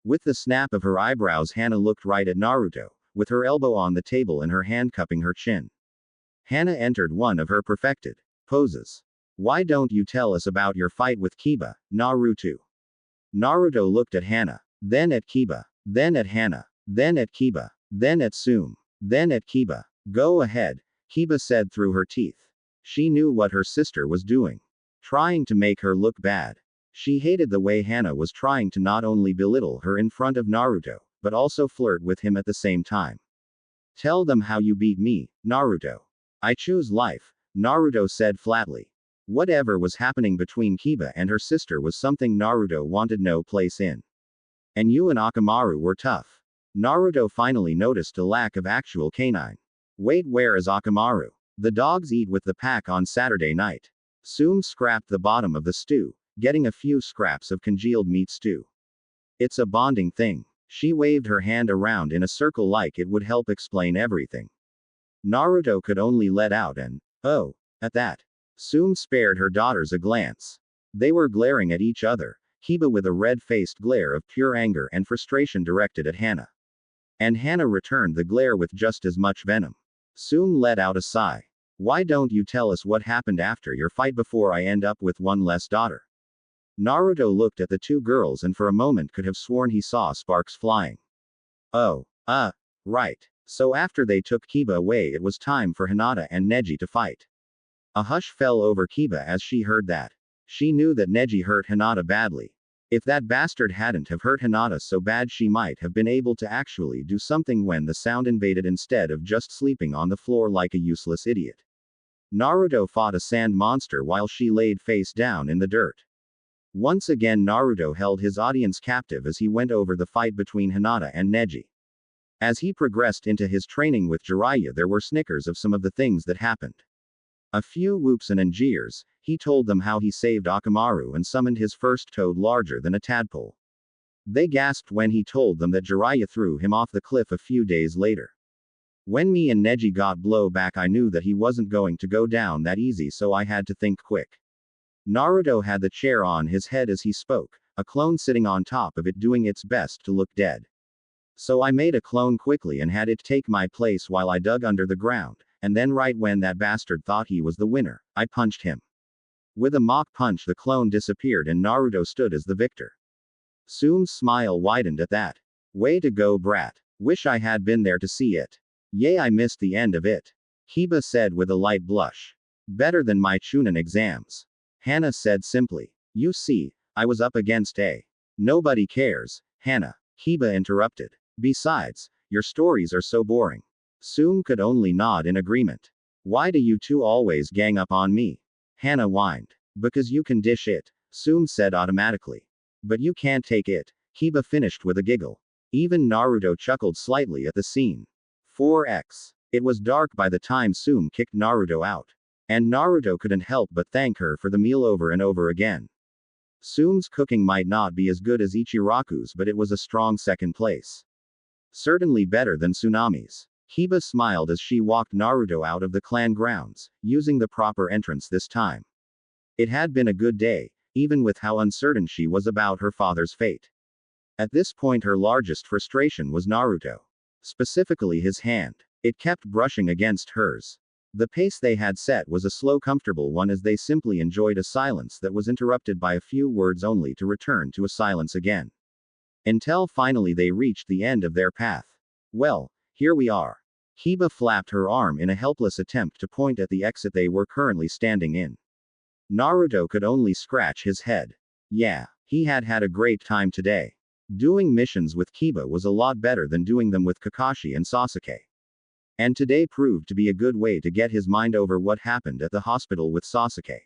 With the snap of her eyebrows, Hana looked right at Naruto, with her elbow on the table and her hand cupping her chin. Hana entered one of her perfected poses. Why don't you tell us about your fight with Kiba, Naruto? Naruto looked at Hana, then at Kiba, then at Hana, then at Kiba, then at Tsume, then at Kiba. Go ahead, Kiba said through her teeth. She knew what her sister was doing. Trying to make her look bad. She hated the way Hana was trying to not only belittle her in front of Naruto, but also flirt with him at the same time. Tell them how you beat me, Naruto. I choose life, Naruto said flatly. Whatever was happening between Kiba and her sister was something Naruto wanted no place in. And you and Akamaru were tough. Naruto finally noticed a lack of actual canine. Wait, where is Akamaru? The dogs eat with the pack on Saturday night. Tsume scrapped the bottom of the stew, getting a few scraps of congealed meat stew. It's a bonding thing. She waved her hand around in a circle like it would help explain everything. Naruto could only let out an, oh, at that. Tsume spared her daughters a glance. They were glaring at each other, Kiba with a red-faced glare of pure anger and frustration directed at Hana. And Hana returned the glare with just as much venom. Tsume let out a sigh. Why don't you tell us what happened after your fight before I end up with one less daughter? Naruto looked at the two girls and for a moment could have sworn he saw sparks flying. Oh, right. So after they took Kiba away, it was time for Hinata and Neji to fight. A hush fell over Kiba as she heard that. She knew that Neji hurt Hinata badly. If that bastard hadn't have hurt Hinata so bad, she might have been able to actually do something when the sound invaded instead of just sleeping on the floor like a useless idiot. Naruto fought a sand monster while she laid face down in the dirt. Once again Naruto held his audience captive as he went over the fight between Hinata and Neji. As he progressed into his training with Jiraiya, there were snickers of some of the things that happened. A few whoops and jeers. He told them how he saved Akamaru and summoned his first toad larger than a tadpole. They gasped when he told them that Jiraiya threw him off the cliff a few days later. When me and Neji got blow back, I knew that he wasn't going to go down that easy, so I had to think quick. Naruto had the chair on his head as he spoke, a clone sitting on top of it doing its best to look dead. So I made a clone quickly and had it take my place while I dug under the ground, and then right when that bastard thought he was the winner, I punched him. With a mock punch, the clone disappeared and Naruto stood as the victor. Tsume's smile widened at that. Way to go, brat. Wish I had been there to see it. Yay, I missed the end of it. Kiba said with a light blush. Better than my Chunin exams. Hana said simply. You see, I was up against a. Nobody cares, Hana. Kiba interrupted. Besides, your stories are so boring. Tsume could only nod in agreement. Why do you two always gang up on me? Hana whined. Because you can dish it, Tsume said automatically. But you can't take it, Kiba finished with a giggle. Even Naruto chuckled slightly at the scene. 4x. It was dark by the time Tsume kicked Naruto out. And Naruto couldn't help but thank her for the meal over and over again. Tsume's cooking might not be as good as Ichiraku's, but it was a strong second place. Certainly better than Tsunami's. Kiba smiled as she walked Naruto out of the clan grounds, using the proper entrance this time. It had been a good day, even with how uncertain she was about her father's fate. At this point her largest frustration was Naruto. Specifically his hand. It kept brushing against hers. The pace they had set was a slow, comfortable one as they simply enjoyed a silence that was interrupted by a few words only to return to a silence again. Until finally they reached the end of their path. Well, here we are. Kiba flapped her arm in a helpless attempt to point at the exit they were currently standing in. Naruto could only scratch his head. Yeah, he had had a great time today. Doing missions with Kiba was a lot better than doing them with Kakashi and Sasuke. And today proved to be a good way to get his mind over what happened at the hospital with Sasuke.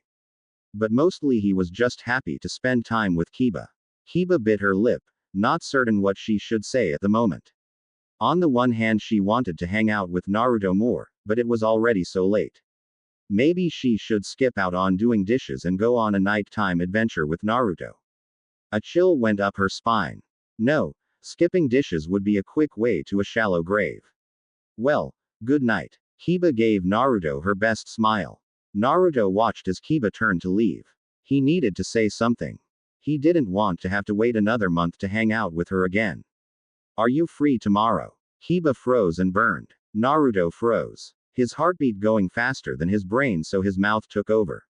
But mostly he was just happy to spend time with Kiba. Kiba bit her lip, not certain what she should say at the moment. On the one hand, she wanted to hang out with Naruto more, but it was already so late. Maybe she should skip out on doing dishes and go on a nighttime adventure with Naruto. A chill went up her spine. No, skipping dishes would be a quick way to a shallow grave. Well, good night. Kiba gave Naruto her best smile. Naruto watched as Kiba turned to leave. He needed to say something. He didn't want to have to wait another month to hang out with her again. Are you free tomorrow? Kiba froze and burned. Naruto froze. His heartbeat going faster than his brain, so his mouth took over.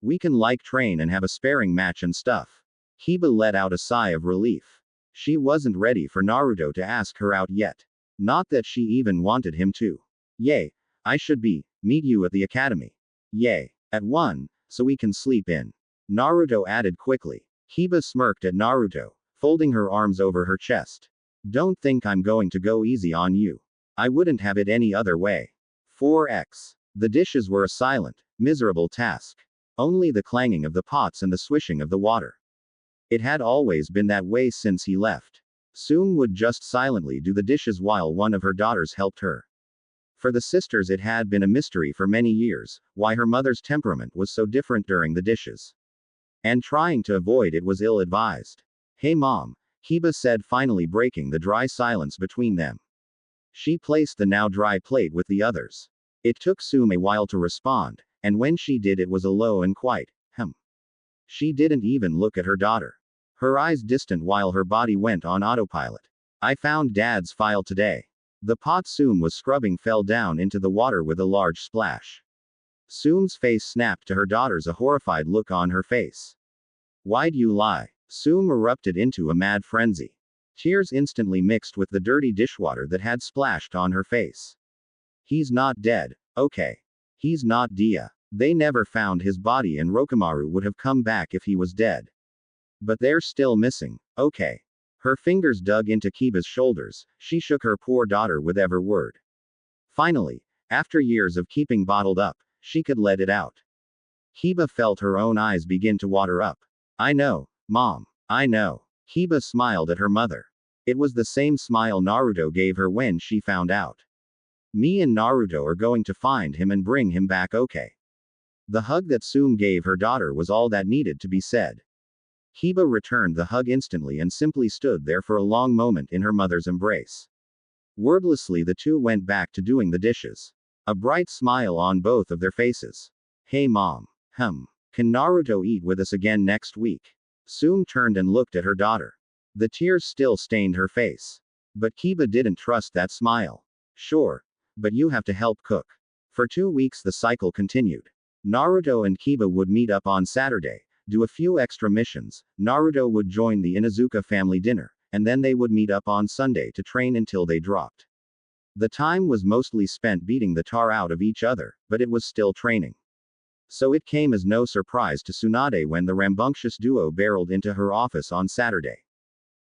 We can like train and have a sparring match and stuff. Kiba let out a sigh of relief. She wasn't ready for Naruto to ask her out yet. Not that she even wanted him to. Yay. I should meet you at the academy. Yay. At 1, so we can sleep in. Naruto added quickly. Kiba smirked at Naruto, folding her arms over her chest. Don't think I'm going to go easy on you. I wouldn't have it any other way. 4x. The dishes were a silent, miserable task. Only the clanging of the pots and the swishing of the water. It had always been that way since he left. Tsume would just silently do the dishes while one of her daughters helped her. For the sisters, it had been a mystery for many years, why her mother's temperament was so different during the dishes. And trying to avoid it was ill-advised. Hey mom, Kiba said, finally breaking the dry silence between them. She placed the now dry plate with the others. It took Tsume a while to respond, and when she did it was a low and quiet, She didn't even look at her daughter. Her eyes distant while her body went on autopilot. I found Dad's file today. The pot Tsume was scrubbing fell down into the water with a large splash. Tsume's face snapped to her daughter's, a horrified look on her face. Why'd you lie? Soom erupted into a mad frenzy. Tears instantly mixed with the dirty dishwater that had splashed on her face. He's not dead, okay. He's not Dia. They never found his body and Rokimaru would have come back if he was dead. But they're still missing, okay. Her fingers dug into Kiba's shoulders, she shook her poor daughter with every word. Finally, after years of keeping bottled up, she could let it out. Kiba felt her own eyes begin to water up. I know, Mom. I know. Kiba smiled at her mother. It was the same smile Naruto gave her when she found out. Me and Naruto are going to find him and bring him back, okay. The hug that Soom gave her daughter was all that needed to be said. Kiba returned the hug instantly and simply stood there for a long moment in her mother's embrace. Wordlessly, the two went back to doing the dishes. A bright smile on both of their faces. Hey Mom. Can Naruto eat with us again next week? Soom turned and looked at her daughter. The tears still stained her face. But Kiba didn't trust that smile. Sure. But you have to help cook. For 2 weeks the cycle continued. Naruto and Kiba would meet up on Saturday, do a few extra missions, Naruto would join the Inuzuka family dinner, and then they would meet up on Sunday to train until they dropped. The time was mostly spent beating the tar out of each other, but it was still training. So it came as no surprise to Tsunade when the rambunctious duo barreled into her office on Saturday.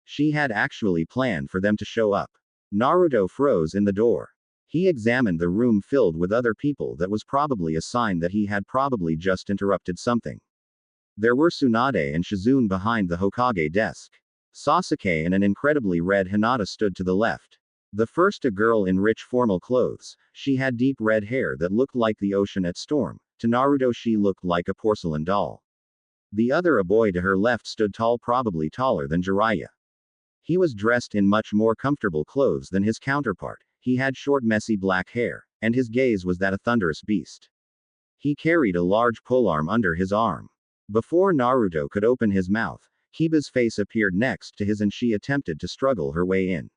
She had actually planned for them to show up. Naruto froze in the door. He examined the room filled with other people. That was probably a sign that he had probably just interrupted something. There were Tsunade and Shizune behind the Hokage desk. Sasuke and an incredibly red Hinata stood to the left. The first a girl in rich formal clothes, she had deep red hair that looked like the ocean at storm. To Naruto she looked like a porcelain doll. The other a boy to her left stood tall, probably taller than Jiraiya. He was dressed in much more comfortable clothes than his counterpart. He had short messy black hair, and his gaze was that a thunderous beast. He carried a large polearm under his arm. Before Naruto could open his mouth, Kiba's face appeared next to his and she attempted to struggle her way in.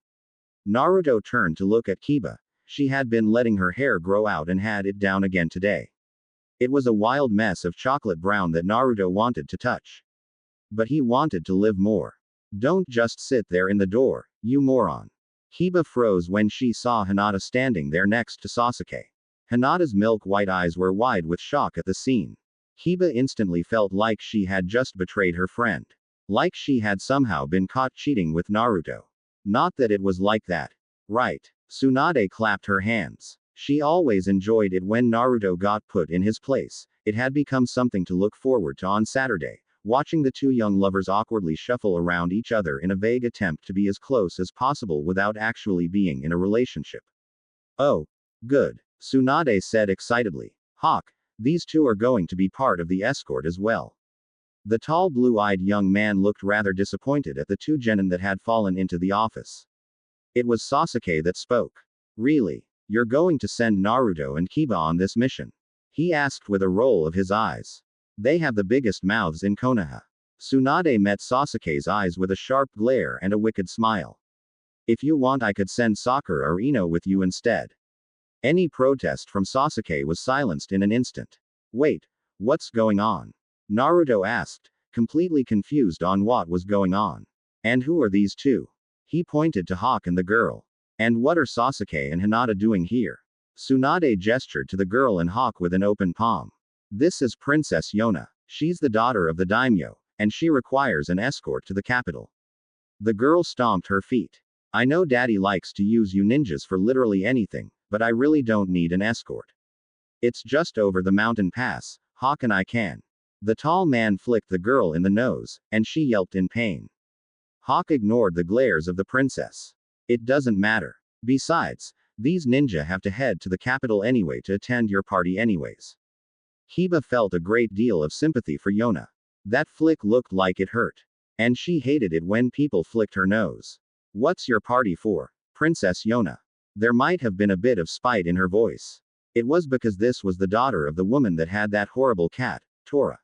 Naruto turned to look at Kiba. She had been letting her hair grow out and had it down again today. It was a wild mess of chocolate brown that Naruto wanted to touch. But he wanted to live more. Don't just sit there in the door, you moron. Kiba froze when she saw Hinata standing there next to Sasuke. Hinata's milk-white eyes were wide with shock at the scene. Kiba instantly felt like she had just betrayed her friend. Like she had somehow been caught cheating with Naruto. Not that it was like that. Right. Tsunade clapped her hands. She always enjoyed it when Naruto got put in his place. It had become something to look forward to on Saturday, watching the two young lovers awkwardly shuffle around each other in a vague attempt to be as close as possible without actually being in a relationship. Oh. Good. Tsunade said excitedly. Hawk, these two are going to be part of the escort as well. The tall blue-eyed young man looked rather disappointed at the two genin that had fallen into the office. It was Sasuke that spoke. Really? You're going to send Naruto and Kiba on this mission? He asked with a roll of his eyes. They have the biggest mouths in Konoha. Tsunade met Sasuke's eyes with a sharp glare and a wicked smile. If you want I could send Sakura or Ino with you instead. Any protest from Sasuke was silenced in an instant. Wait, what's going on? Naruto asked, completely confused on what was going on. And who are these two? He pointed to Hawk and the girl. And what are Sasuke and Hinata doing here? Tsunade gestured to the girl and Hawk with an open palm. This is Princess Yona. She's the daughter of the daimyo, and she requires an escort to the capital. The girl stomped her feet. I know daddy likes to use you ninjas for literally anything, but I really don't need an escort. It's just over the mountain pass, Hawk and I can. The tall man flicked the girl in the nose, and she yelped in pain. Hawk ignored the glares of the princess. It doesn't matter. Besides, these ninja have to head to the capital anyway to attend your party anyways. Kiba felt a great deal of sympathy for Yona. That flick looked like it hurt. And she hated it when people flicked her nose. What's your party for, Princess Yona? There might have been a bit of spite in her voice. It was because this was the daughter of the woman that had that horrible cat, Tora.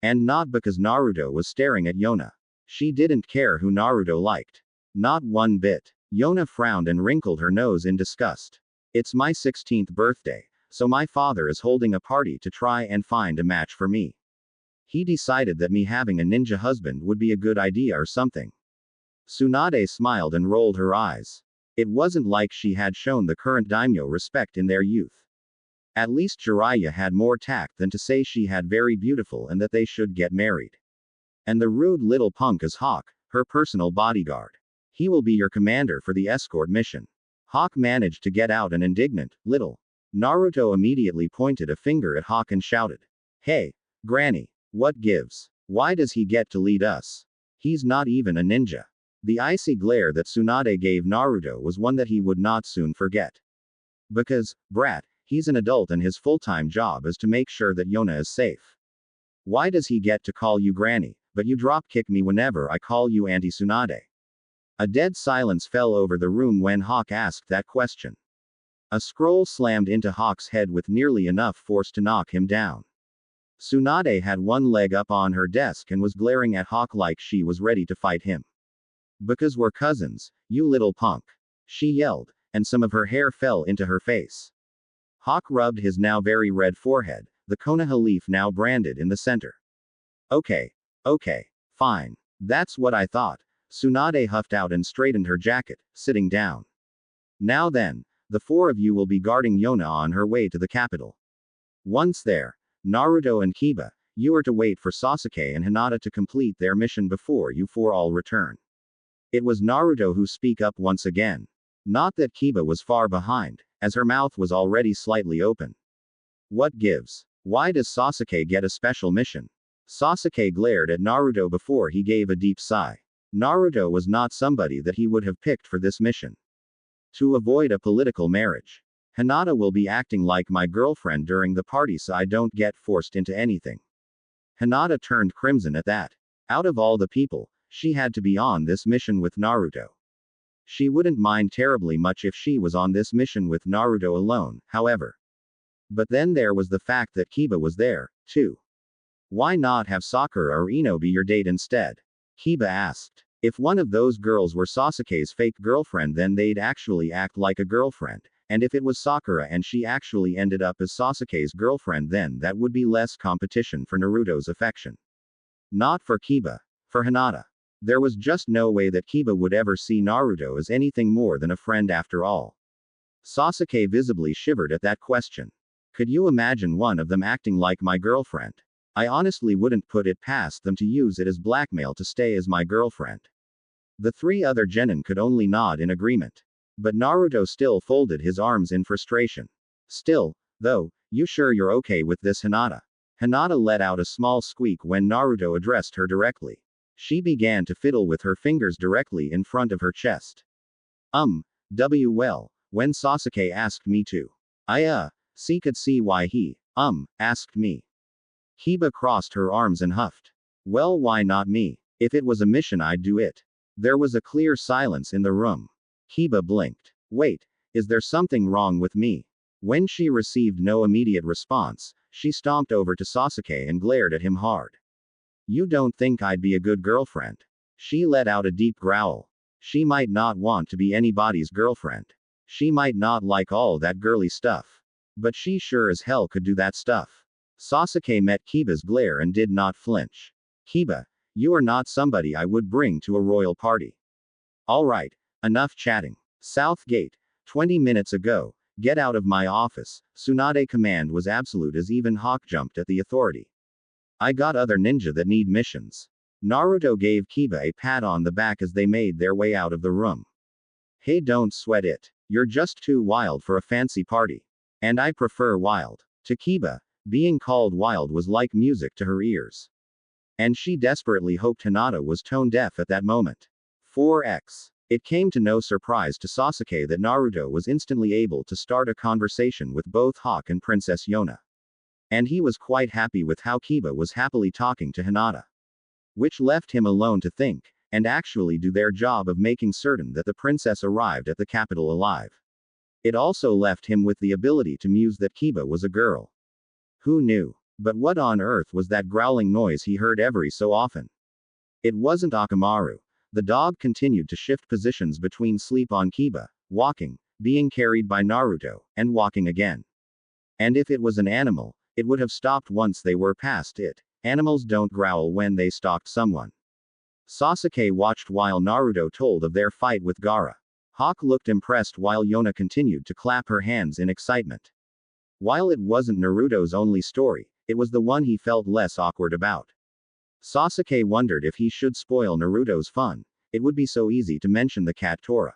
And not because Naruto was staring at Yona. She didn't care who Naruto liked. Not one bit. Yona frowned and wrinkled her nose in disgust. It's my 16th birthday, so my father is holding a party to try and find a match for me. He decided that me having a ninja husband would be a good idea or something. Tsunade smiled and rolled her eyes. It wasn't like she had shown the current daimyo respect in their youth. At least Jiraiya had more tact than to say she had very beautiful and that they should get married. And the rude little punk is Hawk, her personal bodyguard. He will be your commander for the escort mission. Hawk managed to get out an indignant, little. Naruto immediately pointed a finger at Hawk and shouted. Hey, Granny, what gives? Why does he get to lead us? He's not even a ninja. The icy glare that Tsunade gave Naruto was one that he would not soon forget. Because, brat, he's an adult and his full-time job is to make sure that Yona is safe. Why does he get to call you Granny, but you drop-kick me whenever I call you Auntie Tsunade? A dead silence fell over the room when Hawk asked that question. A scroll slammed into Hawk's head with nearly enough force to knock him down. Tsunade had one leg up on her desk and was glaring at Hawk like she was ready to fight him. Because we're cousins, you little punk. She yelled, and some of her hair fell into her face. Hawk rubbed his now very red forehead, the Konoha leaf now branded in the center. Okay, fine. That's what I thought. Tsunade huffed out and straightened her jacket, sitting down. Now then, the four of you will be guarding Yona on her way to the capital. Once there, Naruto and Kiba, you are to wait for Sasuke and Hinata to complete their mission before you four all return. It was Naruto who spoke up once again. Not that Kiba was far behind, as her mouth was already slightly open. What gives? Why does Sasuke get a special mission? Sasuke glared at Naruto before he gave a deep sigh. Naruto was not somebody that he would have picked for this mission. To avoid a political marriage. Hinata will be acting like my girlfriend during the party so I don't get forced into anything. Hinata turned crimson at that. Out of all the people, she had to be on this mission with Naruto. She wouldn't mind terribly much if she was on this mission with Naruto alone, however. But then there was the fact that Kiba was there, too. Why not have Sakura or Ino be your date instead? Kiba asked. If one of those girls were Sasuke's fake girlfriend, then they'd actually act like a girlfriend, and if it was Sakura and she actually ended up as Sasuke's girlfriend, then that would be less competition for Naruto's affection. Not for Kiba. For Hinata. There was just no way that Kiba would ever see Naruto as anything more than a friend after all. Sasuke visibly shivered at that question. Could you imagine one of them acting like my girlfriend? I honestly wouldn't put it past them to use it as blackmail to stay as my girlfriend. The three other genin could only nod in agreement. But Naruto still folded his arms in frustration. Still, though, you sure you're okay with this, Hinata? Hinata let out a small squeak when Naruto addressed her directly. She began to fiddle with her fingers directly in front of her chest. Well, when Sasuke asked me to. I could see why he, asked me. Kiba crossed her arms and huffed. Well, why not me? If it was a mission, I'd do it. There was a clear silence in the room. Kiba blinked. Wait, is there something wrong with me? When she received no immediate response, she stomped over to Sasuke and glared at him hard. You don't think I'd be a good girlfriend? She let out a deep growl. She might not want to be anybody's girlfriend. She might not like all that girly stuff. But she sure as hell could do that stuff. Sasuke met Kiba's glare and did not flinch. Kiba, you are not somebody I would bring to a royal party. Alright, enough chatting. South Gate, 20 minutes ago, get out of my office. Tsunade command was absolute as even Hawk jumped at the authority. I got other ninja that need missions. Naruto gave Kiba a pat on the back as they made their way out of the room. Hey, don't sweat it. You're just too wild for a fancy party. And I prefer wild. To Kiba, being called wild was like music to her ears. And she desperately hoped Hinata was tone deaf at that moment. 4x. It came to no surprise to Sasuke that Naruto was instantly able to start a conversation with both Hawk and Princess Yona. And he was quite happy with how Kiba was happily talking to Hinata. Which left him alone to think, and actually do their job of making certain that the princess arrived at the capital alive. It also left him with the ability to muse that Kiba was a girl. Who knew? But what on earth was that growling noise he heard every so often? It wasn't Akamaru. The dog continued to shift positions between sleep on Kiba, walking, being carried by Naruto, and walking again. And if it was an animal, it would have stopped once they were past it. Animals don't growl when they stalked someone. Sasuke watched while Naruto told of their fight with Gaara. Hawk looked impressed while Yona continued to clap her hands in excitement. While it wasn't Naruto's only story, it was the one he felt less awkward about. Sasuke wondered if he should spoil Naruto's fun. It would be so easy to mention the cat Tora.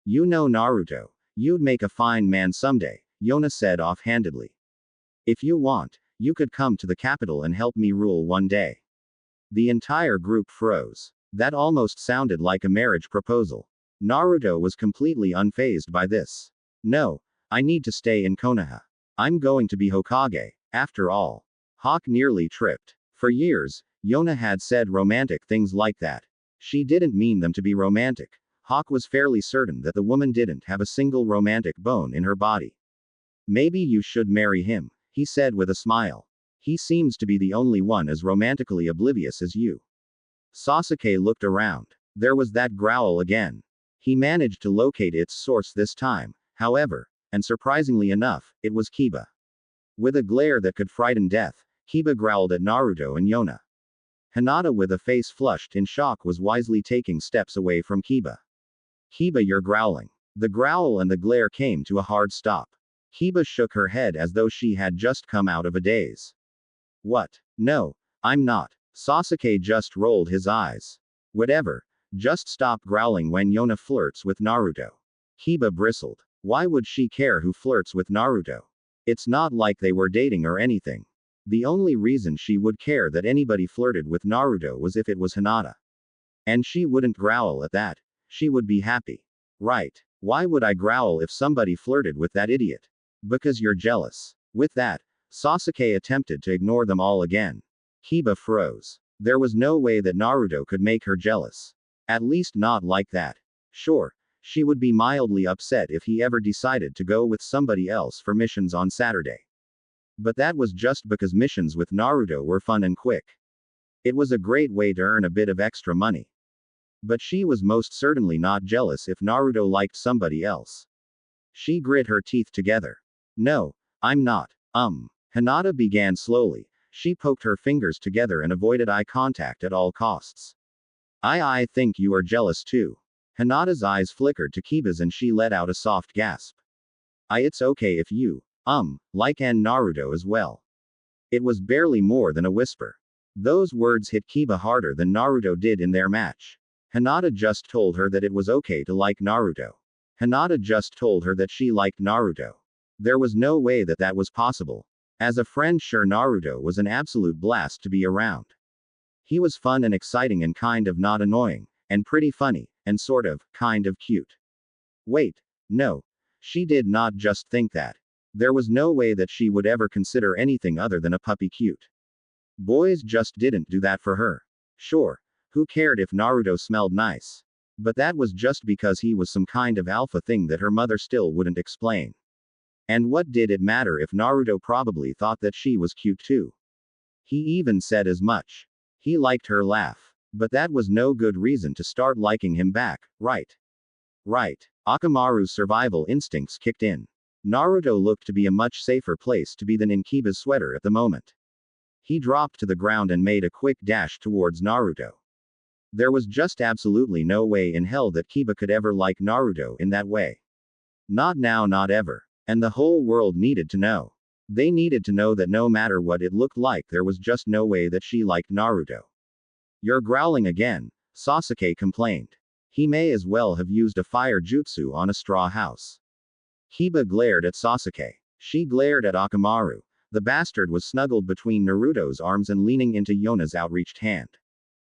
You know Naruto, you'd make a fine man someday, Yona said offhandedly. If you want, you could come to the capital and help me rule one day. The entire group froze. That almost sounded like a marriage proposal. Naruto was completely unfazed by this. No, I need to stay in Konoha. I'm going to be Hokage, after all. Hawk nearly tripped. For years, Yona had said romantic things like that. She didn't mean them to be romantic. Hawk was fairly certain that the woman didn't have a single romantic bone in her body. Maybe you should marry him, he said with a smile. He seems to be the only one as romantically oblivious as you. Sasuke looked around. There was that growl again. He managed to locate its source this time, however, and surprisingly enough, it was Kiba. With a glare that could frighten death, Kiba growled at Naruto and Yona. Hinata with a face flushed in shock was wisely taking steps away from Kiba. Kiba, you're growling. The growl and the glare came to a hard stop. Kiba shook her head as though she had just come out of a daze. What? No, I'm not. Sasuke just rolled his eyes. Whatever. Just stop growling when Yona flirts with Naruto. Kiba bristled. Why would she care who flirts with Naruto? It's not like they were dating or anything. The only reason she would care that anybody flirted with Naruto was if it was Hinata. And she wouldn't growl at that. She would be happy. Right. Why would I growl if somebody flirted with that idiot? Because you're jealous. With that, Sasuke attempted to ignore them all again. Kiba froze. There was no way that Naruto could make her jealous. At least not like that. Sure, she would be mildly upset if he ever decided to go with somebody else for missions on Saturday. But that was just because missions with Naruto were fun and quick. It was a great way to earn a bit of extra money. But she was most certainly not jealous if Naruto liked somebody else. She grit her teeth together. No, I'm not. Hinata began slowly. She poked her fingers together and avoided eye contact at all costs. I think you are jealous too. Hinata's eyes flickered to Kiba's and she let out a soft gasp. It's okay if you, like and Naruto as well. It was barely more than a whisper. Those words hit Kiba harder than Naruto did in their match. Hinata just told her that it was okay to like Naruto. Hinata just told her that she liked Naruto. There was no way that that was possible. As a friend, sure, Naruto was an absolute blast to be around. He was fun and exciting and kind of not annoying, and pretty funny, and sort of, kind of cute. Wait, no. She did not just think that. There was no way that she would ever consider anything other than a puppy cute. Boys just didn't do that for her. Sure, who cared if Naruto smelled nice? But that was just because he was some kind of alpha thing that her mother still wouldn't explain. And what did it matter if Naruto probably thought that she was cute too? He even said as much. He liked her laugh. But that was no good reason to start liking him back, right? Right. Akamaru's survival instincts kicked in. Naruto looked to be a much safer place to be than in Kiba's sweater at the moment. He dropped to the ground and made a quick dash towards Naruto. There was just absolutely no way in hell that Kiba could ever like Naruto in that way. Not now, not ever. And the whole world needed to know. They needed to know that no matter what it looked like, there was just no way that she liked Naruto. You're growling again, Sasuke complained. He may as well have used a fire jutsu on a straw house. Kiba glared at Sasuke. She glared at Akamaru. The bastard was snuggled between Naruto's arms and leaning into Yona's outreached hand.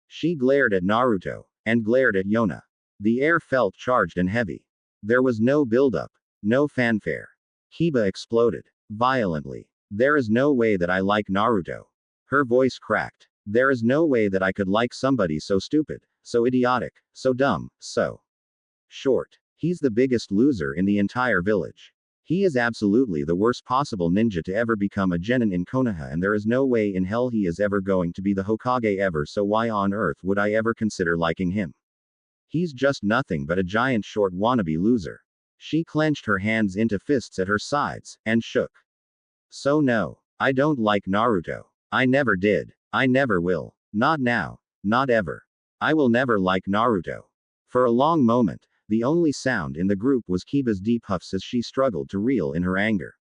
She glared at Naruto, and glared at Yona. The air felt charged and heavy. There was no build-up, no fanfare. Kiba exploded. Violently. There is no way that I like Naruto. Her voice cracked. There is no way that I could like somebody so stupid, so idiotic, so dumb, so short. He's the biggest loser in the entire village. He is absolutely the worst possible ninja to ever become a genin in Konoha, and there is no way in hell he is ever going to be the Hokage ever, so why on earth would I ever consider liking him? He's just nothing but a giant short wannabe loser. She clenched her hands into fists at her sides, and shook. So no, I don't like Naruto. I never did. I never will. Not now. Not ever. I will never like Naruto. For a long moment, the only sound in the group was Kiba's deep huffs as she struggled to reel in her anger.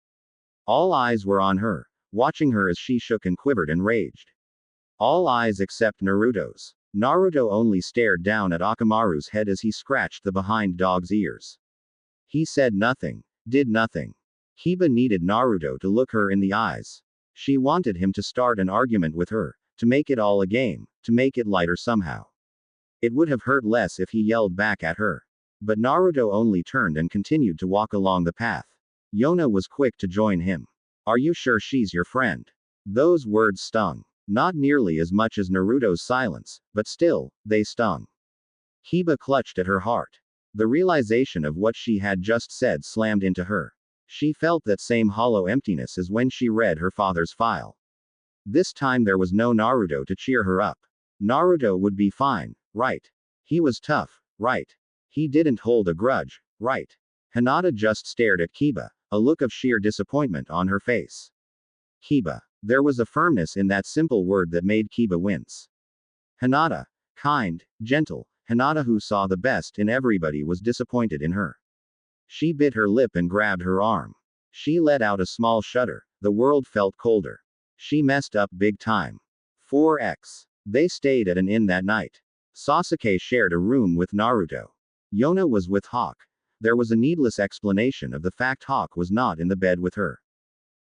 All eyes were on her, watching her as she shook and quivered and raged. All eyes except Naruto's. Naruto only stared down at Akamaru's head as he scratched the behind dog's ears. He said nothing, did nothing. Kiba needed Naruto to look her in the eyes. She wanted him to start an argument with her, to make it all a game, to make it lighter somehow. It would have hurt less if he yelled back at her. But Naruto only turned and continued to walk along the path. Yona was quick to join him. Are you sure she's your friend? Those words stung. Not nearly as much as Naruto's silence, but still, they stung. Kiba clutched at her heart. The realization of what she had just said slammed into her. She felt that same hollow emptiness as when she read her father's file. This time there was no Naruto to cheer her up. Naruto would be fine, right? He was tough, right? He didn't hold a grudge, right? Hinata just stared at Kiba, a look of sheer disappointment on her face. Kiba. There was a firmness in that simple word that made Kiba wince. Hinata. Kind, gentle, Hinata who saw the best in everybody was disappointed in her. She bit her lip and grabbed her arm. She let out a small shudder. The world felt colder. She messed up big time. 4x. They stayed at an inn that night. Sasuke shared a room with Naruto. Yona was with Hawk. There was a needless explanation of the fact Hawk was not in the bed with her.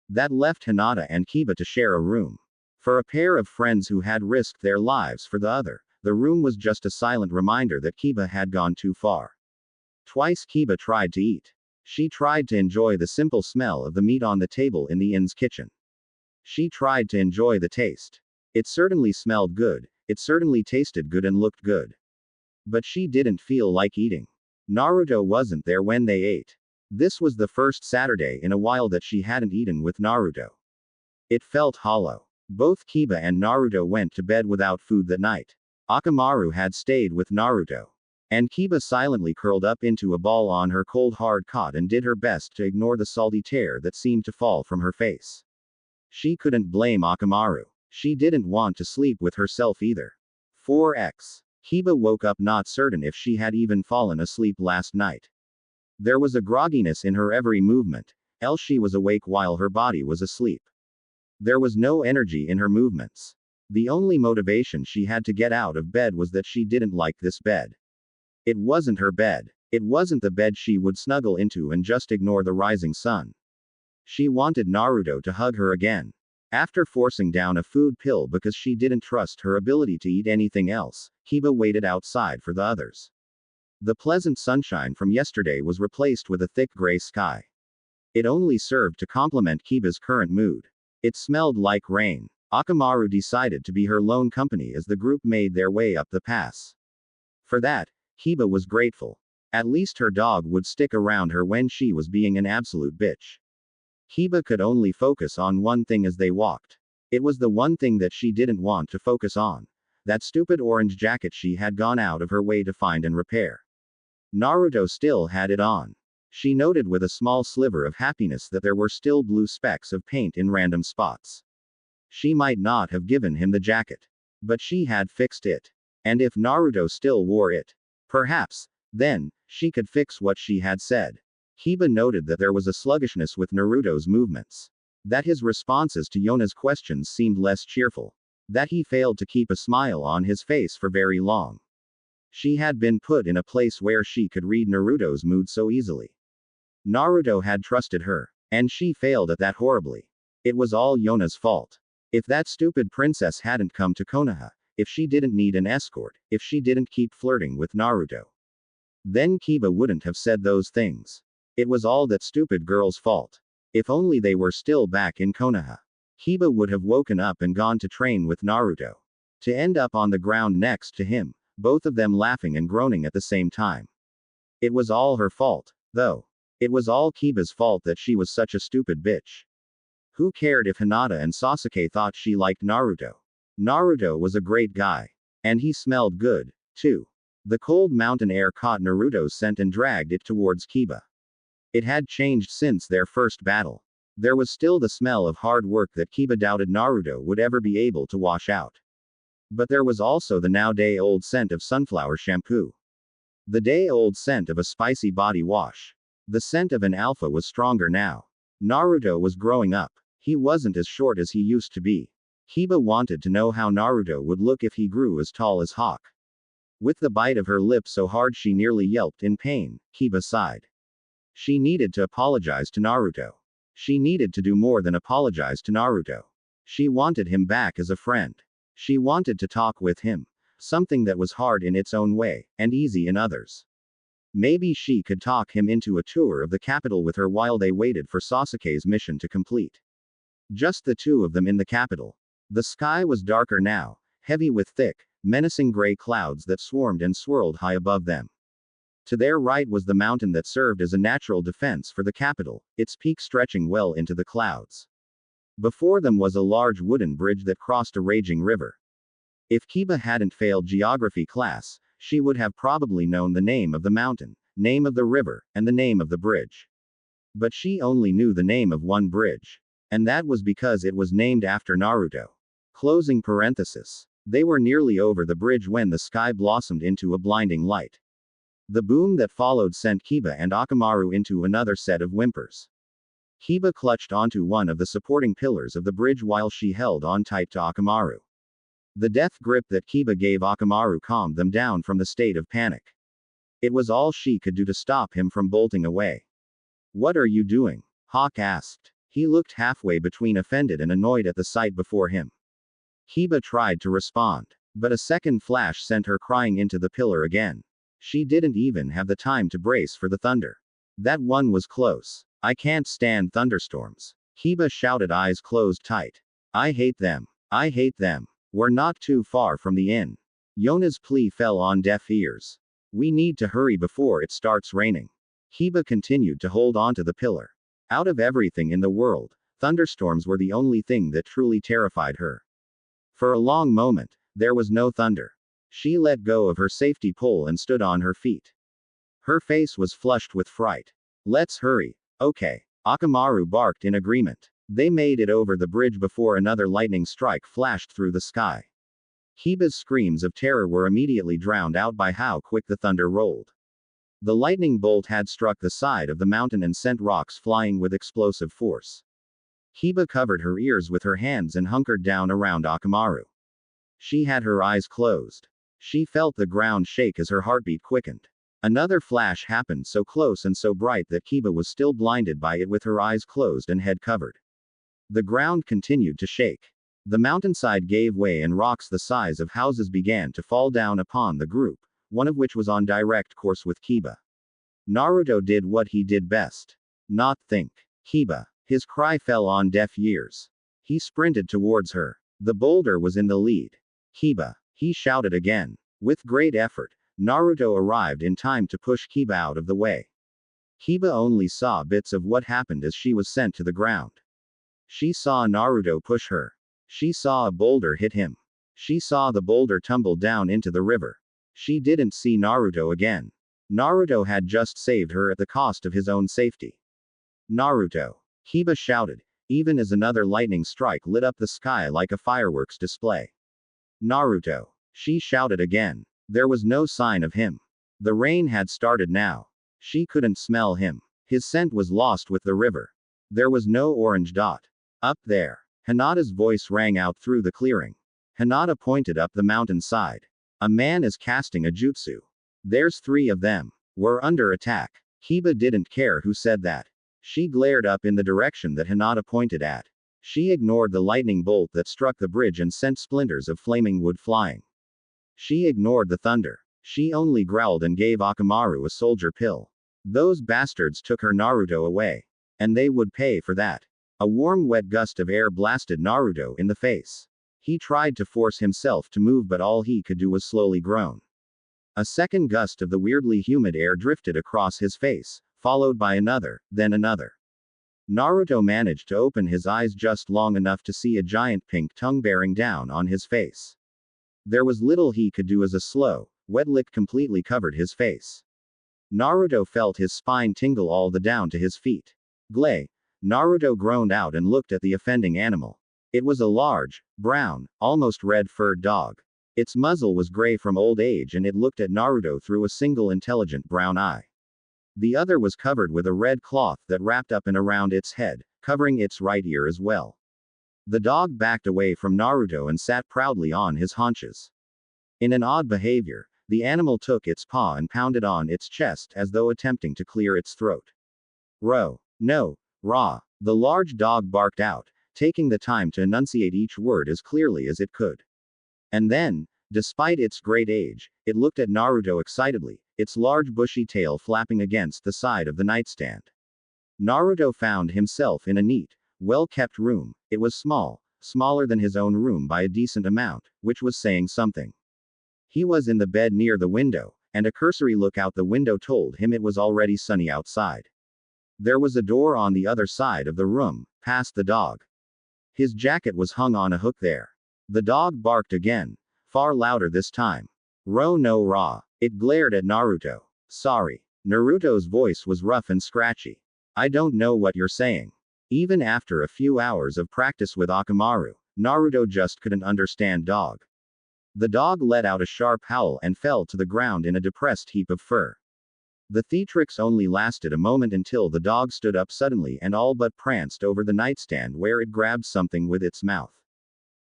That left Hinata and Kiba to share a room. For a pair of friends who had risked their lives for the other, the room was just a silent reminder that Kiba had gone too far. Twice Kiba tried to eat. She tried to enjoy the simple smell of the meat on the table in the inn's kitchen. She tried to enjoy the taste. It certainly smelled good, it certainly tasted good and looked good. But she didn't feel like eating. Naruto wasn't there when they ate. This was the first Saturday in a while that she hadn't eaten with Naruto. It felt hollow. Both Kiba and Naruto went to bed without food that night. Akamaru had stayed with Naruto. And Kiba silently curled up into a ball on her cold hard cot and did her best to ignore the salty tear that seemed to fall from her face. She couldn't blame Akamaru. She didn't want to sleep with herself either. 4x. Kiba woke up not certain if she had even fallen asleep last night. There was a grogginess in her every movement, else she was awake while her body was asleep. There was no energy in her movements. The only motivation she had to get out of bed was that she didn't like this bed. It wasn't her bed. It wasn't the bed she would snuggle into and just ignore the rising sun. She wanted Naruto to hug her again. After forcing down a food pill because she didn't trust her ability to eat anything else, Kiba waited outside for the others. The pleasant sunshine from yesterday was replaced with a thick gray sky. It only served to complement Kiba's current mood. It smelled like rain. Akamaru decided to be her lone company as the group made their way up the pass. For that, Kiba was grateful. At least her dog would stick around her when she was being an absolute bitch. Kiba could only focus on one thing as they walked. It was the one thing that she didn't want to focus on. That stupid orange jacket she had gone out of her way to find and repair. Naruto still had it on. She noted with a small sliver of happiness that there were still blue specks of paint in random spots. She might not have given him the jacket. But she had fixed it. And if Naruto still wore it, perhaps, then, she could fix what she had said. Kiba noted that there was a sluggishness with Naruto's movements. That his responses to Yona's questions seemed less cheerful. That he failed to keep a smile on his face for very long. She had been put in a place where she could read Naruto's mood so easily. Naruto had trusted her, and she failed at that horribly. It was all Yona's fault. If that stupid princess hadn't come to Konoha, if she didn't need an escort, if she didn't keep flirting with Naruto, then Kiba wouldn't have said those things. It was all that stupid girl's fault. If only they were still back in Konoha. Kiba would have woken up and gone to train with Naruto. To end up on the ground next to him, both of them laughing and groaning at the same time. It was all her fault, though. It was all Kiba's fault that she was such a stupid bitch. Who cared if Hinata and Sasuke thought she liked Naruto? Naruto was a great guy. And he smelled good, too. The cold mountain air caught Naruto's scent and dragged it towards Kiba. It had changed since their first battle. There was still the smell of hard work that Kiba doubted Naruto would ever be able to wash out. But there was also the now day-old scent of sunflower shampoo. The day-old scent of a spicy body wash. The scent of an alpha was stronger now. Naruto was growing up. He wasn't as short as he used to be. Kiba wanted to know how Naruto would look if he grew as tall as Hawk. With the bite of her lip so hard she nearly yelped in pain, Kiba sighed. She needed to apologize to Naruto. She needed to do more than apologize to Naruto. She wanted him back as a friend. She wanted to talk with him. Something that was hard in its own way, and easy in others. Maybe she could talk him into a tour of the capital with her while they waited for Sasuke's mission to complete. Just the two of them in the capital. The sky was darker now, heavy with thick, menacing gray clouds that swarmed and swirled high above them. To their right was the mountain that served as a natural defense for the capital, its peak stretching well into the clouds. Before them was a large wooden bridge that crossed a raging river. If Kiba hadn't failed geography class, she would have probably known the name of the mountain, name of the river, and the name of the bridge. But she only knew the name of one bridge. And that was because it was named after Naruto. Closing parenthesis. They were nearly over the bridge when the sky blossomed into a blinding light. The boom that followed sent Kiba and Akamaru into another set of whimpers. Kiba clutched onto one of the supporting pillars of the bridge while she held on tight to Akamaru. The death grip that Kiba gave Akamaru calmed them down from the state of panic. It was all she could do to stop him from bolting away. What are you doing? Hawk asked. He looked halfway between offended and annoyed at the sight before him. Kiba tried to respond, but a second flash sent her crying into the pillar again. She didn't even have the time to brace for the thunder. That one was close. I can't stand thunderstorms. Kiba shouted, eyes closed tight. I hate them. I hate them. We're not too far from the inn. Yona's plea fell on deaf ears. We need to hurry before it starts raining. Kiba continued to hold on to the pillar. Out of everything in the world, thunderstorms were the only thing that truly terrified her. For a long moment, there was no thunder. She let go of her safety pole and stood on her feet. Her face was flushed with fright. Let's hurry. Okay. Akamaru barked in agreement. They made it over the bridge before another lightning strike flashed through the sky. Kiba's screams of terror were immediately drowned out by how quick the thunder rolled. The lightning bolt had struck the side of the mountain and sent rocks flying with explosive force. Kiba covered her ears with her hands and hunkered down around Akamaru. She had her eyes closed. She felt the ground shake as her heartbeat quickened. Another flash happened so close and so bright that Kiba was still blinded by it with her eyes closed and head covered. The ground continued to shake. The mountainside gave way and rocks the size of houses began to fall down upon the group, one of which was on direct course with Kiba. Naruto did what he did best. Not think. Kiba. His cry fell on deaf ears. He sprinted towards her. The boulder was in the lead. Kiba. He shouted again. With great effort, Naruto arrived in time to push Kiba out of the way. Kiba only saw bits of what happened as she was sent to the ground. She saw Naruto push her. She saw a boulder hit him. She saw the boulder tumble down into the river. She didn't see Naruto again. Naruto had just saved her at the cost of his own safety. Naruto. Kiba shouted, even as another lightning strike lit up the sky like a fireworks display. Naruto. She shouted again. There was no sign of him. The rain had started now. She couldn't smell him. His scent was lost with the river. There was no orange dot. Up there. Hinata's voice rang out through the clearing. Hinata pointed up the mountain side. A man is casting a jutsu. There's 3 of them. We're under attack. Kiba didn't care who said that. She glared up in the direction that Hinata pointed at. She ignored the lightning bolt that struck the bridge and sent splinters of flaming wood flying. She ignored the thunder. She only growled and gave Akamaru a soldier pill. Those bastards took her Naruto away. And they would pay for that. A warm wet gust of air blasted Naruto in the face. He tried to force himself to move but all he could do was slowly groan. A second gust of the weirdly humid air drifted across his face, followed by another, then another. Naruto managed to open his eyes just long enough to see a giant pink tongue bearing down on his face. There was little he could do as a slow, wet lick completely covered his face. Naruto felt his spine tingle all the down to his feet. Glay. Naruto groaned out and looked at the offending animal. It was a large, brown, almost red-furred dog. Its muzzle was gray from old age and it looked at Naruto through a single intelligent brown eye. The other was covered with a red cloth that wrapped up and around its head, covering its right ear as well. The dog backed away from Naruto and sat proudly on his haunches. In an odd behavior, the animal took its paw and pounded on its chest as though attempting to clear its throat. Ro. No. Ra. The large dog barked out, taking the time to enunciate each word as clearly as it could. And then, despite its great age, it looked at Naruto excitedly, its large bushy tail flapping against the side of the nightstand. Naruto found himself in a neat, well-kept room. It was small, smaller than his own room by a decent amount, which was saying something. He was in the bed near the window, and a cursory look out the window told him it was already sunny outside. There was a door on the other side of the room, past the dog. His jacket was hung on a hook there. The dog barked again, far louder this time. Ro no Ra. It glared at Naruto. Sorry. Naruto's voice was rough and scratchy. I don't know what you're saying. Even after a few hours of practice with Akamaru, Naruto just couldn't understand dog. The dog let out a sharp howl and fell to the ground in a depressed heap of fur. The theatrics only lasted a moment until the dog stood up suddenly and all but pranced over the nightstand where it grabbed something with its mouth.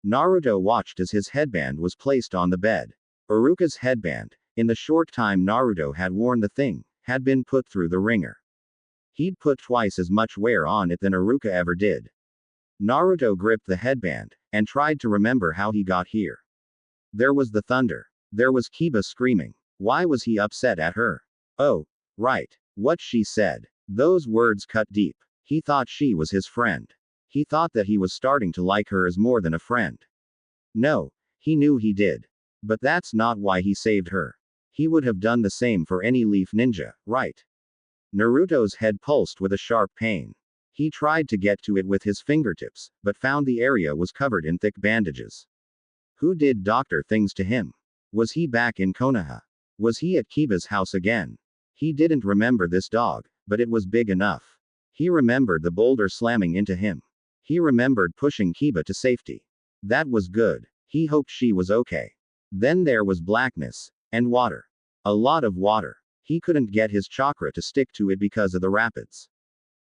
Naruto watched as his headband was placed on the bed. Iruka's headband, in the short time Naruto had worn the thing, had been put through the ringer. He'd put twice as much wear on it than Iruka ever did. Naruto gripped the headband, and tried to remember how he got here. There was the thunder. There was Kiba screaming. Why was he upset at her? Oh, right. What she said. Those words cut deep. He thought she was his friend. He thought that he was starting to like her as more than a friend. No, he knew he did. But that's not why he saved her. He would have done the same for any leaf ninja, right? Naruto's head pulsed with a sharp pain. He tried to get to it with his fingertips, but found the area was covered in thick bandages. Who did doctor things to him? Was he back in Konoha? Was he at Kiba's house again? He didn't remember this dog, but it was big enough. He remembered the boulder slamming into him. He remembered pushing Kiba to safety. That was good. He hoped she was okay. Then there was blackness. And water. A lot of water. He couldn't get his chakra to stick to it because of the rapids.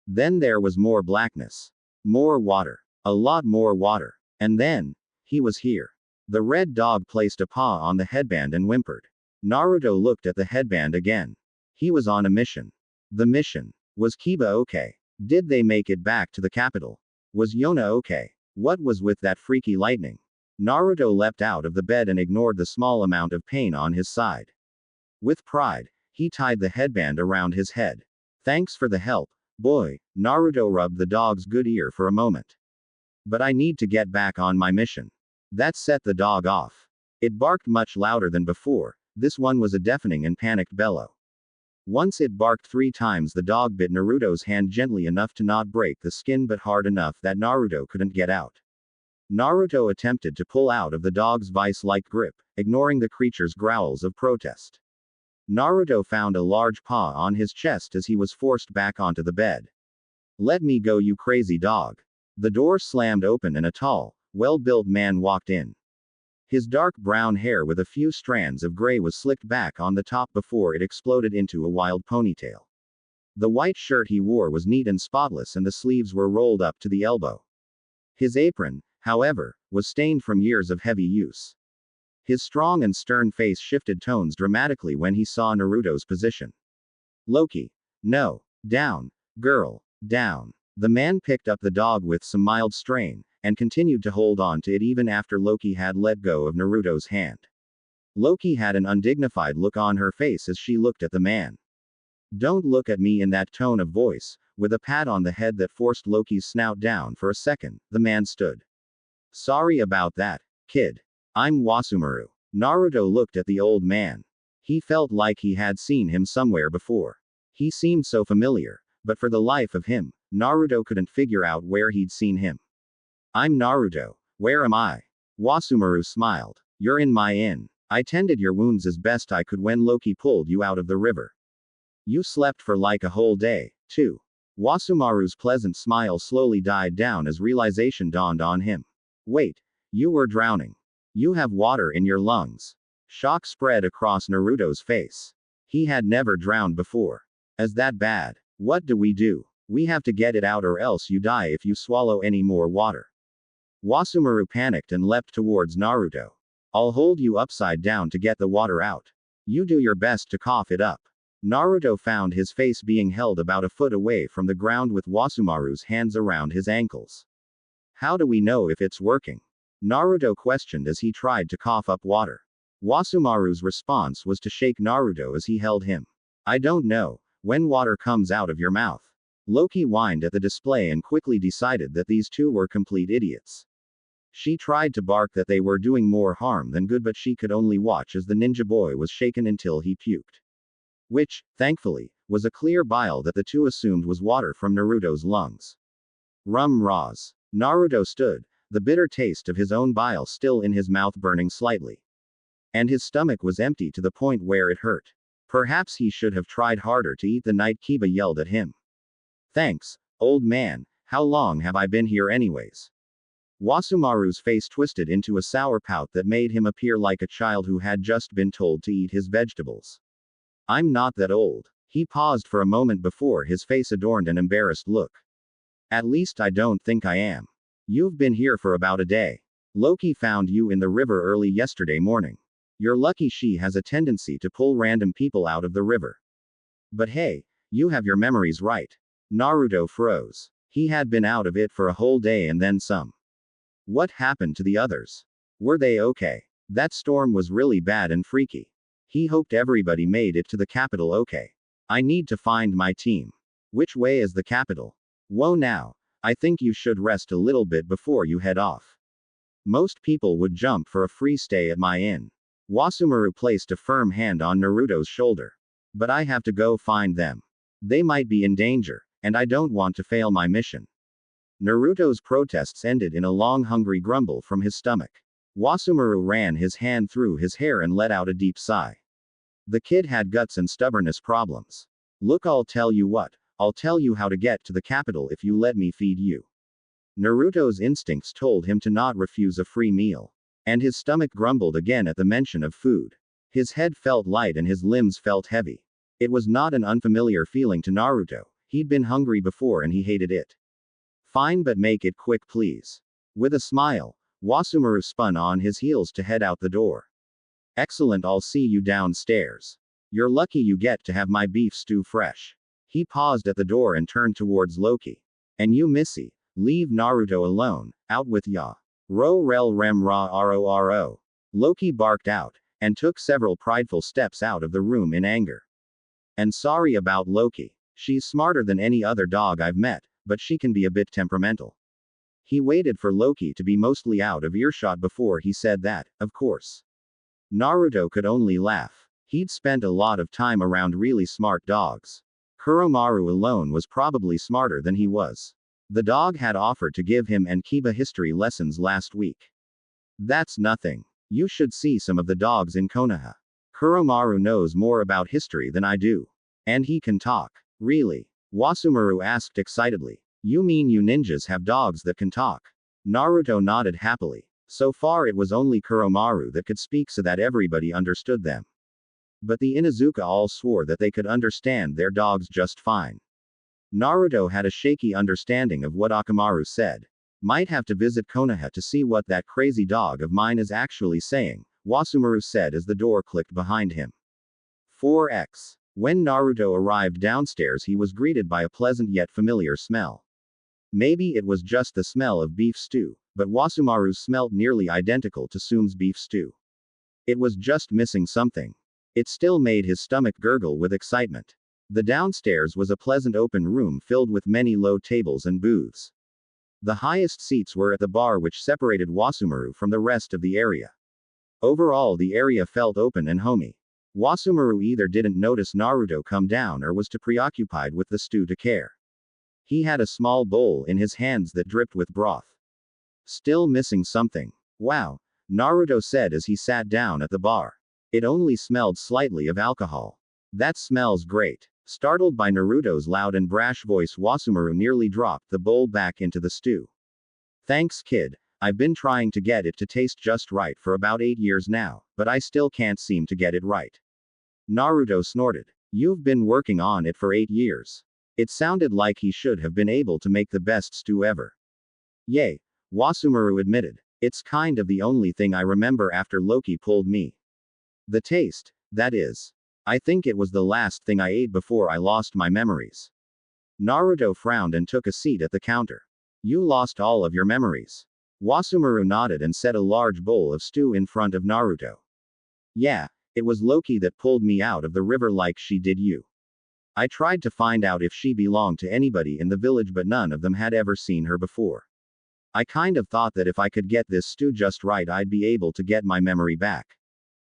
Then there was more blackness. More water. A lot more water. And then, he was here. The red dog placed a paw on the headband and whimpered. Naruto looked at the headband again. He was on a mission. The mission. Was Kiba okay? Did they make it back to the capital? Was Yona okay? What was with that freaky lightning? Naruto leapt out of the bed and ignored the small amount of pain on his side. With pride, he tied the headband around his head. Thanks for the help, boy. Naruto rubbed the dog's good ear for a moment. But I need to get back on my mission. That set the dog off. It barked much louder than before. This one was a deafening and panicked bellow. Once it barked 3 times. The dog bit Naruto's hand gently enough to not break the skin but hard enough that Naruto couldn't get out. Naruto attempted to pull out of the dog's vice-like grip, ignoring the creature's growls of protest. Naruto found a large paw on his chest as he was forced back onto the bed. Let me go, you crazy dog. The door slammed open and a tall, well-built man walked in. His dark brown hair with a few strands of gray was slicked back on the top before it exploded into a wild ponytail. The white shirt he wore was neat and spotless and the sleeves were rolled up to the elbow. His apron, however, was stained from years of heavy use. His strong and stern face shifted tones dramatically when he saw Naruto's position. Loki. No. Down. Girl. Down. The man picked up the dog with some mild strain, and continued to hold on to it even after Loki had let go of Naruto's hand. Loki had an undignified look on her face as she looked at the man. Don't look at me in that tone of voice. With a pat on the head that forced Loki's snout down for a second, the man stood. Sorry about that, kid. I'm Wasumaru. Naruto looked at the old man. He felt like he had seen him somewhere before. He seemed so familiar, but for the life of him, Naruto couldn't figure out where he'd seen him. I'm Naruto. Where am I? Wasumaru smiled. You're in my inn. I tended your wounds as best I could when Loki pulled you out of the river. You slept for like a whole day, too. Wasumaru's pleasant smile slowly died down as realization dawned on him. Wait, you were drowning. You have water in your lungs. Shock spread across Naruto's face. He had never drowned before. Is that bad? What do we do? We have to get it out or else you die if you swallow any more water. Wasumaru panicked and leapt towards Naruto. I'll hold you upside down to get the water out. You do your best to cough it up. Naruto found his face being held about a foot away from the ground with Wasumaru's hands around his ankles. How do we know if it's working? Naruto questioned as he tried to cough up water. Wasumaru's response was to shake Naruto as he held him. I don't know. When water comes out of your mouth. Loki whined at the display and quickly decided that these two were complete idiots. She tried to bark that they were doing more harm than good, but she could only watch as the ninja boy was shaken until he puked. Which, thankfully, was a clear bile that the two assumed was water from Naruto's lungs. Rum-Raz. Naruto stood, the bitter taste of his own bile still in his mouth burning slightly. And his stomach was empty to the point where it hurt. Perhaps he should have tried harder to eat the night Kiba yelled at him. Thanks, old man, how long have I been here anyways? Wasumaru's face twisted into a sour pout that made him appear like a child who had just been told to eat his vegetables. I'm not that old. He paused for a moment before his face adorned an embarrassed look. At least I don't think I am. You've been here for about a day. Loki found you in the river early yesterday morning. You're lucky. She has a tendency to pull random people out of the river. But hey, you have your memories right. Naruto froze. He had been out of it for a whole day and then some. What happened to the others? Were they okay? That storm was really bad and freaky. He hoped everybody made it to the capital okay. I need to find my team. Which way is the capital? Whoa now. I think you should rest a little bit before you head off. Most people would jump for a free stay at my inn. Wasumaru placed a firm hand on Naruto's shoulder. But I have to go find them. They might be in danger, and I don't want to fail my mission. Naruto's protests ended in a long hungry grumble from his stomach. Wasumaru ran his hand through his hair and let out a deep sigh. The kid had guts and stubbornness problems. Look, I'll tell you what, I'll tell you how to get to the capital if you let me feed you. Naruto's instincts told him to not refuse a free meal. And his stomach grumbled again at the mention of food. His head felt light and his limbs felt heavy. It was not an unfamiliar feeling to Naruto. He'd been hungry before and he hated it. Fine, but make it quick please. With a smile, Wasumaru spun on his heels to head out the door. Excellent, I'll see you downstairs. You're lucky you get to have my beef stew fresh. He paused at the door and turned towards Loki. And you Missy, leave Naruto alone, out with ya. Ro rel rem ra ro. Loki barked out, and took several prideful steps out of the room in anger. And sorry about Loki. She's smarter than any other dog I've met, but she can be a bit temperamental. He waited for Loki to be mostly out of earshot before he said that, of course. Naruto could only laugh. He'd spent a lot of time around really smart dogs. Kuromaru alone was probably smarter than he was. The dog had offered to give him and Kiba history lessons last week. That's nothing. You should see some of the dogs in Konoha. Kuromaru knows more about history than I do. And he can talk. Really? Wasumaru asked excitedly. You mean you ninjas have dogs that can talk? Naruto nodded happily. So far it was only Kuromaru that could speak so that everybody understood them. But the Inuzuka all swore that they could understand their dogs just fine. Naruto had a shaky understanding of what Akamaru said. Might have to visit Konoha to see what that crazy dog of mine is actually saying, Wasumaru said as the door clicked behind him. 4x. When Naruto arrived downstairs, he was greeted by a pleasant yet familiar smell. Maybe it was just the smell of beef stew, but Wasumaru's smelled nearly identical to Sume's beef stew. It was just missing something. It still made his stomach gurgle with excitement. The downstairs was a pleasant open room filled with many low tables and booths. The highest seats were at the bar, which separated Wasumaru from the rest of the area. Overall, the area felt open and homey. Wasumaru either didn't notice Naruto come down or was too preoccupied with the stew to care. He had a small bowl in his hands that dripped with broth. Still missing something. Wow, Naruto said as he sat down at the bar. It only smelled slightly of alcohol. That smells great. Startled by Naruto's loud and brash voice, Wasumaru nearly dropped the bowl back into the stew. Thanks, kid. I've been trying to get it to taste just right for about 8 years now, but I still can't seem to get it right. Naruto snorted. You've been working on it for 8 years. It sounded like he should have been able to make the best stew ever. Yay, Wasumaru admitted. It's kind of the only thing I remember after Loki pulled me. The taste, that is. I think it was the last thing I ate before I lost my memories. Naruto frowned and took a seat at the counter. You lost all of your memories. Wasumaru nodded and set a large bowl of stew in front of Naruto. Yeah, it was Loki that pulled me out of the river like she did you. I tried to find out if she belonged to anybody in the village, but none of them had ever seen her before. I kind of thought that if I could get this stew just right, I'd be able to get my memory back.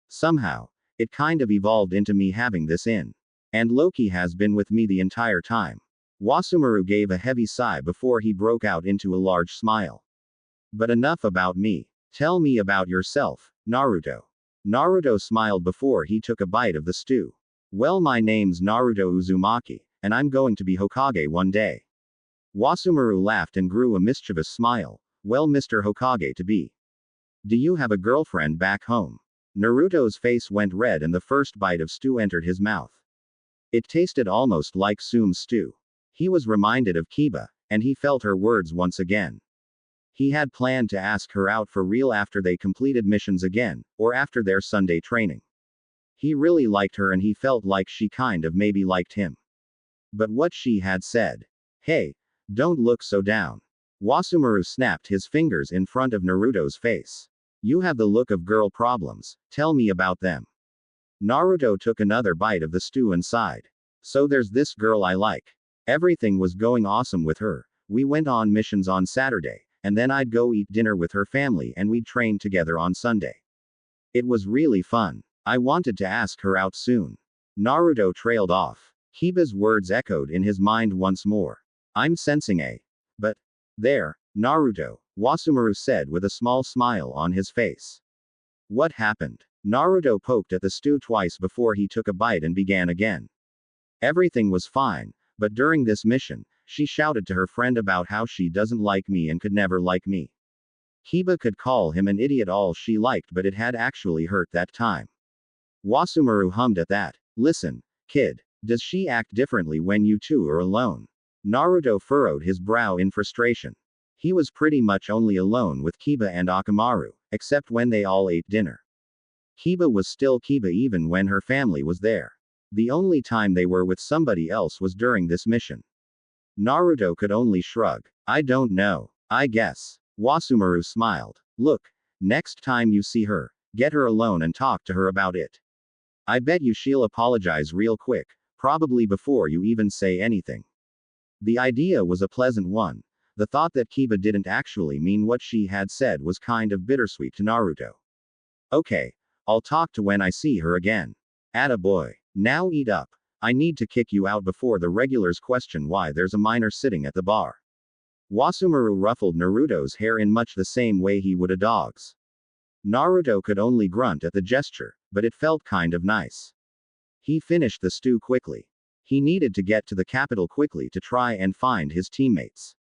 Somehow, it kind of evolved into me having this in. And Loki has been with me the entire time. Wasumaru gave a heavy sigh before he broke out into a large smile. But enough about me. Tell me about yourself, Naruto. Naruto smiled before he took a bite of the stew. Well, my name's Naruto Uzumaki, and I'm going to be Hokage one day. Wasumaru laughed and grew a mischievous smile. Well, Mr. Hokage to be. Do you have a girlfriend back home? Naruto's face went red and the first bite of stew entered his mouth. It tasted almost like Sume's stew. He was reminded of Kiba, and he felt her words once again. He had planned to ask her out for real after they completed missions again, or after their Sunday training. He really liked her and he felt like she kind of maybe liked him. But what she had said. Hey, don't look so down. Wasumaru snapped his fingers in front of Naruto's face. You have the look of girl problems, tell me about them. Naruto took another bite of the stew and sighed. So there's this girl I like. Everything was going awesome with her. We went on missions on Saturday, and then I'd go eat dinner with her family and we'd train together on Sunday. It was really fun. I wanted to ask her out soon. Naruto trailed off. Kiba's words echoed in his mind once more. I'm sensing a. But. There, Naruto, Wasumaru said with a small smile on his face. What happened? Naruto poked at the stew twice before he took a bite and began again. Everything was fine, but during this mission, she shouted to her friend about how she doesn't like me and could never like me. Kiba could call him an idiot all she liked, but it had actually hurt that time. Wasumaru hummed at that. Listen, kid, does she act differently when you two are alone? Naruto furrowed his brow in frustration. He was pretty much only alone with Kiba and Akamaru, except when they all ate dinner. Kiba was still Kiba even when her family was there. The only time they were with somebody else was during this mission. Naruto could only shrug. I don't know. I guess. Wasumaru smiled. Look, next time you see her, get her alone and talk to her about it. I bet you she'll apologize real quick, probably before you even say anything. The idea was a pleasant one. The thought that Kiba didn't actually mean what she had said was kind of bittersweet to Naruto. Okay, I'll talk to when I see her again. Atta boy. Now eat up. I need to kick you out before the regulars question why there's a minor sitting at the bar. Wasumaru ruffled Naruto's hair in much the same way he would a dog's. Naruto could only grunt at the gesture, but it felt kind of nice. He finished the stew quickly. He needed to get to the capital quickly to try and find his teammates.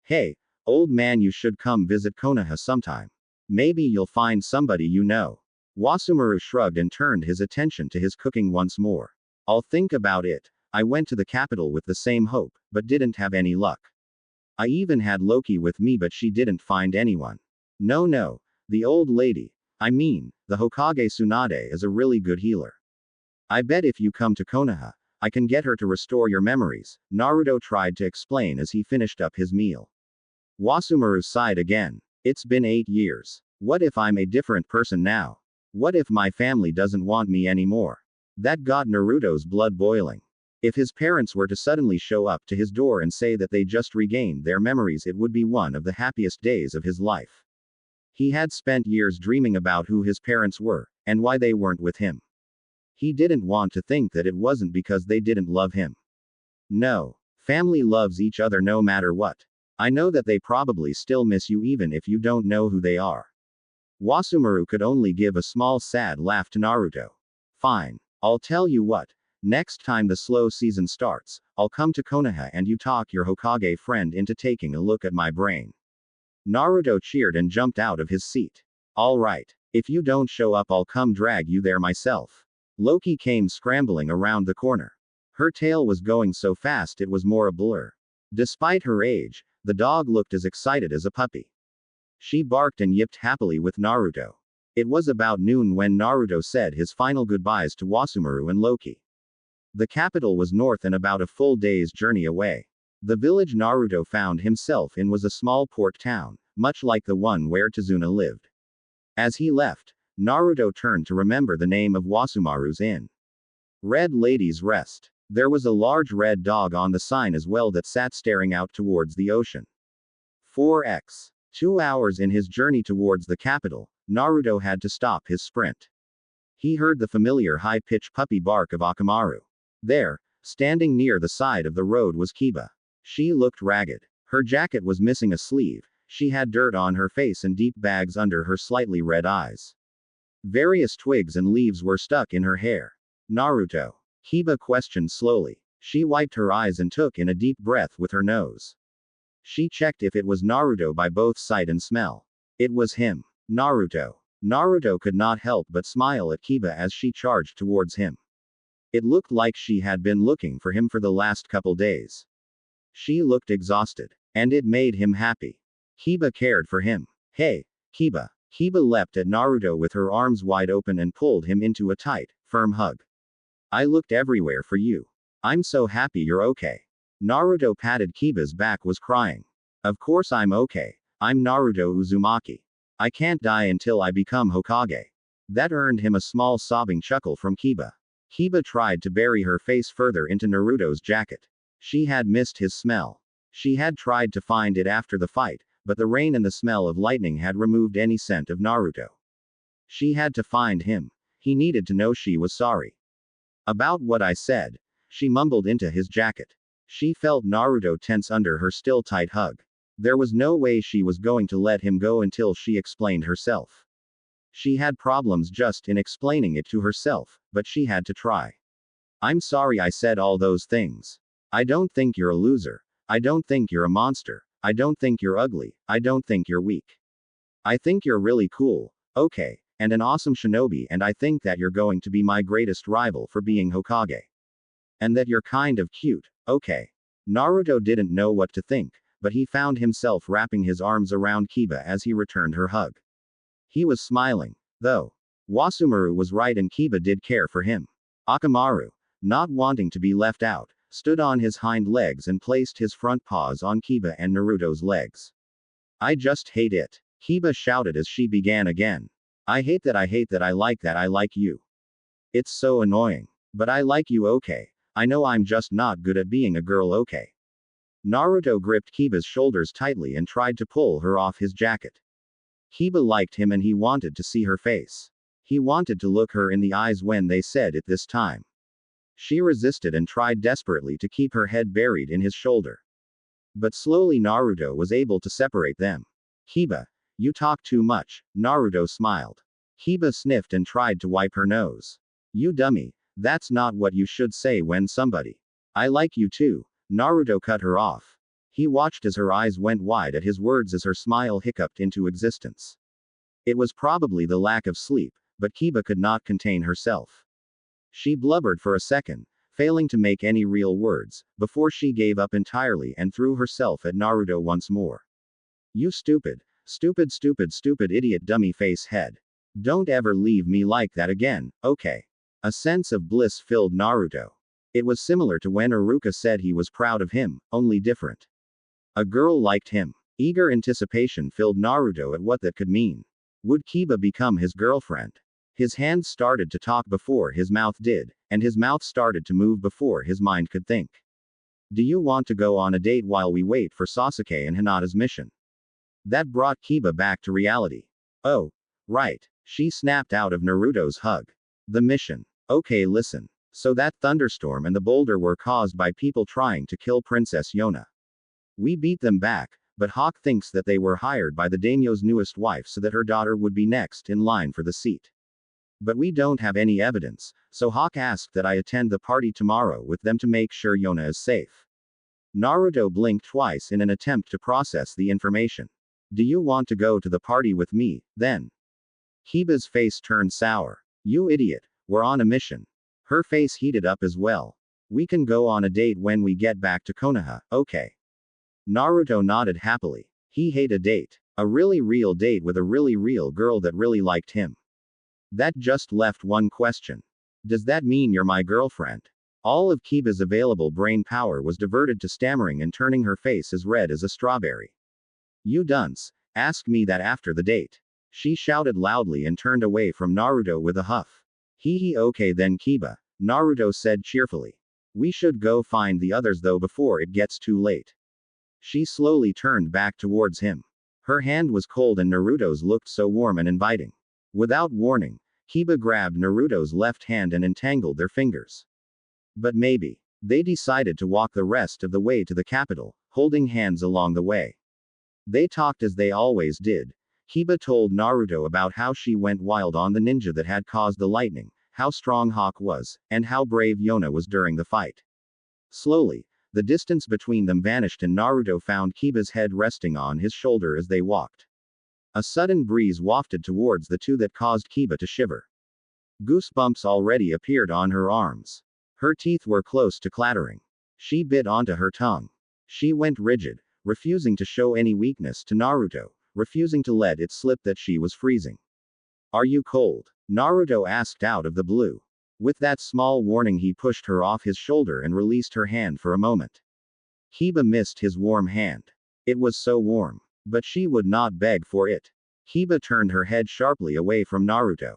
Hey, old man, you should come visit Konoha sometime. Maybe you'll find somebody you know. Wasumaru shrugged and turned his attention to his cooking once more. I'll think about it. I went to the capital with the same hope, but didn't have any luck. I even had Loki with me, but she didn't find anyone. No, the old lady. I mean, the Hokage Tsunade is a really good healer. I bet if you come to Konoha, I can get her to restore your memories, Naruto tried to explain as he finished up his meal. Wasumaru sighed again. It's been 8 years. What if I'm a different person now? What if my family doesn't want me anymore? That got Naruto's blood boiling. If his parents were to suddenly show up to his door and say that they just regained their memories, it would be one of the happiest days of his life. He had spent years dreaming about who his parents were, and why they weren't with him. He didn't want to think that it wasn't because they didn't love him. No. Family loves each other no matter what. I know that they probably still miss you even if you don't know who they are. Wasumaru could only give a small sad laugh to Naruto. Fine. I'll tell you what. Next time the slow season starts, I'll come to Konoha and you talk your Hokage friend into taking a look at my brain. Naruto cheered and jumped out of his seat. All right. If you don't show up, I'll come drag you there myself. Loki came scrambling around the corner. Her tail was going so fast it was more a blur. Despite her age, the dog looked as excited as a puppy. She barked and yipped happily with Naruto. It was about noon when Naruto said his final goodbyes to Wasumaru and Loki. The capital was north and about a full day's journey away. The village Naruto found himself in was a small port town, much like the one where Tazuna lived. As he left, Naruto turned to remember the name of Wasumaru's inn. Red Lady's Rest. There was a large red dog on the sign as well that sat staring out towards the ocean. 4x. 2 hours in his journey towards the capital, Naruto had to stop his sprint. He heard the familiar high-pitched puppy bark of Akamaru. There, standing near the side of the road was Kiba. She looked ragged. Her jacket was missing a sleeve, she had dirt on her face and deep bags under her slightly red eyes. Various twigs and leaves were stuck in her hair. Naruto? Kiba questioned slowly. She wiped her eyes and took in a deep breath with her nose. She checked if it was Naruto by both sight and smell. It was him. Naruto. Naruto could not help but smile at Kiba as she charged towards him. It looked like she had been looking for him for the last couple days. She looked exhausted. And it made him happy. Kiba cared for him. Hey, Kiba. Kiba leapt at Naruto with her arms wide open and pulled him into a tight, firm hug. I looked everywhere for you. I'm so happy you're okay. Naruto patted Kiba's back was crying. Of course I'm okay. I'm Naruto Uzumaki. I can't die until I become Hokage. That earned him a small sobbing chuckle from Kiba. Kiba tried to bury her face further into Naruto's jacket. She had missed his smell. She had tried to find it after the fight, but the rain and the smell of lightning had removed any scent of Naruto. She had to find him. He needed to know she was sorry. About what I said, she mumbled into his jacket. She felt Naruto tense under her still tight hug. There was no way she was going to let him go until she explained herself. She had problems just in explaining it to herself, but she had to try. I'm sorry I said all those things. I don't think you're a loser. I don't think you're a monster. I don't think you're ugly. I don't think you're weak. I think you're really cool, okay, and an awesome shinobi, and I think that you're going to be my greatest rival for being Hokage. And that you're kind of cute, okay. Naruto didn't know what to think, but he found himself wrapping his arms around Kiba as he returned her hug. He was smiling, though. Wasumaru was right and Kiba did care for him. Akamaru, not wanting to be left out, stood on his hind legs and placed his front paws on Kiba and Naruto's legs. I just hate it. Kiba shouted as she began again. I hate that I like you. It's so annoying. But I like you, okay. I know I'm just not good at being a girl, okay. Naruto gripped Kiba's shoulders tightly and tried to pull her off his jacket. Kiba liked him and he wanted to see her face. He wanted to look her in the eyes when they said it this time. She resisted and tried desperately to keep her head buried in his shoulder. But slowly Naruto was able to separate them. Kiba, you talk too much, Naruto smiled. Kiba sniffed and tried to wipe her nose. You dummy, that's not what you should say when somebody. I like you too, Naruto cut her off. He watched as her eyes went wide at his words as her smile hiccuped into existence. It was probably the lack of sleep, but Kiba could not contain herself. She blubbered for a second, failing to make any real words, before she gave up entirely and threw herself at Naruto once more. You stupid idiot dummy face head. Don't ever leave me like that again, okay? A sense of bliss filled Naruto. It was similar to when Iruka said he was proud of him, only different. A girl liked him. Eager anticipation filled Naruto at what that could mean. Would Kiba become his girlfriend? His hands started to talk before his mouth did, and his mouth started to move before his mind could think. Do you want to go on a date while we wait for Sasuke and Hinata's mission? That brought Kiba back to reality. Oh, right. She snapped out of Naruto's hug. The mission. Okay, listen. So that thunderstorm and the boulder were caused by people trying to kill Princess Yona. We beat them back, but Hawk thinks that they were hired by the daimyo's newest wife so that her daughter would be next in line for the seat. But we don't have any evidence, so Hawk asked that I attend the party tomorrow with them to make sure Yona is safe. Naruto blinked twice in an attempt to process the information. Do you want to go to the party with me, then? Kiba's face turned sour. You idiot, we're on a mission. Her face heated up as well. We can go on a date when we get back to Konoha, okay? Naruto nodded happily. He hated a date. A really real date with a really real girl that really liked him. That just left one question. Does that mean you're my girlfriend? All of Kiba's available brain power was diverted to stammering and turning her face as red as a strawberry. You dunce, ask me that after the date. She shouted loudly and turned away from Naruto with a huff. Hee okay then Kiba, Naruto said cheerfully. We should go find the others though before it gets too late. She slowly turned back towards him. Her hand was cold and Naruto's looked so warm and inviting. Without warning, Kiba grabbed Naruto's left hand and entangled their fingers. But maybe. They decided to walk the rest of the way to the capital, holding hands along the way. They talked as they always did. Kiba told Naruto about how she went wild on the ninja that had caused the lightning, how strong Hawk was, and how brave Yona was during the fight. Slowly, the distance between them vanished and Naruto found Kiba's head resting on his shoulder as they walked. A sudden breeze wafted towards the two that caused Kiba to shiver. Goosebumps already appeared on her arms. Her teeth were close to clattering. She bit onto her tongue. She went rigid, refusing to show any weakness to Naruto, refusing to let it slip that she was freezing. Are you cold? Naruto asked out of the blue. With that small warning he pushed her off his shoulder and released her hand for a moment. Kiba missed his warm hand. It was so warm. But she would not beg for it. Kiba turned her head sharply away from Naruto.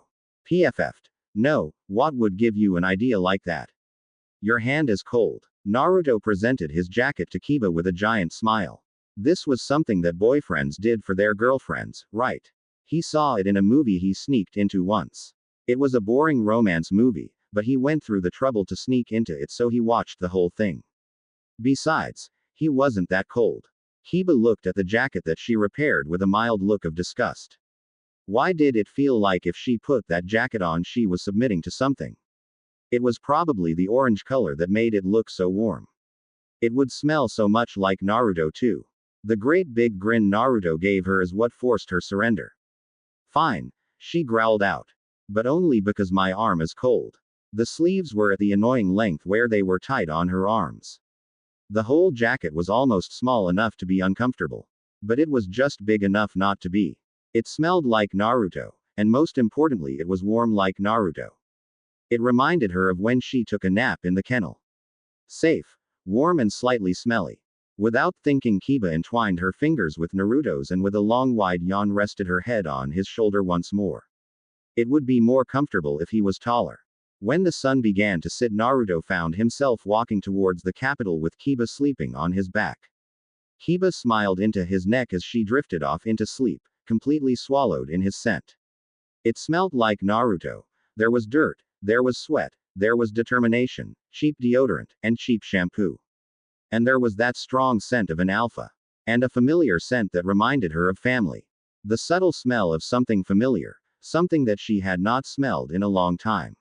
PFF'd. No, what would give you an idea like that? Your hand is cold. Naruto presented his jacket to Kiba with a giant smile. This was something that boyfriends did for their girlfriends, right? He saw it in a movie he sneaked into once. It was a boring romance movie, but he went through the trouble to sneak into it so he watched the whole thing. Besides, he wasn't that cold. Kiba looked at the jacket that she repaired with a mild look of disgust. Why did it feel like if she put that jacket on she was submitting to something? It was probably the orange color that made it look so warm. It would smell so much like Naruto too. The great big grin Naruto gave her is what forced her surrender. Fine, she growled out. But only because my arm is cold. The sleeves were at the annoying length where they were tight on her arms. The whole jacket was almost small enough to be uncomfortable. But it was just big enough not to be. It smelled like Naruto, and most importantly it was warm like Naruto. It reminded her of when she took a nap in the kennel. Safe, warm and slightly smelly. Without thinking Kiba entwined her fingers with Naruto's and with a long wide yawn rested her head on his shoulder once more. It would be more comfortable if he was taller. When the sun began to set Naruto found himself walking towards the capital with Kiba sleeping on his back. Kiba smiled into his neck as she drifted off into sleep, completely swallowed in his scent. It smelled like Naruto. There was dirt, there was sweat, there was determination, cheap deodorant, and cheap shampoo. And there was that strong scent of an alpha. And a familiar scent that reminded her of family. The subtle smell of something familiar, something that she had not smelled in a long time.